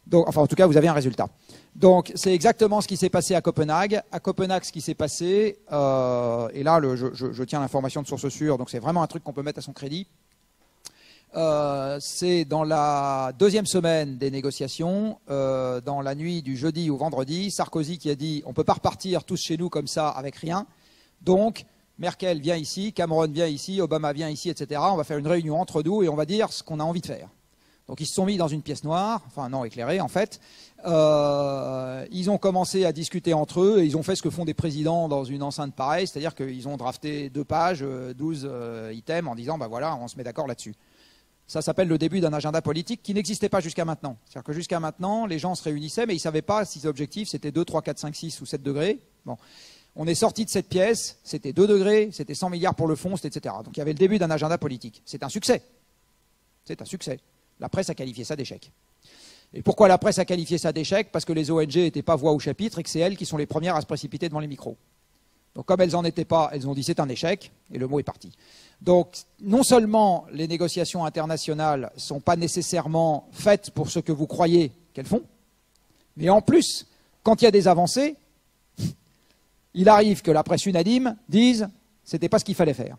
[SPEAKER 1] Donc, enfin, en tout cas, vous avez un résultat. Donc, c'est exactement ce qui s'est passé à Copenhague. À Copenhague, ce qui s'est passé, et là, je tiens l'information de source sûre, donc c'est vraiment un truc qu'on peut mettre à son crédit. C'est dans la deuxième semaine des négociations, dans la nuit du jeudi au vendredi, Sarkozy qui a dit on ne peut pas repartir tous chez nous comme ça avec rien. Donc, Merkel vient ici, Cameron vient ici, Obama vient ici, etc. On va faire une réunion entre nous et on va dire ce qu'on a envie de faire. Donc ils se sont mis dans une pièce noire, enfin non éclairée en fait. Ils ont commencé à discuter entre eux et ils ont fait ce que font des présidents dans une enceinte pareille, c'est-à-dire qu'ils ont drafté 2 pages, 12 items en disant bah voilà, on se met d'accord là-dessus. Ça s'appelle le début d'un agenda politique qui n'existait pas jusqu'à maintenant. C'est-à-dire que jusqu'à maintenant, les gens se réunissaient mais ils ne savaient pas si l'objectif c'était 2, 3, 4, 5, 6 ou 7 degrés. Bon. On est sorti de cette pièce, c'était 2 degrés, c'était 100 milliards pour le fonds, etc. Donc il y avait le début d'un agenda politique. C'est un succès. C'est un succès. La presse a qualifié ça d'échec. Et pourquoi la presse a qualifié ça d'échec? Parce que les ONG n'étaient pas voix au chapitre et que c'est elles qui sont les premières à se précipiter devant les micros. Donc comme elles n'en étaient pas, elles ont dit c'est un échec et le mot est parti. Donc non seulement les négociations internationales ne sont pas nécessairement faites pour ce que vous croyez qu'elles font, mais en plus, quand il y a des avancées, il arrive que la presse unanime dise c'était pas ce qu'il fallait faire.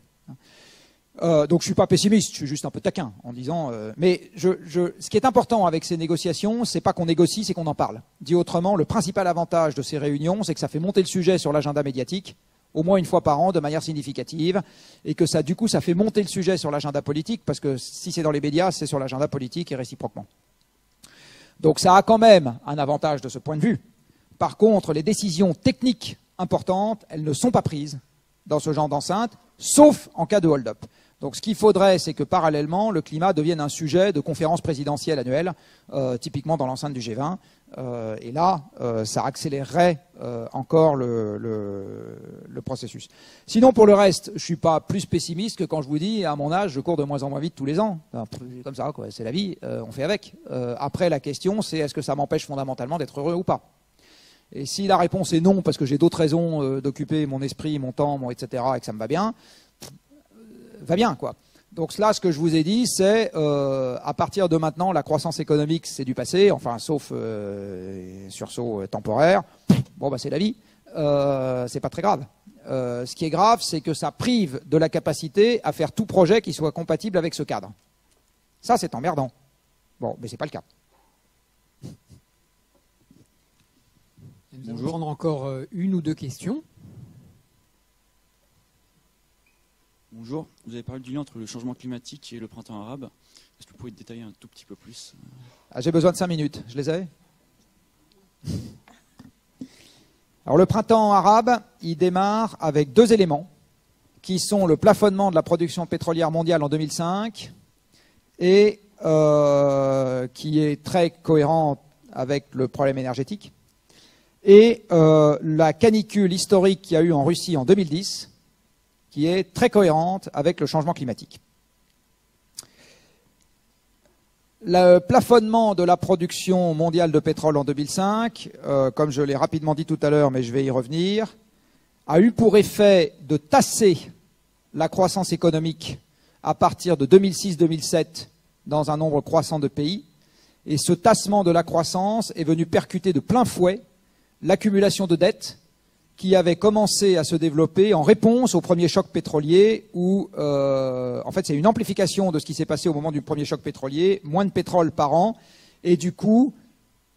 [SPEAKER 1] Donc je suis pas pessimiste, je suis juste un peu taquin en disant. Mais ce qui est important avec ces négociations, c'est pas qu'on négocie, c'est qu'on en parle. Dit autrement, le principal avantage de ces réunions, c'est que ça fait monter le sujet sur l'agenda médiatique, au moins une fois par an, de manière significative, et que ça, du coup, ça fait monter le sujet sur l'agenda politique, parce que si c'est dans les médias, c'est sur l'agenda politique et réciproquement. Donc ça a quand même un avantage de ce point de vue. Par contre, les décisions techniques importantes, elles ne sont pas prises dans ce genre d'enceinte, sauf en cas de hold-up. Donc ce qu'il faudrait, c'est que parallèlement, le climat devienne un sujet de conférence présidentielle annuelle, typiquement dans l'enceinte du G20. Et là, ça accélérerait encore le processus. Sinon, pour le reste, je ne suis pas plus pessimiste que quand je vous dis, à mon âge, je cours de moins en moins vite tous les ans. Enfin, comme ça, quoi, c'est la vie, on fait avec. Après, la question, c'est est-ce que ça m'empêche fondamentalement d'être heureux ou pas? Et si la réponse est non, parce que j'ai d'autres raisons d'occuper mon esprit, mon temps, etc., et que ça me va bien, quoi. Donc là, ce que je vous ai dit, c'est à partir de maintenant, la croissance économique, c'est du passé, enfin, sauf sursaut temporaire. Bon, bah, c'est la vie. C'est pas très grave. Ce qui est grave, c'est que ça prive de la capacité à faire tout projet qui soit compatible avec ce cadre. Ça, c'est emmerdant. Bon, mais c'est pas le cas.
[SPEAKER 2] Nous allons prendre encore 1 ou 2 questions.
[SPEAKER 7] Bonjour, vous avez parlé du lien entre le changement climatique et le printemps arabe. Est-ce que vous pouvez détailler un tout petit peu plus?
[SPEAKER 1] J'ai besoin de 5 minutes. Je les ai? Alors le printemps arabe, il démarre avec 2 éléments qui sont le plafonnement de la production pétrolière mondiale en 2005 et qui est très cohérent avec le problème énergétique, et la canicule historique qu'il y a eu en Russie en 2010, qui est très cohérente avec le changement climatique. Le plafonnement de la production mondiale de pétrole en 2005, comme je l'ai rapidement dit tout à l'heure, mais je vais y revenir, a eu pour effet de tasser la croissance économique à partir de 2006-2007 dans un nombre croissant de pays. Et ce tassement de la croissance est venu percuter de plein fouet l'accumulation de dettes qui avait commencé à se développer en réponse au premier choc pétrolier où, en fait, c'est une amplification de ce qui s'est passé au moment du premier choc pétrolier, moins de pétrole par an, et du coup,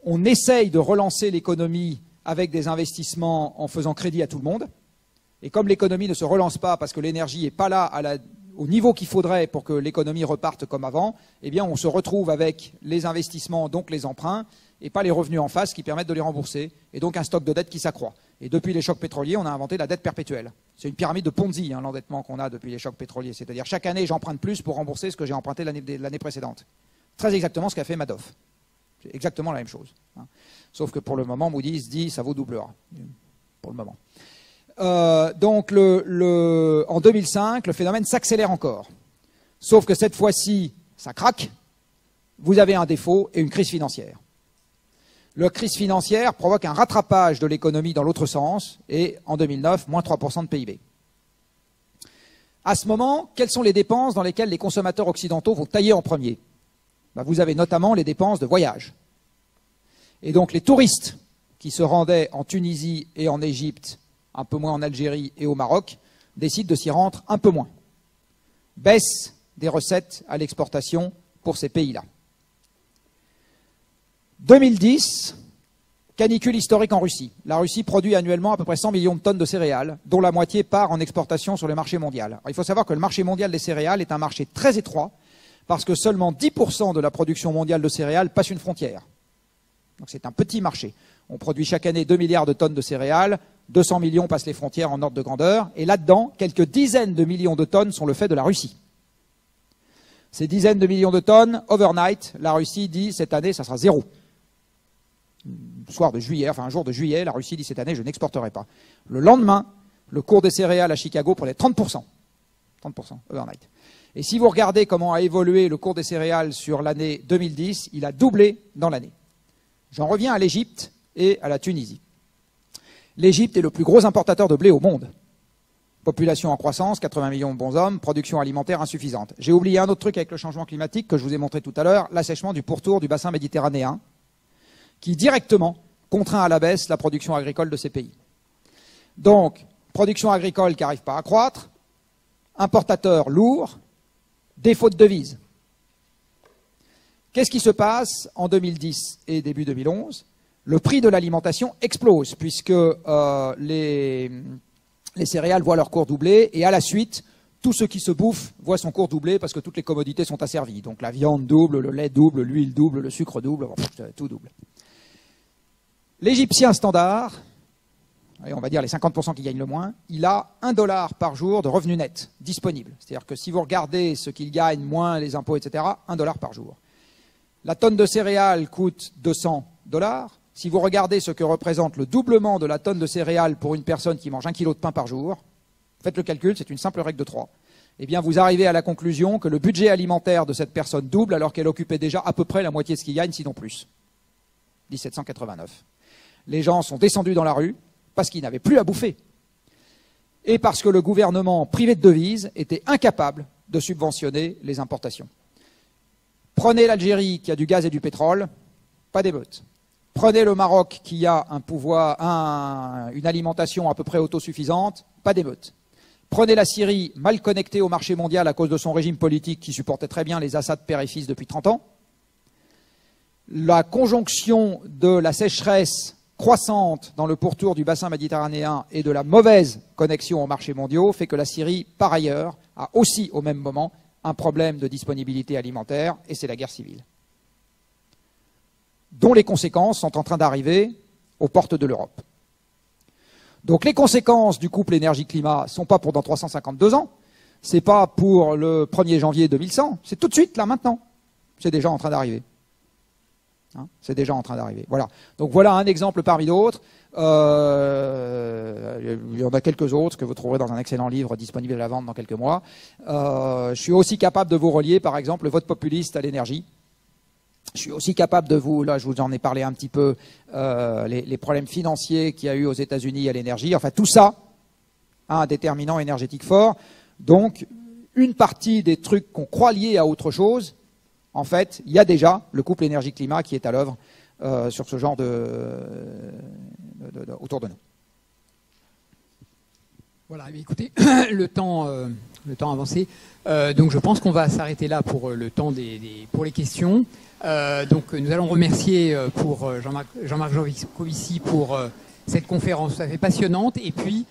[SPEAKER 1] on essaye de relancer l'économie avec des investissements en faisant crédit à tout le monde. Et comme l'économie ne se relance pas parce que l'énergie n'est pas là au niveau qu'il faudrait pour que l'économie reparte comme avant, eh bien, on se retrouve avec les investissements, donc les emprunts, et pas les revenus en face qui permettent de les rembourser, et donc un stock de dette qui s'accroît. Et depuis les chocs pétroliers, on a inventé la dette perpétuelle. C'est une pyramide de Ponzi, hein, l'endettement qu'on a depuis les chocs pétroliers. C'est-à-dire chaque année, j'emprunte plus pour rembourser ce que j'ai emprunté l'année précédente. Très exactement ce qu'a fait Madoff. C'est exactement la même chose. Hein. Sauf que pour le moment, Moody's dit ça vaut double A. Pour le moment. donc en 2005, le phénomène s'accélère encore. Sauf que cette fois-ci, ça craque. Vous avez un défaut et une crise financière. La crise financière provoque un rattrapage de l'économie dans l'autre sens et en 2009, moins 3% de PIB. À ce moment, quelles sont les dépenses dans lesquelles les consommateurs occidentaux vont tailler en premier? Vous avez notamment les dépenses de voyage. Et donc les touristes qui se rendaient en Tunisie et en Égypte, un peu moins en Algérie et au Maroc, décident de s'y rendre un peu moins. Baisse des recettes à l'exportation pour ces pays-là. 2010, canicule historique en Russie. La Russie produit annuellement à peu près 100 millions de tonnes de céréales, dont la moitié part en exportation sur le marché mondial. Alors, il faut savoir que le marché mondial des céréales est un marché très étroit, parce que seulement 10% de la production mondiale de céréales passe une frontière. Donc c'est un petit marché. On produit chaque année 2 milliards de tonnes de céréales, 200 millions passent les frontières en ordre de grandeur, et là-dedans, quelques dizaines de millions de tonnes sont le fait de la Russie. Ces dizaines de millions de tonnes, overnight, la Russie dit cette année, ça sera zéro. Soir de juillet, enfin un jour de juillet, la Russie dit cette année, je n'exporterai pas. Le lendemain, le cours des céréales à Chicago prenait 30%. 30% overnight. Et si vous regardez comment a évolué le cours des céréales sur l'année 2010, il a doublé dans l'année. J'en reviens à l'Égypte et à la Tunisie. L'Égypte est le plus gros importateur de blé au monde. Population en croissance, 80 millions de bonshommes, production alimentaire insuffisante. J'ai oublié un autre truc avec le changement climatique que je vous ai montré tout à l'heure, l'assèchement du pourtour du bassin méditerranéen, qui directement contraint à la baisse la production agricole de ces pays. Donc, production agricole qui n'arrive pas à croître, importateurs lourds, défaut de devise. Qu'est-ce qui se passe en 2010 et début 2011? Le prix de l'alimentation explose, puisque les céréales voient leur cours doubler, et à la suite, tout ce qui se bouffe voit son cours doubler, parce que toutes les commodités sont asservies. Donc la viande double, le lait double, l'huile double, le sucre double, tout double. L'Égyptien standard, et on va dire les 50% qui gagnent le moins, il a $1 par jour de revenu net disponible. C'est-à-dire que si vous regardez ce qu'il gagne, moins les impôts, etc., $1 par jour. La tonne de céréales coûte $200. Si vous regardez ce que représente le doublement de la tonne de céréales pour une personne qui mange 1 kilo de pain par jour, faites le calcul, c'est une simple règle de 3. Eh bien, vous arrivez à la conclusion que le budget alimentaire de cette personne double alors qu'elle occupait déjà à peu près la moitié de ce qu'il gagne, sinon plus. 1789. Les gens sont descendus dans la rue parce qu'ils n'avaient plus à bouffer. Et parce que le gouvernement privé de devises était incapable de subventionner les importations. Prenez l'Algérie qui a du gaz et du pétrole, pas d'émeute. Prenez le Maroc qui a une alimentation à peu près autosuffisante, pas d'émeute. Prenez la Syrie, mal connectée au marché mondial à cause de son régime politique qui supportait très bien les Assad père et fils depuis 30 ans. La conjonction de la sécheresse croissante dans le pourtour du bassin méditerranéen et de la mauvaise connexion aux marchés mondiaux fait que la Syrie, par ailleurs, a aussi au même moment un problème de disponibilité alimentaire, et c'est la guerre civile, dont les conséquences sont en train d'arriver aux portes de l'Europe. Donc les conséquences du couple énergie-climat ne sont pas pour dans 352 ans, c'est pas pour le 1er janvier 2100, c'est tout de suite, là, maintenant. C'est déjà en train d'arriver. C'est déjà en train d'arriver. Voilà. Donc voilà un exemple parmi d'autres. Il y en a quelques autres que vous trouverez dans un excellent livre disponible à la vente dans quelques mois. Je suis aussi capable de vous relier, par exemple, le vote populiste à l'énergie. Je suis aussi capable de vous, là je vous en ai parlé un petit peu, les problèmes financiers qu'il y a eu aux États-Unis à l'énergie. Enfin tout ça a un déterminant énergétique fort. Donc une partie des trucs qu'on croit liés à autre chose, en fait, il y a déjà le couple énergie-climat qui est à l'œuvre sur ce genre autour de nous.
[SPEAKER 2] Voilà, mais écoutez, le temps avancé. Donc je pense qu'on va s'arrêter là pour le temps pour les questions. Donc nous allons remercier pour Jean-Marc Jancovici pour cette conférence tout à fait passionnante. Et puis